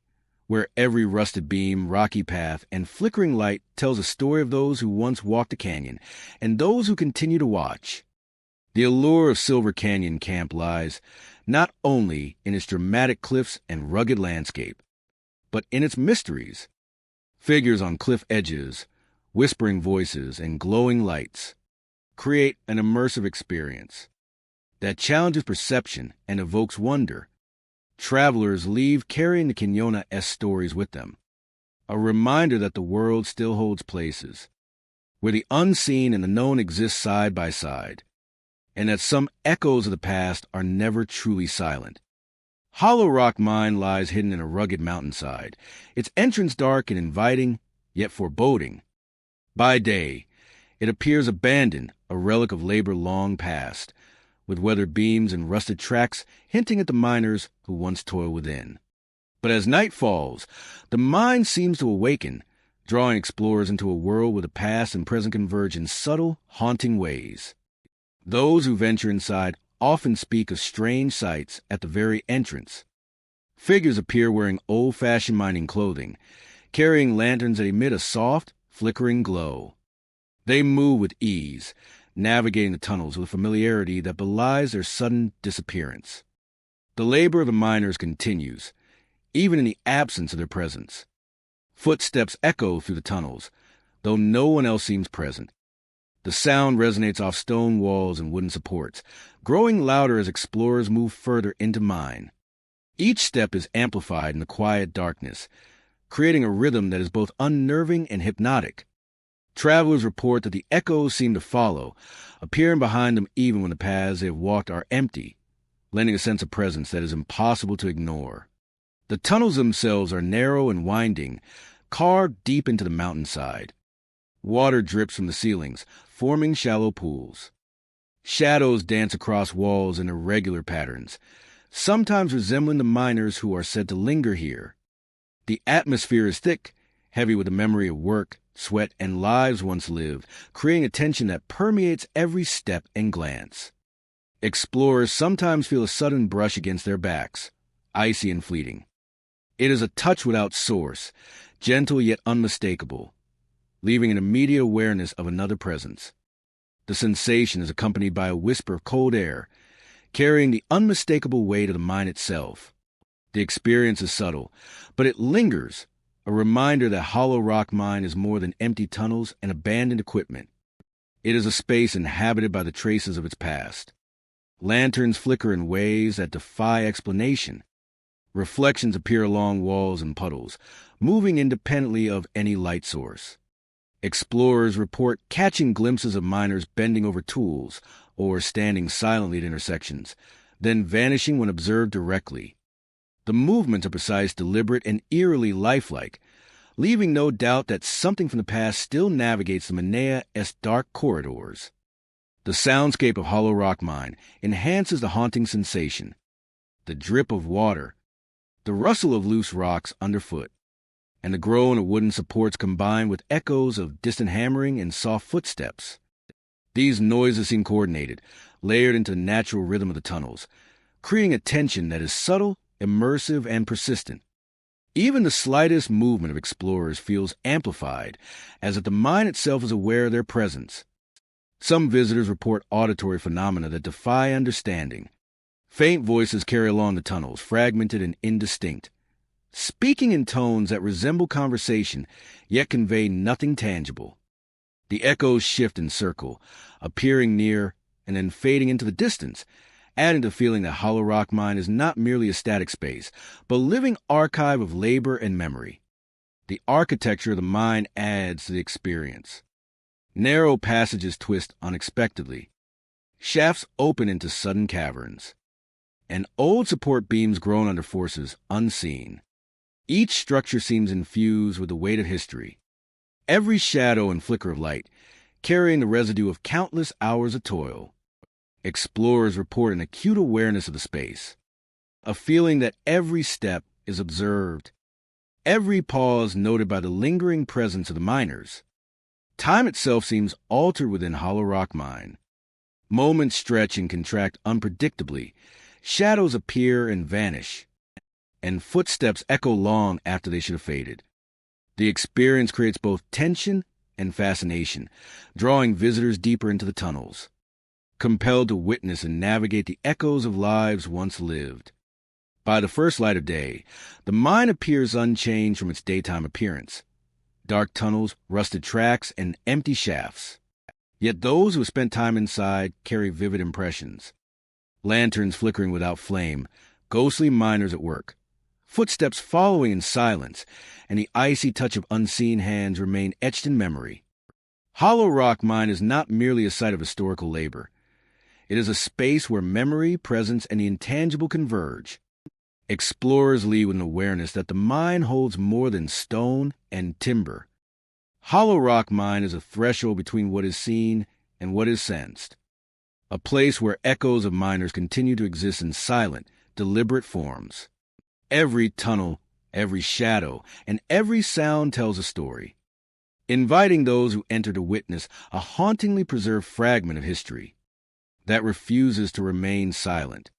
Speaker 1: where every rusted beam, rocky path, and flickering light tells a story of those who once walked the canyon and those who continue to watch. The allure of Silver Canyon Camp lies not only in its dramatic cliffs and rugged landscape, but in its mysteries. Figures on cliff edges, whispering voices, and glowing lights create an immersive experience that challenges perception and evokes wonder. Travelers leave carrying the Quinona-esque stories with them, a reminder that the world still holds places where the unseen and the known exist side by side, and that some echoes of the past are never truly silent. Hollow Rock Mine lies hidden in a rugged mountainside, its entrance dark and inviting, yet foreboding. By day, it appears abandoned, a relic of labor long past, with weathered beams and rusted tracks hinting at the miners who once toiled within. But as night falls, the mine seems to awaken, drawing explorers into a world where the past and present converge in subtle, haunting ways. Those who venture inside often speak of strange sights at the very entrance. Figures appear wearing old-fashioned mining clothing, carrying lanterns that emit a soft, flickering glow. They move with ease, navigating the tunnels with a familiarity that belies their sudden disappearance. The labor of the miners continues, even in the absence of their presence. Footsteps echo through the tunnels, though no one else seems present. The sound resonates off stone walls and wooden supports, growing louder as explorers move further into mine. Each step is amplified in the quiet darkness, creating a rhythm that is both unnerving and hypnotic. Travelers report that the echoes seem to follow, appearing behind them even when the paths they have walked are empty, lending a sense of presence that is impossible to ignore. The tunnels themselves are narrow and winding, carved deep into the mountainside. Water drips from the ceilings, forming shallow pools. Shadows dance across walls in irregular patterns, sometimes resembling the miners who are said to linger here. The atmosphere is thick, heavy with the memory of work, sweat, and lives once lived, creating a tension that permeates every step and glance. Explorers sometimes feel a sudden brush against their backs, icy and fleeting. It is a touch without source, gentle yet unmistakable, leaving an immediate awareness of another presence. The sensation is accompanied by a whisper of cold air, carrying the unmistakable weight of the mine itself. The experience is subtle, but it lingers, a reminder that Hollow Rock Mine is more than empty tunnels and abandoned equipment. It is a space inhabited by the traces of its past. Lanterns flicker in ways that defy explanation. Reflections appear along walls and puddles, moving independently of any light source. Explorers report catching glimpses of miners bending over tools or standing silently at intersections, then vanishing when observed directly. The movements are precise, deliberate, and eerily lifelike, leaving no doubt that something from the past still navigates the Manea-esque dark corridors. The soundscape of Hollow Rock Mine enhances the haunting sensation. The drip of water, the rustle of loose rocks underfoot, and the groan of wooden supports combine with echoes of distant hammering and soft footsteps. These noises seem coordinated, layered into the natural rhythm of the tunnels, creating a tension that is subtle, immersive, and persistent. Even the slightest movement of explorers feels amplified, as if the mine itself is aware of their presence. Some visitors report auditory phenomena that defy understanding. Faint voices carry along the tunnels, fragmented and indistinct, speaking in tones that resemble conversation, yet convey nothing tangible. The echoes shift and circle, appearing near and then fading into the distance, adding to the feeling that Hollow Rock Mine is not merely a static space, but a living archive of labor and memory. The architecture of the mine adds to the experience. Narrow passages twist unexpectedly. Shafts open into sudden caverns. And old support beams groan under forces unseen. Each structure seems infused with the weight of history. Every shadow and flicker of light carrying the residue of countless hours of toil. Explorers report an acute awareness of the space, a feeling that every step is observed, every pause noted by the lingering presence of the miners. Time itself seems altered within Hollow Rock Mine. Moments stretch and contract unpredictably, shadows appear and vanish, and footsteps echo long after they should have faded. The experience creates both tension and fascination, drawing visitors deeper into the tunnels, compelled to witness and navigate the echoes of lives once lived. By the first light of day, the mine appears unchanged from its daytime appearance. Dark tunnels, rusted tracks, and empty shafts. Yet those who have spent time inside carry vivid impressions. Lanterns flickering without flame, ghostly miners at work, footsteps following in silence, and the icy touch of unseen hands remain etched in memory. Hollow Rock Mine is not merely a site of historical labor. It is a space where memory, presence, and the intangible converge. Explorers leave with an awareness that the mine holds more than stone and timber. Hollow Rock Mine is a threshold between what is seen and what is sensed, a place where echoes of miners continue to exist in silent, deliberate forms. Every tunnel, every shadow, and every sound tells a story, inviting those who enter to witness a hauntingly preserved fragment of history that refuses to remain silent.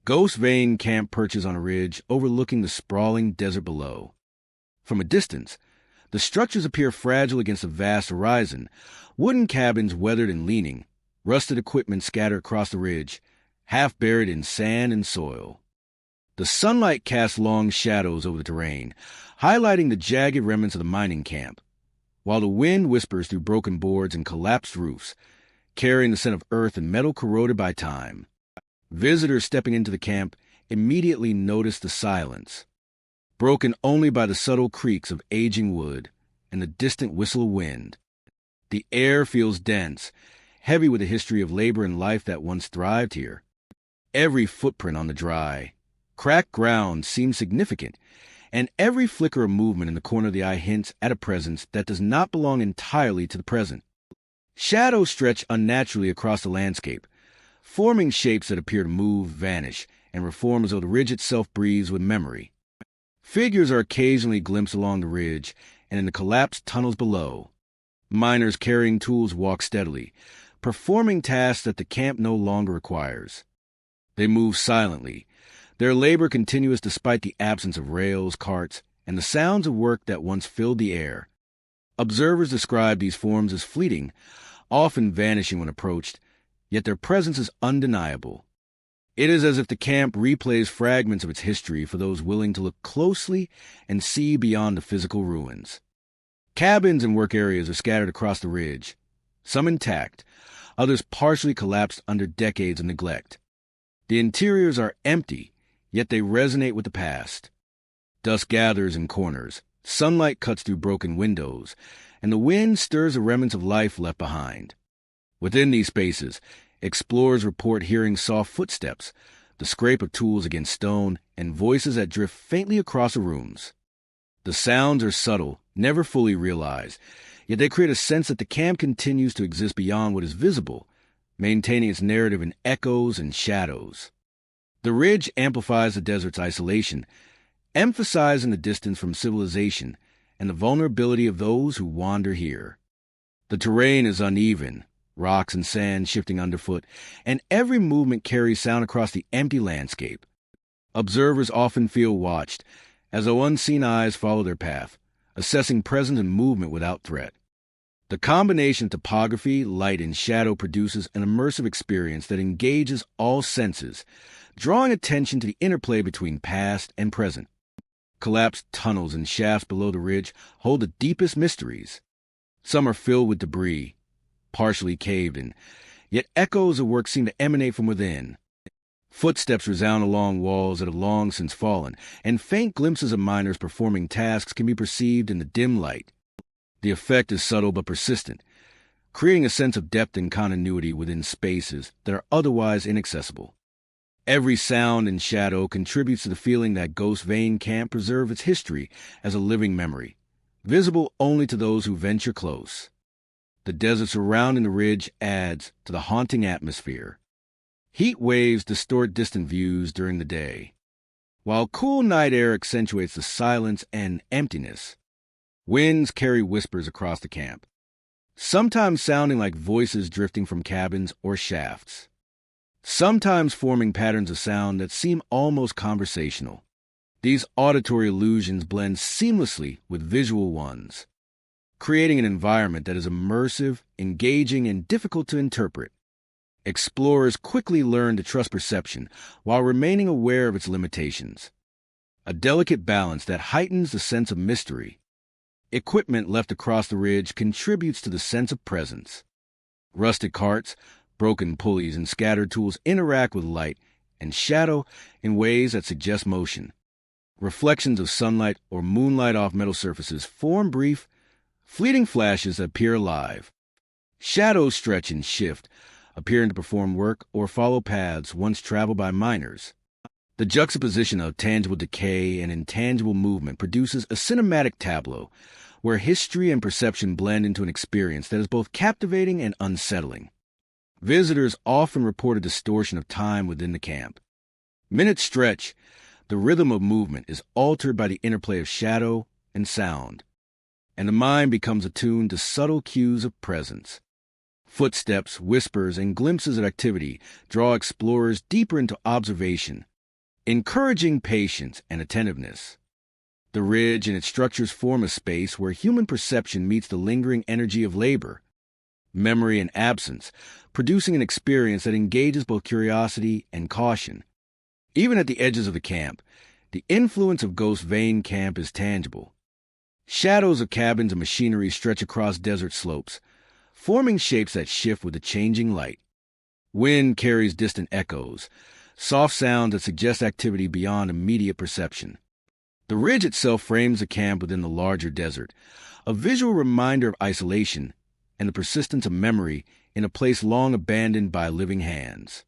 Speaker 1: Ghost Vein Camp perches on a ridge overlooking the sprawling desert below. From a distance, the structures appear fragile against a vast horizon, wooden cabins weathered and leaning, rusted equipment scattered across the ridge, half buried in sand and soil. The sunlight casts long shadows over the terrain, highlighting the jagged remnants of the mining camp, while the wind whispers through broken boards and collapsed roofs, carrying the scent of earth and metal corroded by time. Visitors stepping into the camp immediately notice the silence, broken only by the subtle creaks of aging wood and the distant whistle of wind. The air feels dense, heavy with the history of labor and life that once thrived here. Every footprint on the dry, cracked ground seems significant, and every flicker of movement in the corner of the eye hints at a presence that does not belong entirely to the present. Shadows stretch unnaturally across the landscape, forming shapes that appear to move, vanish, and reform as though the ridge itself breathes with memory. Figures are occasionally glimpsed along the ridge and in the collapsed tunnels below. Miners carrying tools walk steadily, performing tasks that the camp no longer requires. They move silently, their labor continuous despite the absence of rails, carts, and the sounds of work that once filled the air. Observers describe these forms as fleeting, often vanishing when approached, yet their presence is undeniable. It is as if the camp replays fragments of its history for those willing to look closely and see beyond the physical ruins. Cabins and work areas are scattered across the ridge, some intact, others partially collapsed under decades of neglect. The interiors are empty, yet they resonate with the past. Dust gathers in corners, sunlight cuts through broken windows, and the wind stirs the remnants of life left behind. Within these spaces, explorers report hearing soft footsteps, the scrape of tools against stone, and voices that drift faintly across the rooms. The sounds are subtle, never fully realized, yet they create a sense that the camp continues to exist beyond what is visible, maintaining its narrative in echoes and shadows. The ridge amplifies the desert's isolation, emphasizing the distance from civilization and the vulnerability of those who wander here. The terrain is uneven, rocks and sand shifting underfoot, and every movement carries sound across the empty landscape. Observers often feel watched, as though unseen eyes follow their path, assessing presence and movement without threat. The combination of topography, light, and shadow produces an immersive experience that engages all senses, drawing attention to the interplay between past and present. Collapsed tunnels and shafts below the ridge hold the deepest mysteries. Some are filled with debris, partially caved in, yet echoes of work seem to emanate from within. Footsteps resound along walls that have long since fallen, and faint glimpses of miners performing tasks can be perceived in the dim light. The effect is subtle but persistent, creating a sense of depth and continuity within spaces that are otherwise inaccessible. Every sound and shadow contributes to the feeling that Ghost Vein Camp preserves its history as a living memory, visible only to those who venture close. The desert surrounding the ridge adds to the haunting atmosphere. Heat waves distort distant views during the day, while cool night air accentuates the silence and emptiness. Winds carry whispers across the camp, sometimes sounding like voices drifting from cabins or shafts, sometimes forming patterns of sound that seem almost conversational. These auditory illusions blend seamlessly with visual ones, creating an environment that is immersive, engaging, and difficult to interpret. Explorers quickly learn to trust perception while remaining aware of its limitations, a delicate balance that heightens the sense of mystery. Equipment left across the ridge contributes to the sense of presence. Rusted carts, broken pulleys, and scattered tools interact with light and shadow in ways that suggest motion. Reflections of sunlight or moonlight off metal surfaces form brief, fleeting flashes that appear alive. Shadows stretch and shift, appearing to perform work or follow paths once traveled by miners. The juxtaposition of tangible decay and intangible movement produces a cinematic tableau where history and perception blend into an experience that is both captivating and unsettling. Visitors often report a distortion of time within the camp. Minutes stretch, the rhythm of movement is altered by the interplay of shadow and sound, and the mind becomes attuned to subtle cues of presence. Footsteps, whispers, and glimpses of activity draw explorers deeper into observation, encouraging patience and attentiveness. The ridge and its structures form a space where human perception meets the lingering energy of labor, memory, and absence, producing an experience that engages both curiosity and caution. Even at the edges of the camp, the influence of Ghost Vein Camp is tangible. Shadows of cabins and machinery stretch across desert slopes, forming shapes that shift with the changing light. Wind carries distant echoes, soft sounds that suggest activity beyond immediate perception. The ridge itself frames the camp within the larger desert, a visual reminder of isolation and the persistence of memory in a place long abandoned by living hands.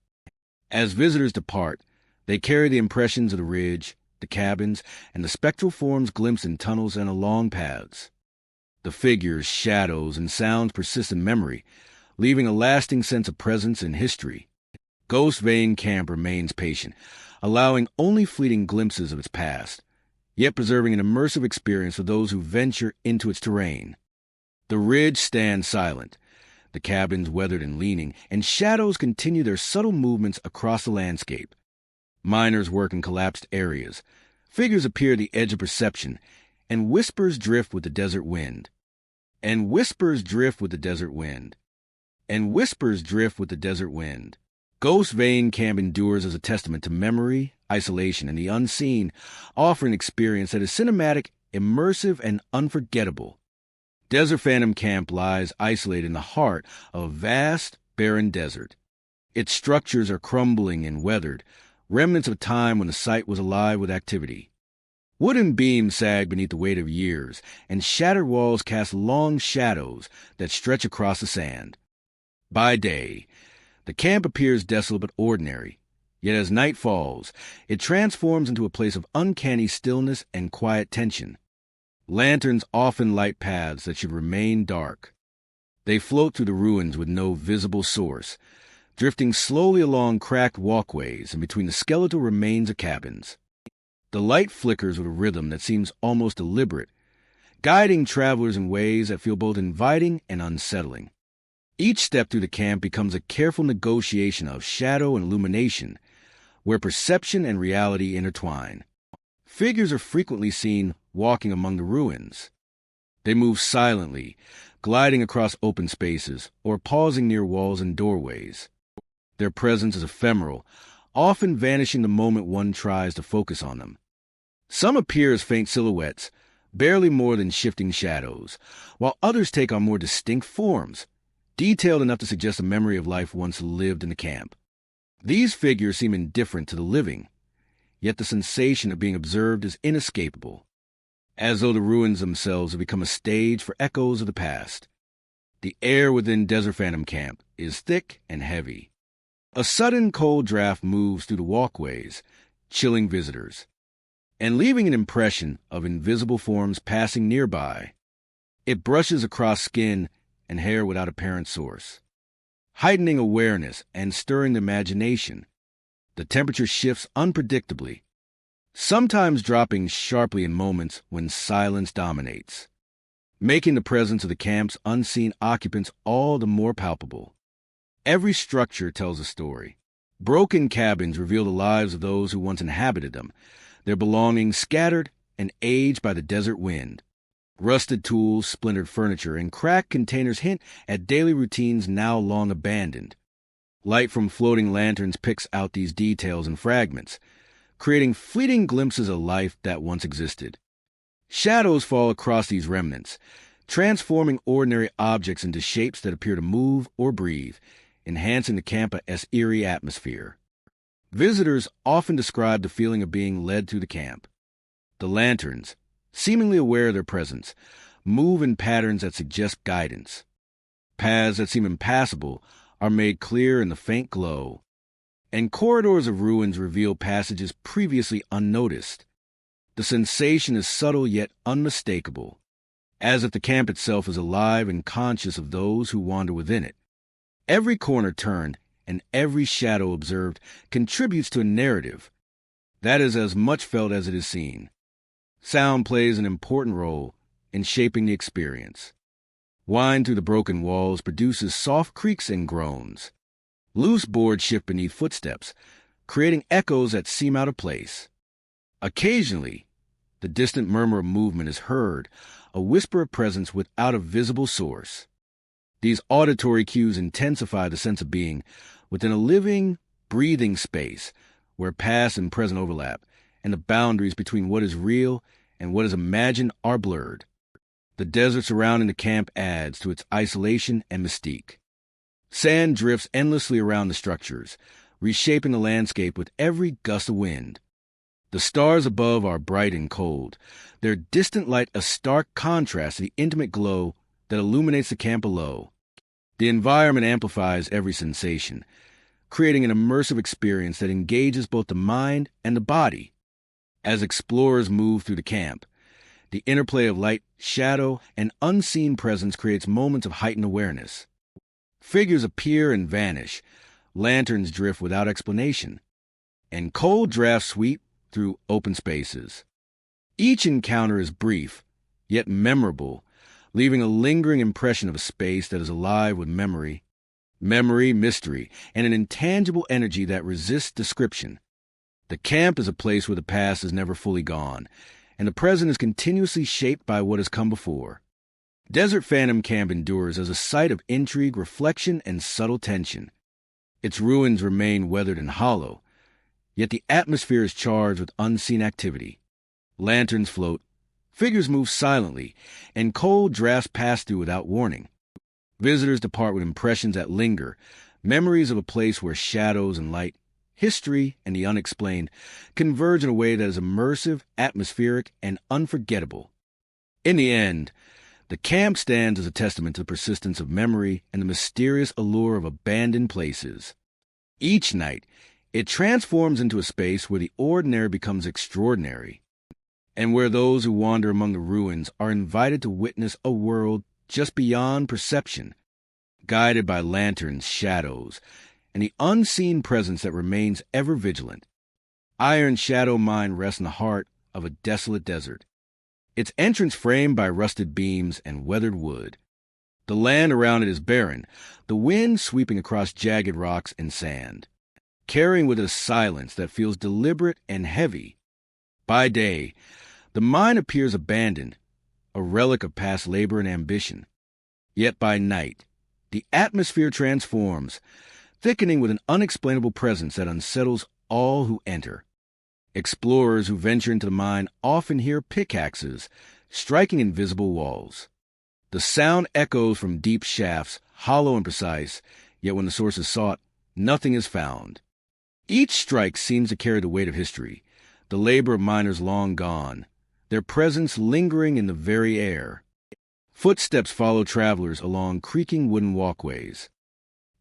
Speaker 1: As visitors depart, they carry the impressions of the ridge, the cabins, and the spectral forms glimpsed in tunnels and along paths. The figures, shadows, and sounds persist in memory, leaving a lasting sense of presence and history. Ghost Vein Camp remains patient, allowing only fleeting glimpses of its past, yet preserving an immersive experience for those who venture into its terrain. The ridge stands silent, the cabins weathered and leaning, and shadows continue their subtle movements across the landscape. Miners work in collapsed areas, figures appear at the edge of perception, and whispers drift with the desert wind. And whispers drift with the desert wind. And whispers drift with the desert wind. Ghost Vein Camp endures as a testament to memory, isolation, and the unseen, offering an experience that is cinematic, immersive, and unforgettable. Desert Phantom Camp lies isolated in the heart of a vast, barren desert. Its structures are crumbling and weathered, remnants of a time when the site was alive with activity. Wooden beams sag beneath the weight of years, and shattered walls cast long shadows that stretch across the sand. By day, the camp appears desolate but ordinary, yet as night falls, it transforms into a place of uncanny stillness and quiet tension. Lanterns often light paths that should remain dark. They float through the ruins with no visible source, drifting slowly along cracked walkways and between the skeletal remains of cabins. The light flickers with a rhythm that seems almost deliberate, guiding travelers in ways that feel both inviting and unsettling. Each step through the camp becomes a careful negotiation of shadow and illumination, where perception and reality intertwine. Figures are frequently seen walking among the ruins. They move silently, gliding across open spaces or pausing near walls and doorways. Their presence is ephemeral, often vanishing the moment one tries to focus on them. Some appear as faint silhouettes, barely more than shifting shadows, while others take on more distinct forms, detailed enough to suggest a memory of life once lived in the camp. These figures seem indifferent to the living, yet the sensation of being observed is inescapable, as though the ruins themselves have become a stage for echoes of the past. The air within Desert Phantom Camp is thick and heavy. A sudden cold draft moves through the walkways, chilling visitors, and leaving an impression of invisible forms passing nearby. It brushes across skin and hair without apparent source, heightening awareness and stirring the imagination. The temperature shifts unpredictably, sometimes dropping sharply in moments when silence dominates, making the presence of the camp's unseen occupants all the more palpable. Every structure tells a story. Broken cabins reveal the lives of those who once inhabited them, their belongings scattered and aged by the desert wind. Rusted tools, splintered furniture, and cracked containers hint at daily routines now long abandoned. Light from floating lanterns picks out these details and fragments, creating fleeting glimpses of life that once existed. Shadows fall across these remnants, transforming ordinary objects into shapes that appear to move or breathe, enhancing the camp's eerie atmosphere. Visitors often describe the feeling of being led through the camp. The lanterns, seemingly aware of their presence, move in patterns that suggest guidance. Paths that seem impassable are made clear in the faint glow, and corridors of ruins reveal passages previously unnoticed. The sensation is subtle yet unmistakable, as if the camp itself is alive and conscious of those who wander within it. Every corner turned and every shadow observed contributes to a narrative that is as much felt as it is seen. Sound plays an important role in shaping the experience. Whine through the broken walls produces soft creaks and groans. Loose boards shift beneath footsteps, creating echoes that seem out of place. Occasionally, the distant murmur of movement is heard, a whisper of presence without a visible source. These auditory cues intensify the sense of being within a living, breathing space where past and present overlap, and the boundaries between what is real and what is imagined are blurred. The desert surrounding the camp adds to its isolation and mystique. Sand drifts endlessly around the structures, reshaping the landscape with every gust of wind. The stars above are bright and cold, their distant light a stark contrast to the intimate glow that illuminates the camp below. The environment amplifies every sensation, creating an immersive experience that engages both the mind and the body. As explorers move through the camp, the interplay of light, shadow, and unseen presence creates moments of heightened awareness. Figures appear and vanish, lanterns drift without explanation, and cold drafts sweep through open spaces. Each encounter is brief, yet memorable, leaving a lingering impression of a space that is alive with memory, mystery, and an intangible energy that resists description. The camp is a place where the past is never fully gone, and the present is continuously shaped by what has come before. Desert Phantom Camp endures as a site of intrigue, reflection, and subtle tension. Its ruins remain weathered and hollow, yet the atmosphere is charged with unseen activity. Lanterns float, figures move silently, and cold drafts pass through without warning. Visitors depart with impressions that linger, memories of a place where shadows and light, history, and the unexplained converge in a way that is immersive, atmospheric, and unforgettable. In the end, the camp stands as a testament to the persistence of memory and the mysterious allure of abandoned places. Each night, it transforms into a space where the ordinary becomes extraordinary, and where those who wander among the ruins are invited to witness a world just beyond perception, guided by lanterns, shadows, and the unseen presence that remains ever vigilant. Iron Shadow Mine rests in the heart of a desolate desert, its entrance framed by rusted beams and weathered wood. The land around it is barren, the wind sweeping across jagged rocks and sand, carrying with it a silence that feels deliberate and heavy. By day, the mine appears abandoned, a relic of past labor and ambition. Yet by night, the atmosphere transforms, thickening with an unexplainable presence that unsettles all who enter. Explorers who venture into the mine often hear pickaxes striking invisible walls. The sound echoes from deep shafts, hollow and precise, yet when the source is sought, nothing is found. Each strike seems to carry the weight of history, the labor of miners long gone, their presence lingering in the very air. Footsteps follow travelers along creaking wooden walkways,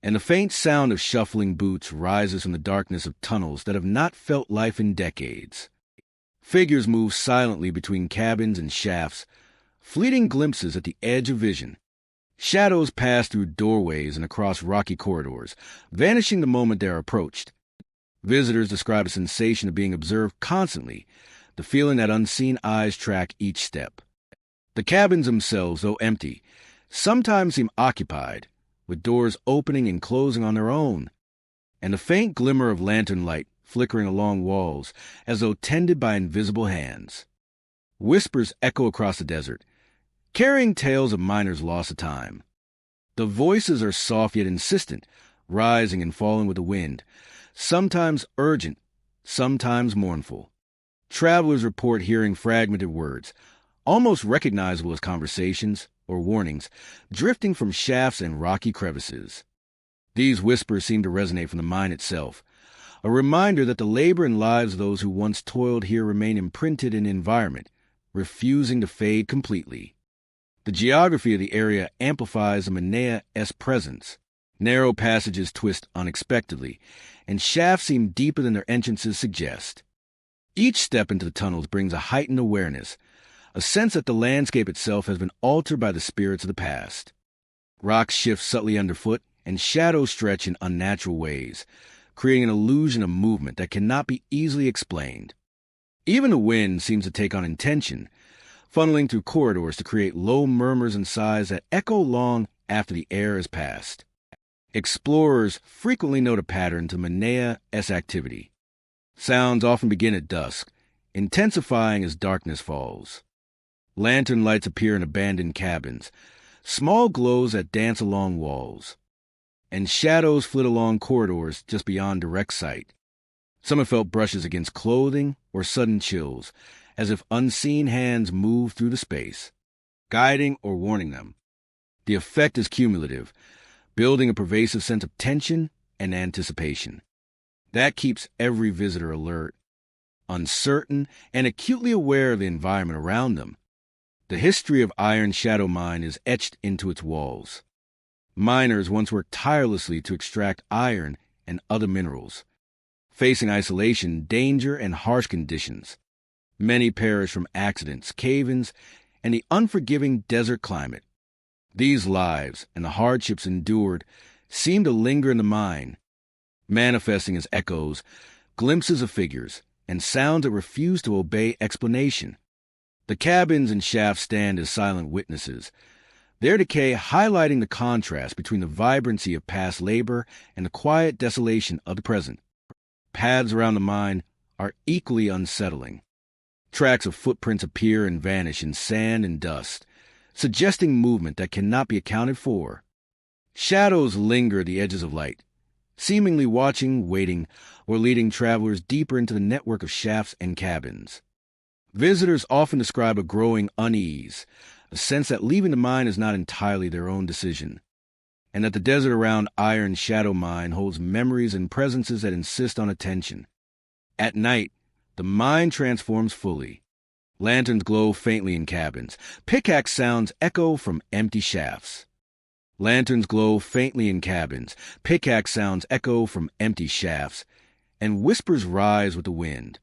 Speaker 1: and the faint sound of shuffling boots rises from the darkness of tunnels that have not felt life in decades. Figures move silently between cabins and shafts, fleeting glimpses at the edge of vision. Shadows pass through doorways and across rocky corridors, vanishing the moment they are approached. Visitors describe a sensation of being observed constantly, the feeling that unseen eyes track each step. The cabins themselves, though empty, sometimes seem occupied, with doors opening and closing on their own, and a faint glimmer of lantern light flickering along walls as though tended by invisible hands. Whispers echo across the desert, carrying tales of miners lost to time. The voices are soft yet insistent, rising and falling with the wind, sometimes urgent, sometimes mournful. Travelers report hearing fragmented words, almost recognizable as conversations or warnings, drifting from shafts and rocky crevices. These whispers seem to resonate from the mine itself, a reminder that the labor and lives of those who once toiled here remain imprinted in the environment, refusing to fade completely. The geography of the area amplifies the Manea-esque presence. Narrow passages twist unexpectedly, and shafts seem deeper than their entrances suggest. Each step into the tunnels brings a heightened awareness, a sense that the landscape itself has been altered by the spirits of the past. Rocks shift subtly underfoot, and shadows stretch in unnatural ways, creating an illusion of movement that cannot be easily explained. Even the wind seems to take on intention, funneling through corridors to create low murmurs and sighs that echo long after the air has passed. Explorers frequently note a pattern to Manea-esque activity. Sounds often begin at dusk, intensifying as darkness falls. Lantern lights appear in abandoned cabins, small glows that dance along walls, and shadows flit along corridors just beyond direct sight. Some have felt brushes against clothing or sudden chills, as if unseen hands move through the space, guiding or warning them. The effect is cumulative, building a pervasive sense of tension and anticipation. That keeps every visitor alert, uncertain, and acutely aware of the environment around them. The history of Iron Shadow Mine is etched into its walls. Miners once worked tirelessly to extract iron and other minerals, facing isolation, danger, and harsh conditions. Many perished from accidents, cave-ins, and the unforgiving desert climate. These lives and the hardships endured seem to linger in the mine, manifesting as echoes, glimpses of figures, and sounds that refuse to obey explanation. The cabins and shafts stand as silent witnesses, their decay highlighting the contrast between the vibrancy of past labor and the quiet desolation of the present. Paths around the mine are equally unsettling. Tracks of footprints appear and vanish in sand and dust, suggesting movement that cannot be accounted for. Shadows linger at the edges of light, seemingly watching, waiting, or leading travelers deeper into the network of shafts and cabins. Visitors often describe a growing unease, a sense that leaving the mine is not entirely their own decision, and that the desert around Iron Shadow Mine holds memories and presences that insist on attention. At night, the mine transforms fully. Lanterns glow faintly in cabins. Pickaxe sounds echo from empty shafts. Lanterns glow faintly in cabins. Pickaxe sounds echo from empty shafts, and whispers rise with the wind.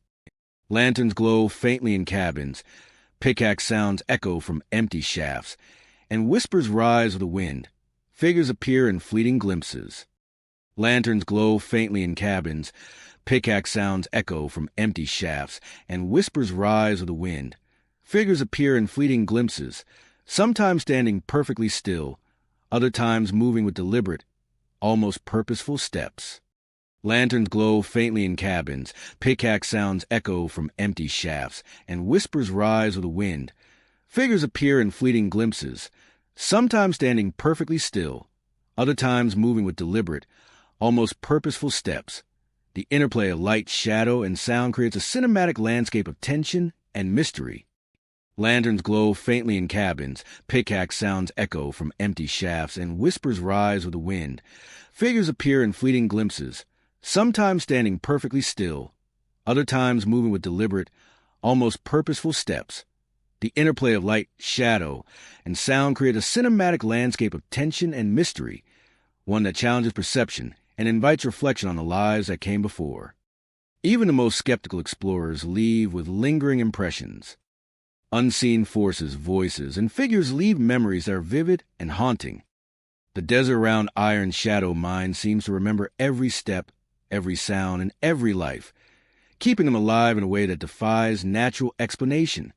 Speaker 1: Lanterns glow faintly in cabins. Pickaxe sounds echo from empty shafts, and whispers rise with the wind. Figures appear in fleeting glimpses. Lanterns glow faintly in cabins. Pickaxe sounds echo from empty shafts, and whispers rise with the wind. Figures appear in fleeting glimpses, sometimes standing perfectly still, other times moving with deliberate, almost purposeful steps. Lanterns glow faintly in cabins. Pickaxe sounds echo from empty shafts, and whispers rise with the wind. Figures appear in fleeting glimpses, sometimes standing perfectly still, other times moving with deliberate, almost purposeful steps. The interplay of light, shadow, and sound creates a cinematic landscape of tension and mystery. Lanterns glow faintly in cabins. Pickaxe sounds echo from empty shafts, and whispers rise with the wind. Figures appear in fleeting glimpses, sometimes standing perfectly still, other times moving with deliberate, almost purposeful steps. The interplay of light, shadow, and sound create a cinematic landscape of tension and mystery, one that challenges perception and invites reflection on the lives that came before. Even the most skeptical explorers leave with lingering impressions. Unseen forces, voices, and figures leave memories that are vivid and haunting. The desert around Iron Shadow Mine seems to remember every step, every sound, and every life, keeping them alive in a way that defies natural explanation.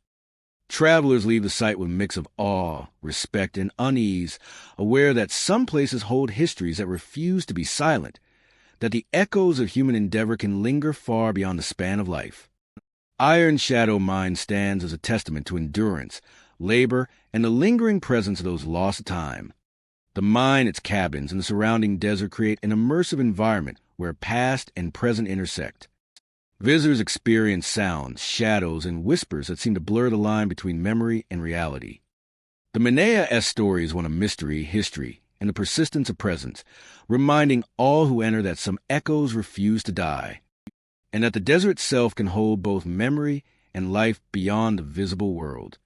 Speaker 1: Travelers leave the site with a mix of awe, respect, and unease, aware that some places hold histories that refuse to be silent, that the echoes of human endeavor can linger far beyond the span of life. Iron Shadow Mine stands as a testament to endurance, labor, and the lingering presence of those lost to time. The mine, its cabins, and the surrounding desert create an immersive environment where past and present intersect. Visitors experience sounds, shadows, and whispers that seem to blur the line between memory and reality. The Minea story is one of mystery, history, and the persistence of presence, reminding all who enter that some echoes refuse to die, and that the desert itself can hold both memory and life beyond the visible world.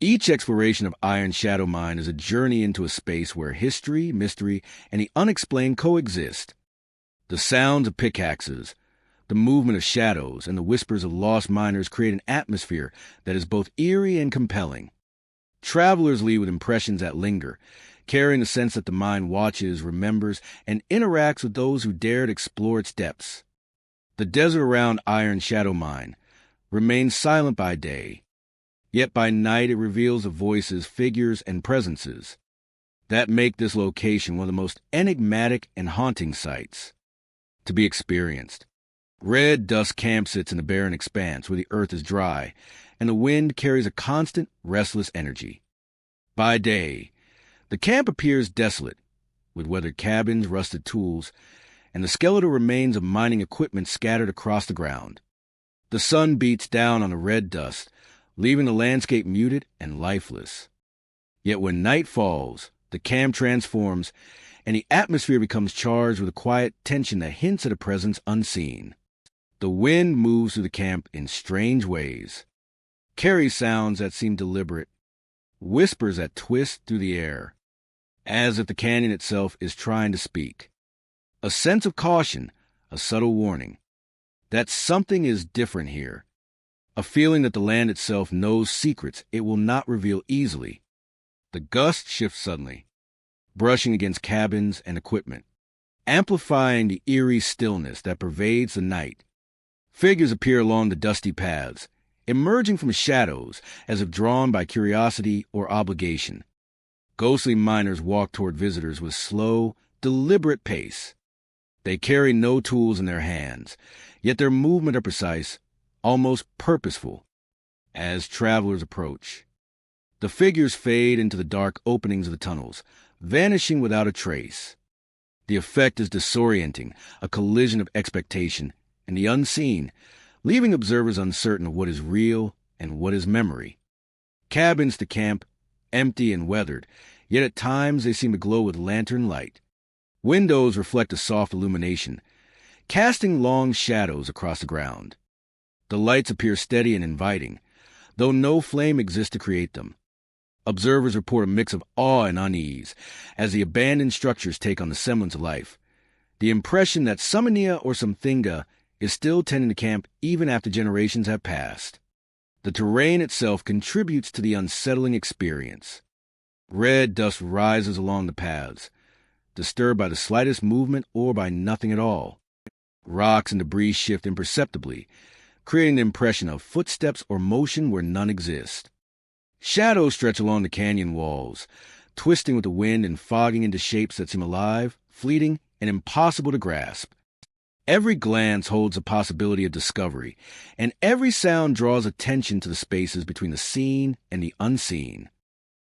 Speaker 1: Each exploration of Iron Shadow Mine is a journey into a space where history, mystery, and the unexplained coexist. The sounds of pickaxes, the movement of shadows, and the whispers of lost miners create an atmosphere that is both eerie and compelling. Travelers leave with impressions that linger, carrying the sense that the mine watches, remembers, and interacts with those who dare to explore its depths. The desert around Iron Shadow Mine remains silent by day, yet by night it reveals the voices, figures, and presences that make this location one of the most enigmatic and haunting sites to be experienced. Red dust camp sits in the barren expanse where the earth is dry, and the wind carries a constant, restless energy. By day, the camp appears desolate, with weathered cabins, rusted tools, and the skeletal remains of mining equipment scattered across the ground. The sun beats down on the red dust, leaving the landscape muted and lifeless. Yet when night falls, the camp transforms, and the atmosphere becomes charged with a quiet tension that hints at a presence unseen. The wind moves through the camp in strange ways, carries sounds that seem deliberate, whispers that twist through the air, as if the canyon itself is trying to speak. A sense of caution, a subtle warning that something is different here, a feeling that the land itself knows secrets it will not reveal easily. The gust shifts suddenly, brushing against cabins and equipment, amplifying the eerie stillness that pervades the night. Figures appear along the dusty paths, emerging from shadows as if drawn by curiosity or obligation. Ghostly miners walk toward visitors with slow, deliberate pace. They carry no tools in their hands, yet their movements are precise, almost purposeful. As travelers approach, the figures fade into the dark openings of the tunnels, vanishing without a trace. The effect is disorienting, a collision of expectation and the unseen, leaving observers uncertain of what is real and what is memory. Cabins to camp, empty and weathered, yet at times they seem to glow with lantern light. Windows reflect a soft illumination, casting long shadows across the ground. The lights appear steady and inviting, though no flame exists to create them. Observers report a mix of awe and unease as the abandoned structures take on the semblance of life, the impression that Sumania or Somthinga is still tending the camp even after generations have passed. The terrain itself contributes to the unsettling experience. Red dust rises along the paths, disturbed by the slightest movement or by nothing at all. Rocks and debris shift imperceptibly, creating the impression of footsteps or motion where none exist. Shadows stretch along the canyon walls, twisting with the wind and fogging into shapes that seem alive, fleeting, and impossible to grasp. Every glance holds a possibility of discovery, and every sound draws attention to the spaces between the seen and the unseen.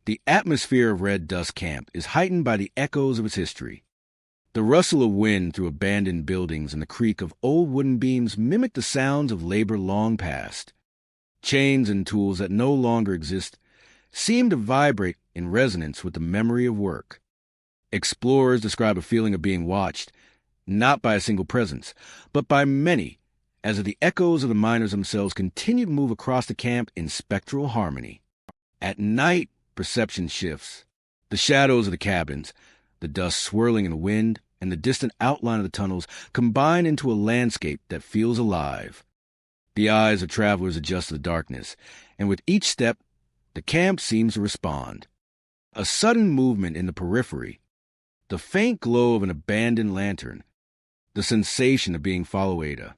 Speaker 1: The atmosphere of Red Dust Camp is heightened by the echoes of its history. The rustle of wind through abandoned buildings and the creak of old wooden beams mimic the sounds of labor long past. Chains and tools that no longer exist seem to vibrate in resonance with the memory of work. Explorers describe a feeling of being watched, not by a single presence, but by many, as the echoes of the miners themselves continue to move across the camp in spectral harmony. At night, perception shifts. The shadows of the cabins, the dust swirling in the wind, and the distant outline of the tunnels combine into a landscape that feels alive. The eyes of travelers adjust to the darkness, and with each step, the camp seems to respond. A sudden movement in the periphery, the faint glow of an abandoned lantern, the sensation of being followed.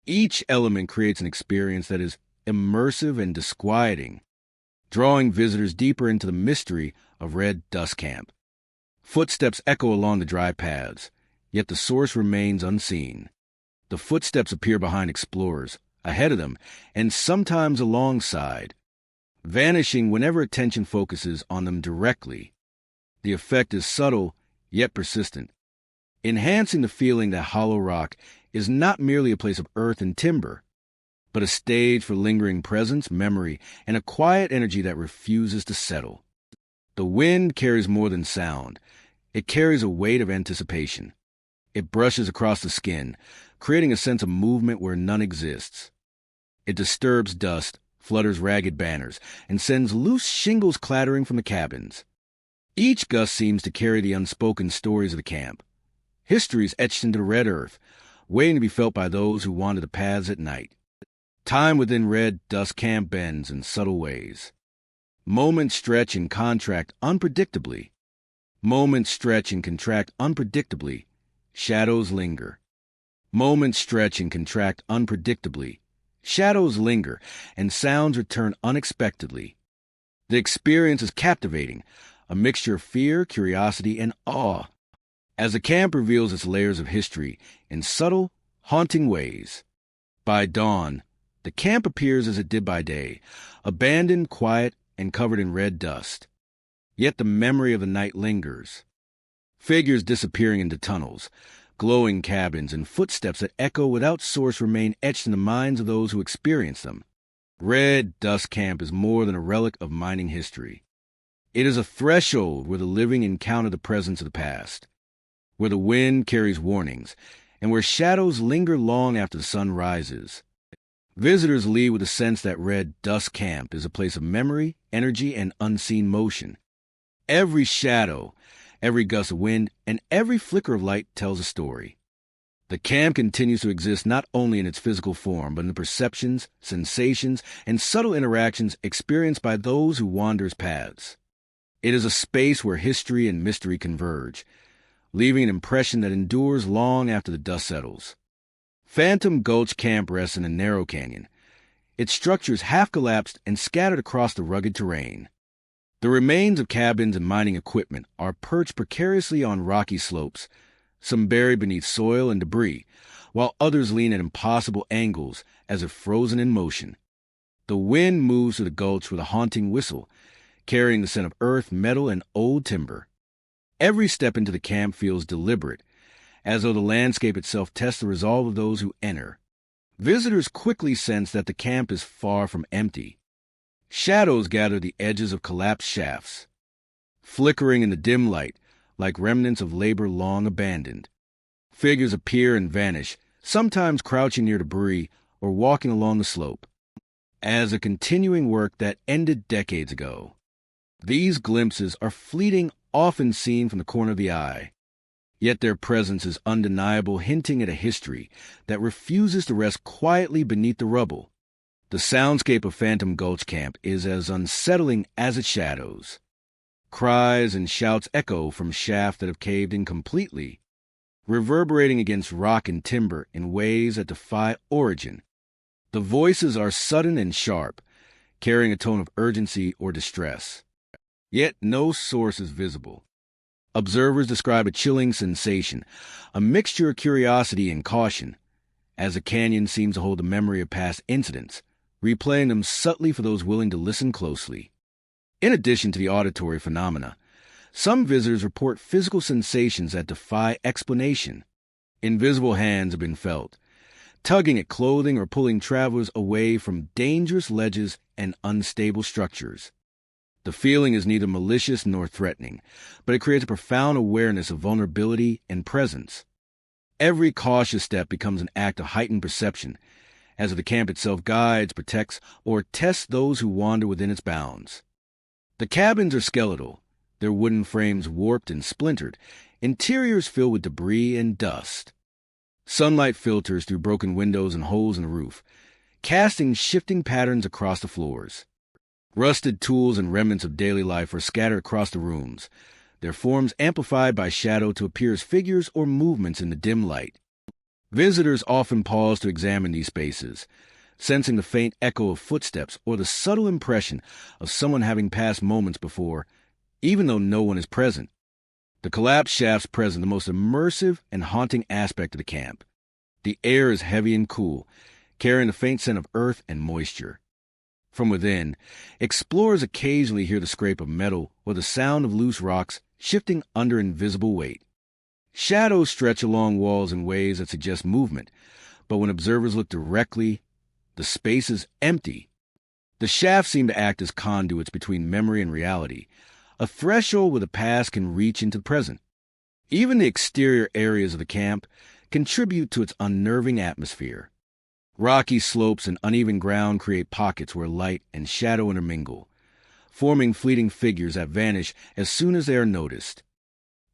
Speaker 1: Each element creates an experience that is immersive and disquieting, drawing visitors deeper into the mystery of Red Dust Camp. Footsteps echo along the dry paths, yet the source remains unseen. The footsteps appear behind explorers, ahead of them, and sometimes alongside, vanishing whenever attention focuses on them directly. The effect is subtle, yet persistent, enhancing the feeling that Hollow Rock is not merely a place of earth and timber, but a stage for lingering presence, memory, and a quiet energy that refuses to settle. The wind carries more than sound. It carries a weight of anticipation. It brushes across the skin, creating a sense of movement where none exists. It disturbs dust, flutters ragged banners, and sends loose shingles clattering from the cabins. Each gust seems to carry the unspoken stories of the camp, histories etched into the red earth, waiting to be felt by those who wander the paths at night. Time within Red Dust Camp bends in subtle ways. Moments stretch and contract unpredictably. Moments stretch and contract unpredictably. Shadows linger. Moments stretch and contract unpredictably. Shadows linger, and sounds return unexpectedly. The experience is captivating, a mixture of fear, curiosity, and awe, as the camp reveals its layers of history in subtle, haunting ways. By dawn, the camp appears as it did by day, abandoned, quiet, and covered in red dust. Yet the memory of the night lingers. Figures disappearing into tunnels, glowing cabins, and footsteps that echo without source remain etched in the minds of those who experience them. Red Dust Camp is more than a relic of mining history. It is a threshold where the living encounter the presence of the past, where the wind carries warnings, and where shadows linger long after the sun rises. Visitors leave with a sense that Red Dust Camp is a place of memory, energy, and unseen motion. Every shadow, every gust of wind, and every flicker of light tells a story. The camp continues to exist not only in its physical form, but in the perceptions, sensations, and subtle interactions experienced by those who wander its paths. It is a space where history and mystery converge, leaving an impression that endures long after the dust settles. Phantom Gulch Camp rests in a narrow canyon, its structures half-collapsed and scattered across the rugged terrain. The remains of cabins and mining equipment are perched precariously on rocky slopes, some buried beneath soil and debris, while others lean at impossible angles as if frozen in motion. The wind moves through the gulch with a haunting whistle, carrying the scent of earth, metal, and old timber. Every step into the camp feels deliberate, as though the landscape itself tests the resolve of those who enter. Visitors quickly sense that the camp is far from empty. Shadows gather the edges of collapsed shafts, flickering in the dim light like remnants of labor long abandoned. Figures appear and vanish, sometimes crouching near debris or walking along the slope, as a continuing work that ended decades ago. These glimpses are fleeting, often seen from the corner of the eye. Yet their presence is undeniable, hinting at a history that refuses to rest quietly beneath the rubble. The soundscape of Phantom Gulch Camp is as unsettling as its shadows. Cries and shouts echo from shafts that have caved in completely, reverberating against rock and timber in ways that defy origin. The voices are sudden and sharp, carrying a tone of urgency or distress. Yet no source is visible. Observers describe a chilling sensation, a mixture of curiosity and caution, as the canyon seems to hold the memory of past incidents, replaying them subtly for those willing to listen closely. In addition to the auditory phenomena, some visitors report physical sensations that defy explanation. Invisible hands have been felt, tugging at clothing or pulling travelers away from dangerous ledges and unstable structures. The feeling is neither malicious nor threatening, but it creates a profound awareness of vulnerability and presence. Every cautious step becomes an act of heightened perception, as the camp itself guides, protects, or tests those who wander within its bounds. The cabins are skeletal, their wooden frames warped and splintered, interiors filled with debris and dust. Sunlight filters through broken windows and holes in the roof, casting shifting patterns across the floors. Rusted tools and remnants of daily life are scattered across the rooms, their forms amplified by shadow to appear as figures or movements in the dim light. Visitors often pause to examine these spaces, sensing the faint echo of footsteps or the subtle impression of someone having passed moments before, even though no one is present. The collapsed shafts present the most immersive and haunting aspect of the camp. The air is heavy and cool, carrying a faint scent of earth and moisture. From within, explorers occasionally hear the scrape of metal or the sound of loose rocks shifting under invisible weight. Shadows stretch along walls in ways that suggest movement, but when observers look directly, the space is empty. The shafts seem to act as conduits between memory and reality, a threshold where the past can reach into the present. Even the exterior areas of the camp contribute to its unnerving atmosphere. Rocky slopes and uneven ground create pockets where light and shadow intermingle, forming fleeting figures that vanish as soon as they are noticed.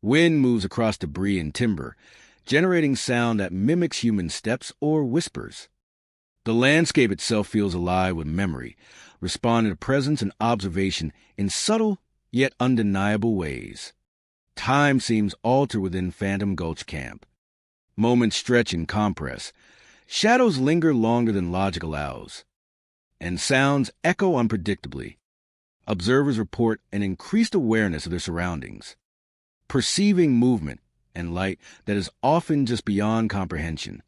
Speaker 1: Wind moves across debris and timber, generating sound that mimics human steps or whispers. The landscape itself feels alive with memory, responding to presence and observation in subtle yet undeniable ways. Time seems altered within Phantom Gulch Camp. Moments stretch and compress. Shadows linger longer than logic allows. And sounds echo unpredictably. Observers report an increased awareness of their surroundings, perceiving movement and light that is often just beyond comprehension.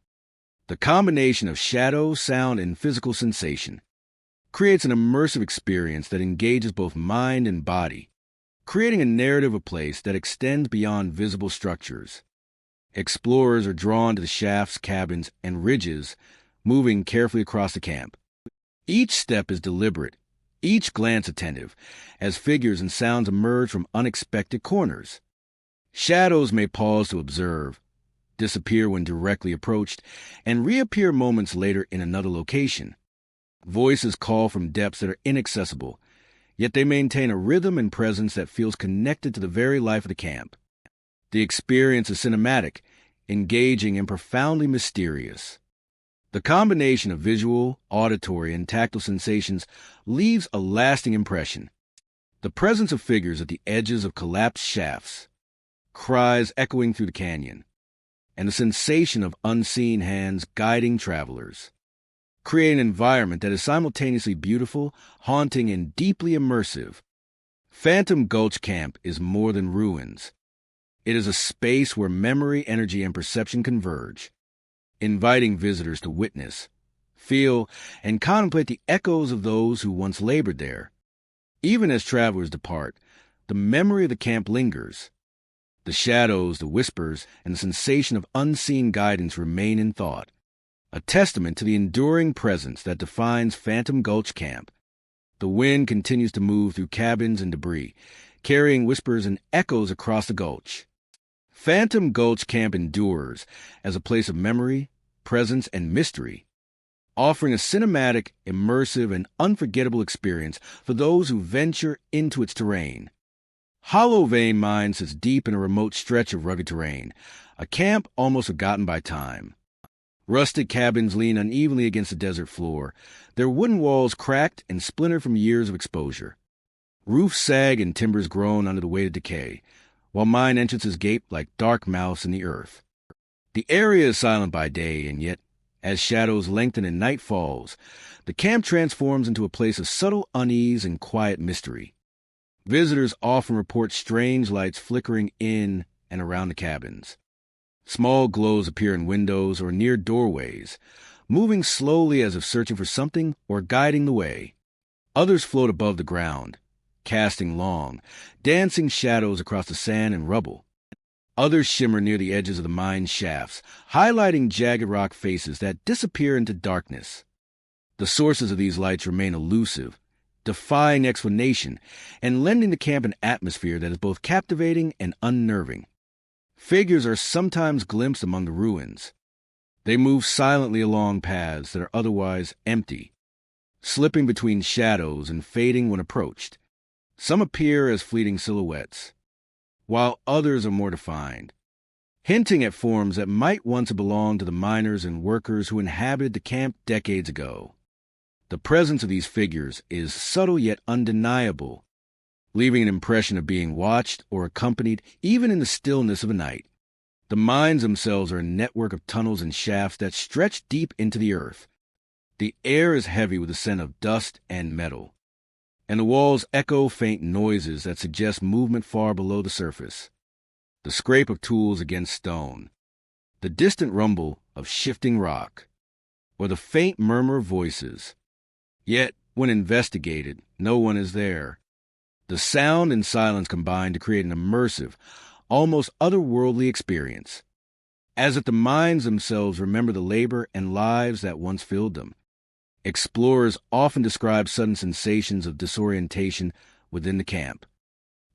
Speaker 1: The combination of shadow, sound, and physical sensation creates an immersive experience that engages both mind and body, creating a narrative of place that extends beyond visible structures. Explorers are drawn to the shafts, cabins, and ridges, moving carefully across the camp. Each step is deliberate, each glance attentive, as figures and sounds emerge from unexpected corners. Shadows may pause to observe, disappear when directly approached, and reappear moments later in another location. Voices call from depths that are inaccessible, yet they maintain a rhythm and presence that feels connected to the very life of the camp. The experience is cinematic, engaging, and profoundly mysterious. The combination of visual, auditory, and tactile sensations leaves a lasting impression. The presence of figures at the edges of collapsed shafts, cries echoing through the canyon, and the sensation of unseen hands guiding travelers create an environment that is simultaneously beautiful, haunting, and deeply immersive. Phantom Gulch Camp is more than ruins. It is a space where memory, energy, and perception converge, inviting visitors to witness, feel, and contemplate the echoes of those who once labored there. Even as travelers depart, the memory of the camp lingers. The shadows, the whispers, and the sensation of unseen guidance remain in thought, a testament to the enduring presence that defines Phantom Gulch Camp. The wind continues to move through cabins and debris, carrying whispers and echoes across the gulch. Phantom Gulch Camp endures as a place of memory, presence, and mystery, offering a cinematic, immersive, and unforgettable experience for those who venture into its terrain. Hollow Vein Mine sits deep in a remote stretch of rugged terrain, a camp almost forgotten by time. Rusted cabins lean unevenly against the desert floor, their wooden walls cracked and splintered from years of exposure. Roofs sag and timbers groan under the weight of decay, while mine entrances gape like dark mouths in the earth. The area is silent by day, and yet, as shadows lengthen and night falls, the camp transforms into a place of subtle unease and quiet mystery. Visitors often report strange lights flickering in and around the cabins. Small glows appear in windows or near doorways, moving slowly as if searching for something or guiding the way. Others float above the ground, casting long, dancing shadows across the sand and rubble. Others shimmer near the edges of the mine shafts, highlighting jagged rock faces that disappear into darkness. The sources of these lights remain elusive, defying explanation, and lending the camp an atmosphere that is both captivating and unnerving. Figures are sometimes glimpsed among the ruins. They move silently along paths that are otherwise empty, slipping between shadows and fading when approached. Some appear as fleeting silhouettes, while others are more defined, hinting at forms that might once have belonged to the miners and workers who inhabited the camp decades ago. The presence of these figures is subtle yet undeniable, leaving an impression of being watched or accompanied even in the stillness of the night. The mines themselves are a network of tunnels and shafts that stretch deep into the earth. The air is heavy with the scent of dust and metal, and the walls echo faint noises that suggest movement far below the surface. The scrape of tools against stone, the distant rumble of shifting rock, or the faint murmur of voices. Yet, when investigated, no one is there. The sound and silence combine to create an immersive, almost otherworldly experience, as if the minds themselves remember the labor and lives that once filled them. Explorers often describe sudden sensations of disorientation within the camp.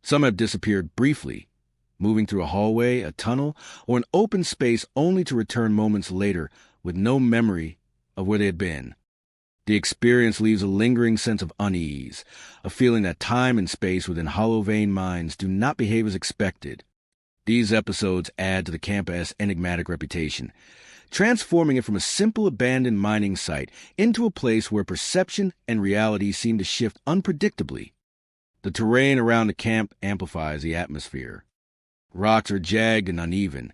Speaker 1: Some have disappeared briefly, moving through a hallway, a tunnel, or an open space only to return moments later with no memory of where they had been. The experience leaves a lingering sense of unease, a feeling that time and space within hollow vein mines do not behave as expected. These episodes add to the camp's enigmatic reputation, transforming it from a simple abandoned mining site into a place where perception and reality seem to shift unpredictably. The terrain around the camp amplifies the atmosphere. Rocks are jagged and uneven,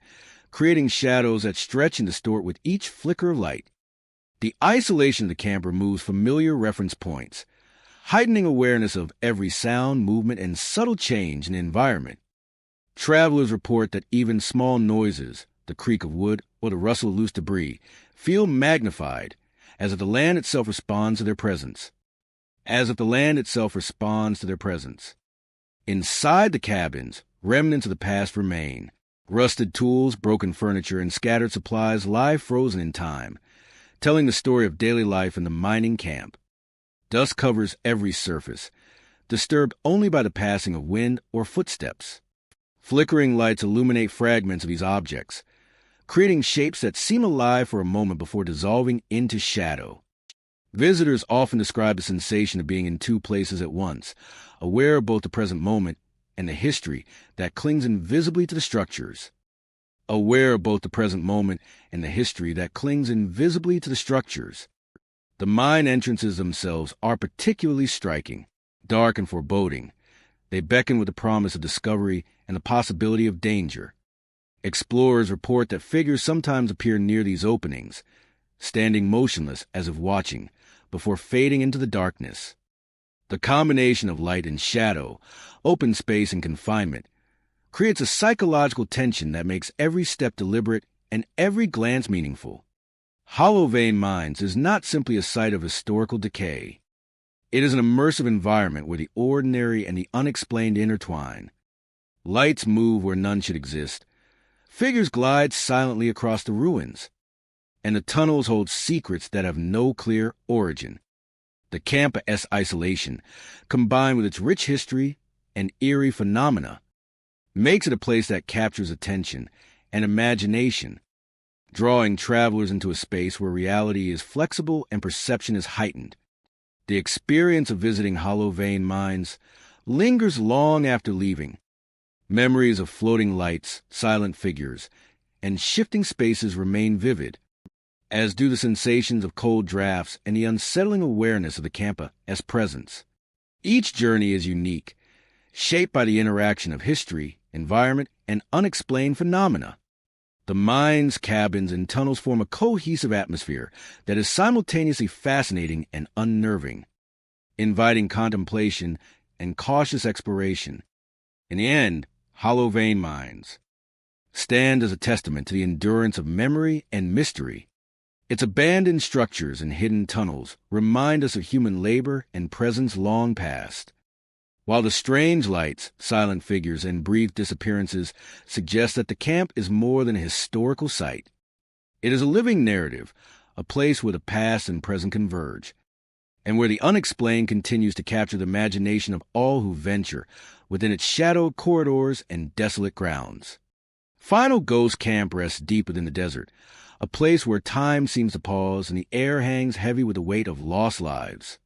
Speaker 1: creating shadows that stretch and distort with each flicker of light. The isolation of the camp removes familiar reference points, heightening awareness of every sound, movement, and subtle change in the environment. Travelers report that even small noises, the creak of wood or the rustle of loose debris, feel magnified, as if the land itself responds to their presence. Inside the cabins, remnants of the past remain. Rusted tools, broken furniture, and scattered supplies lie frozen in time, telling the story of daily life in the mining camp. Dust covers every surface, disturbed only by the passing of wind or footsteps. Flickering lights illuminate fragments of these objects, creating shapes that seem alive for a moment before dissolving into shadow. Visitors often describe the sensation of being in two places at once, aware of both the present moment and the history that clings invisibly to the structures. The mine entrances themselves are particularly striking, dark and foreboding. They beckon with the promise of discovery and the possibility of danger. Explorers report that figures sometimes appear near these openings, standing motionless as if watching, before fading into the darkness. The combination of light and shadow, open space and confinement, creates a psychological tension that makes every step deliberate and every glance meaningful. Hollow Vein Mines is not simply a site of historical decay. It is an immersive environment where the ordinary and the unexplained intertwine. Lights move where none should exist. Figures glide silently across the ruins. And the tunnels hold secrets that have no clear origin. The camp's isolation, combined with its rich history and eerie phenomena, makes it a place that captures attention and imagination, drawing travelers into a space where reality is flexible and perception is heightened. The experience of visiting Hollow Vein Mines lingers long after leaving. Memories of floating lights, silent figures, and shifting spaces remain vivid, as do the sensations of cold drafts and the unsettling awareness of the camp's presence. Each journey is unique, shaped by the interaction of history, environment, and unexplained phenomena. The mines, cabins, and tunnels form a cohesive atmosphere that is simultaneously fascinating and unnerving, inviting contemplation and cautious exploration. In the end, Hollow Vein Mines stand as a testament to the endurance of memory and mystery. Its abandoned structures and hidden tunnels remind us of human labor and presence long past, while the strange lights, silent figures, and brief disappearances suggest that the camp is more than a historical site. It is a living narrative, a place where the past and present converge, and where the unexplained continues to capture the imagination of all who venture within its shadowed corridors and desolate grounds. Final Ghost Camp rests deep within the desert, a place where time seems to pause and the air hangs heavy with the weight of lost lives.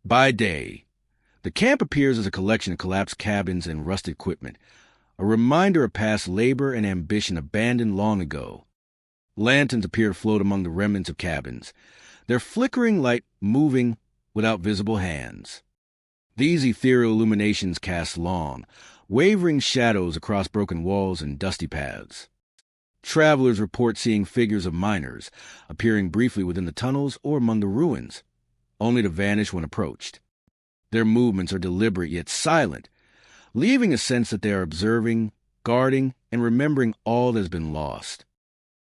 Speaker 1: By day, the camp appears as a collection of collapsed cabins and rusted equipment, a reminder of past labor and ambition abandoned long ago. Lanterns appear to float among the remnants of cabins, their flickering light moving without visible hands. These ethereal illuminations cast long, wavering shadows across broken walls and dusty paths. Travelers report seeing figures of miners appearing briefly within the tunnels or among the ruins, only to vanish when approached. Their movements are deliberate yet silent, leaving a sense that they are observing, guarding, and remembering all that has been lost.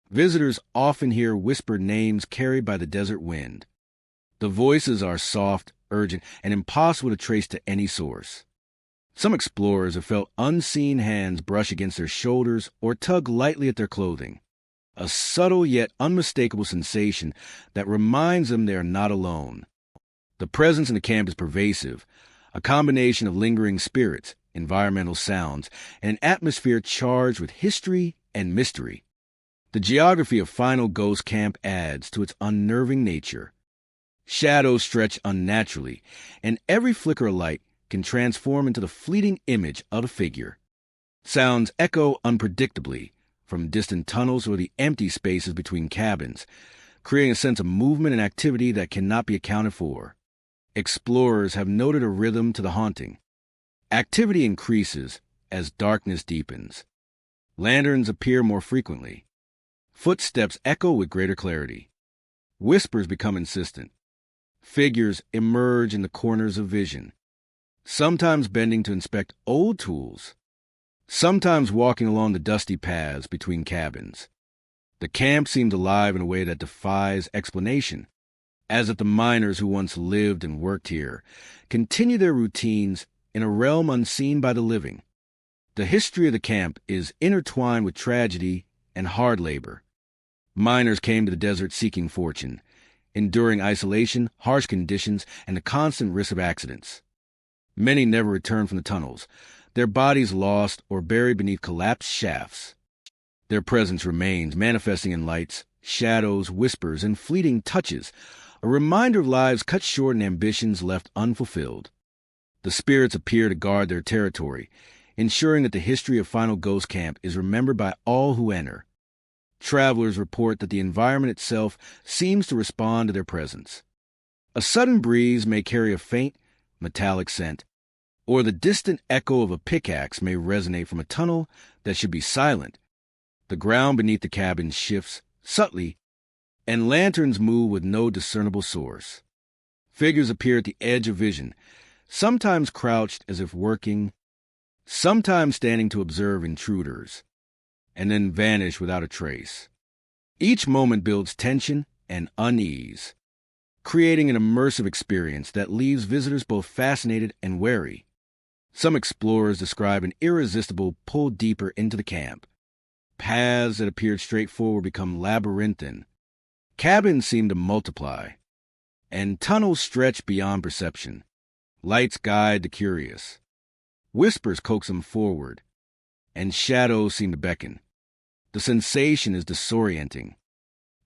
Speaker 1: Visitors often hear whispered names carried by the desert wind. The voices are soft, urgent, and impossible to trace to any source. Some explorers have felt unseen hands brush against their shoulders or tug lightly at their clothing, a subtle yet unmistakable sensation that reminds them they are not alone. The presence in the camp is pervasive, a combination of lingering spirits, environmental sounds, and an atmosphere charged with history and mystery. The geography of Final Ghost Camp adds to its unnerving nature. Shadows stretch unnaturally, and every flicker of light can transform into the fleeting image of a figure. Sounds echo unpredictably from distant tunnels or the empty spaces between cabins, creating a sense of movement and activity that cannot be accounted for. Explorers have noted a rhythm to the haunting. Activity increases as darkness deepens. Lanterns appear more frequently. Footsteps echo with greater clarity. Whispers become insistent. Figures emerge in the corners of vision, sometimes bending to inspect old tools, sometimes walking along the dusty paths between cabins. The camp seems alive in a way that defies explanation, as if the miners who once lived and worked here continue their routines in a realm unseen by the living. The history of the camp is intertwined with tragedy and hard labor. Miners came to the desert seeking fortune, enduring isolation, harsh conditions, and the constant risk of accidents. Many never returned from the tunnels, their bodies lost or buried beneath collapsed shafts. Their presence remains, manifesting in lights, shadows, whispers, and fleeting touches, a reminder of lives cut short and ambitions left unfulfilled. The spirits appear to guard their territory, ensuring that the history of Final Ghost Camp is remembered by all who enter. Travelers report that the environment itself seems to respond to their presence. A sudden breeze may carry a faint, metallic scent, or the distant echo of a pickaxe may resonate from a tunnel that should be silent. The ground beneath the cabin shifts subtly, and lanterns move with no discernible source. Figures appear at the edge of vision, sometimes crouched as if working, sometimes standing to observe intruders, and then vanish without a trace. Each moment builds tension and unease, creating an immersive experience that leaves visitors both fascinated and wary. Some explorers describe an irresistible pull deeper into the camp. Paths that appeared straightforward become labyrinthine. Cabins seem to multiply, and tunnels stretch beyond perception. Lights guide the curious. Whispers coax them forward, and shadows seem to beckon. The sensation is disorienting,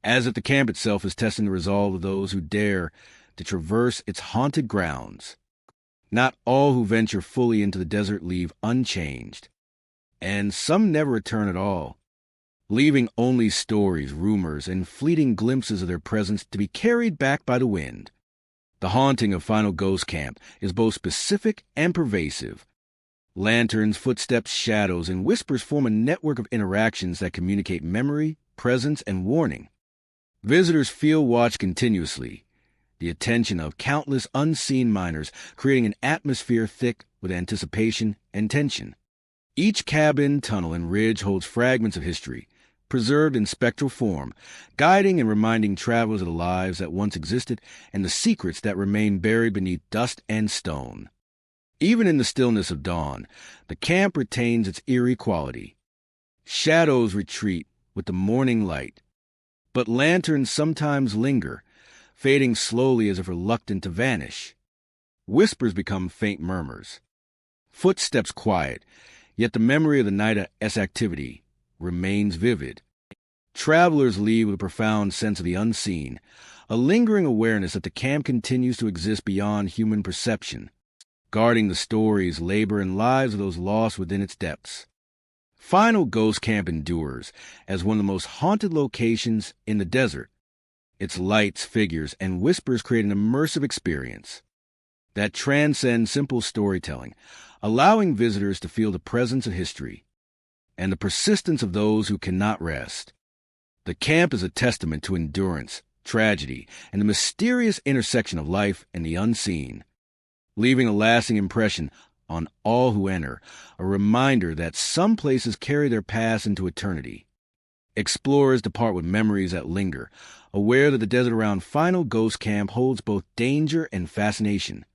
Speaker 1: as if the camp itself is testing the resolve of those who dare to traverse its haunted grounds. Not all who venture fully into the desert leave unchanged, and some never return at all, leaving only stories, rumors, and fleeting glimpses of their presence to be carried back by the wind. The haunting of Final Ghost Camp is both specific and pervasive. Lanterns, footsteps, shadows, and whispers form a network of interactions that communicate memory, presence, and warning. Visitors feel watched continuously, the attention of countless unseen miners creating an atmosphere thick with anticipation and tension. Each cabin, tunnel, and ridge holds fragments of history, preserved in spectral form, guiding and reminding travelers of the lives that once existed and the secrets that remain buried beneath dust and stone. Even in the stillness of dawn, the camp retains its eerie quality. Shadows retreat with the morning light, but lanterns sometimes linger, fading slowly as if reluctant to vanish. Whispers become faint murmurs. Footsteps quiet, yet the memory of the night's activity remains vivid. Travelers leave with a profound sense of the unseen, a lingering awareness that the camp continues to exist beyond human perception, guarding the stories, labor, and lives of those lost within its depths. Final Ghost Camp endures as one of the most haunted locations in the desert. Its lights, figures, and whispers create an immersive experience that transcends simple storytelling, allowing visitors to feel the presence of history and the persistence of those who cannot rest. The camp is a testament to endurance, tragedy, and the mysterious intersection of life and the unseen, leaving a lasting impression on all who enter, a reminder that some places carry their past into eternity. Explorers depart with memories that linger, aware that the desert around Final Ghost Camp holds both danger and fascination.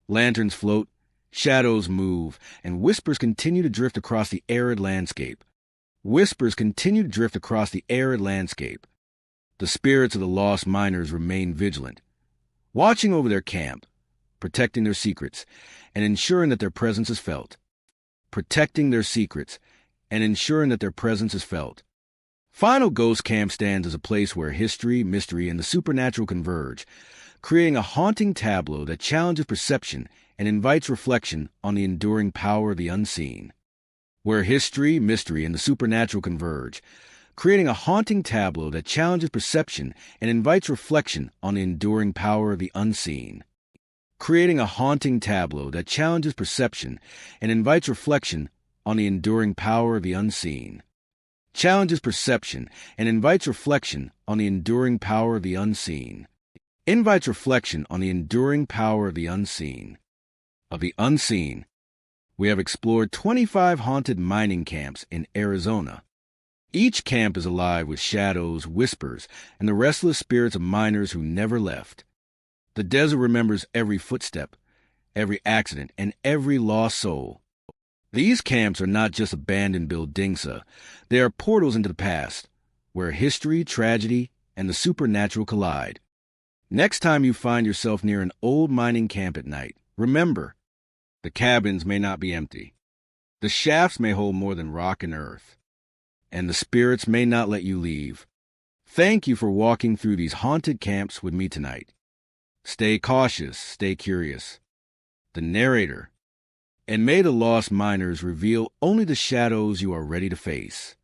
Speaker 1: Lanterns float, shadows move, and whispers continue to drift across the arid landscape. The spirits of the lost miners remain vigilant, watching over their camp, protecting their secrets, and ensuring that their presence is felt. Final Ghost Camp stands as a place where history, mystery, and the supernatural converge, creating a haunting tableau that challenges perception and invites reflection on the enduring power of the unseen. Where history, mystery, and the supernatural converge, creating a haunting tableau that challenges perception and invites reflection on the enduring power of the unseen. Creating a haunting tableau that challenges perception and invites reflection on the enduring power of the unseen. Challenges perception and invites reflection on the enduring power of the unseen. Invites reflection on the enduring power of the unseen. Of the unseen, we have explored 25 haunted mining camps in Arizona. Each camp is alive with shadows, whispers, and the restless spirits of miners who never left. The desert remembers every footstep, every accident, and every lost soul. These camps are not just abandoned buildings, they are portals into the past, where history, tragedy, and the supernatural collide. Next time you find yourself near an old mining camp at night, remember, the cabins may not be empty. The shafts may hold more than rock and earth, and the spirits may not let you leave. Thank you for walking through these haunted camps with me tonight. Stay cautious, stay curious. The narrator. And may the lost miners reveal only the shadows you are ready to face.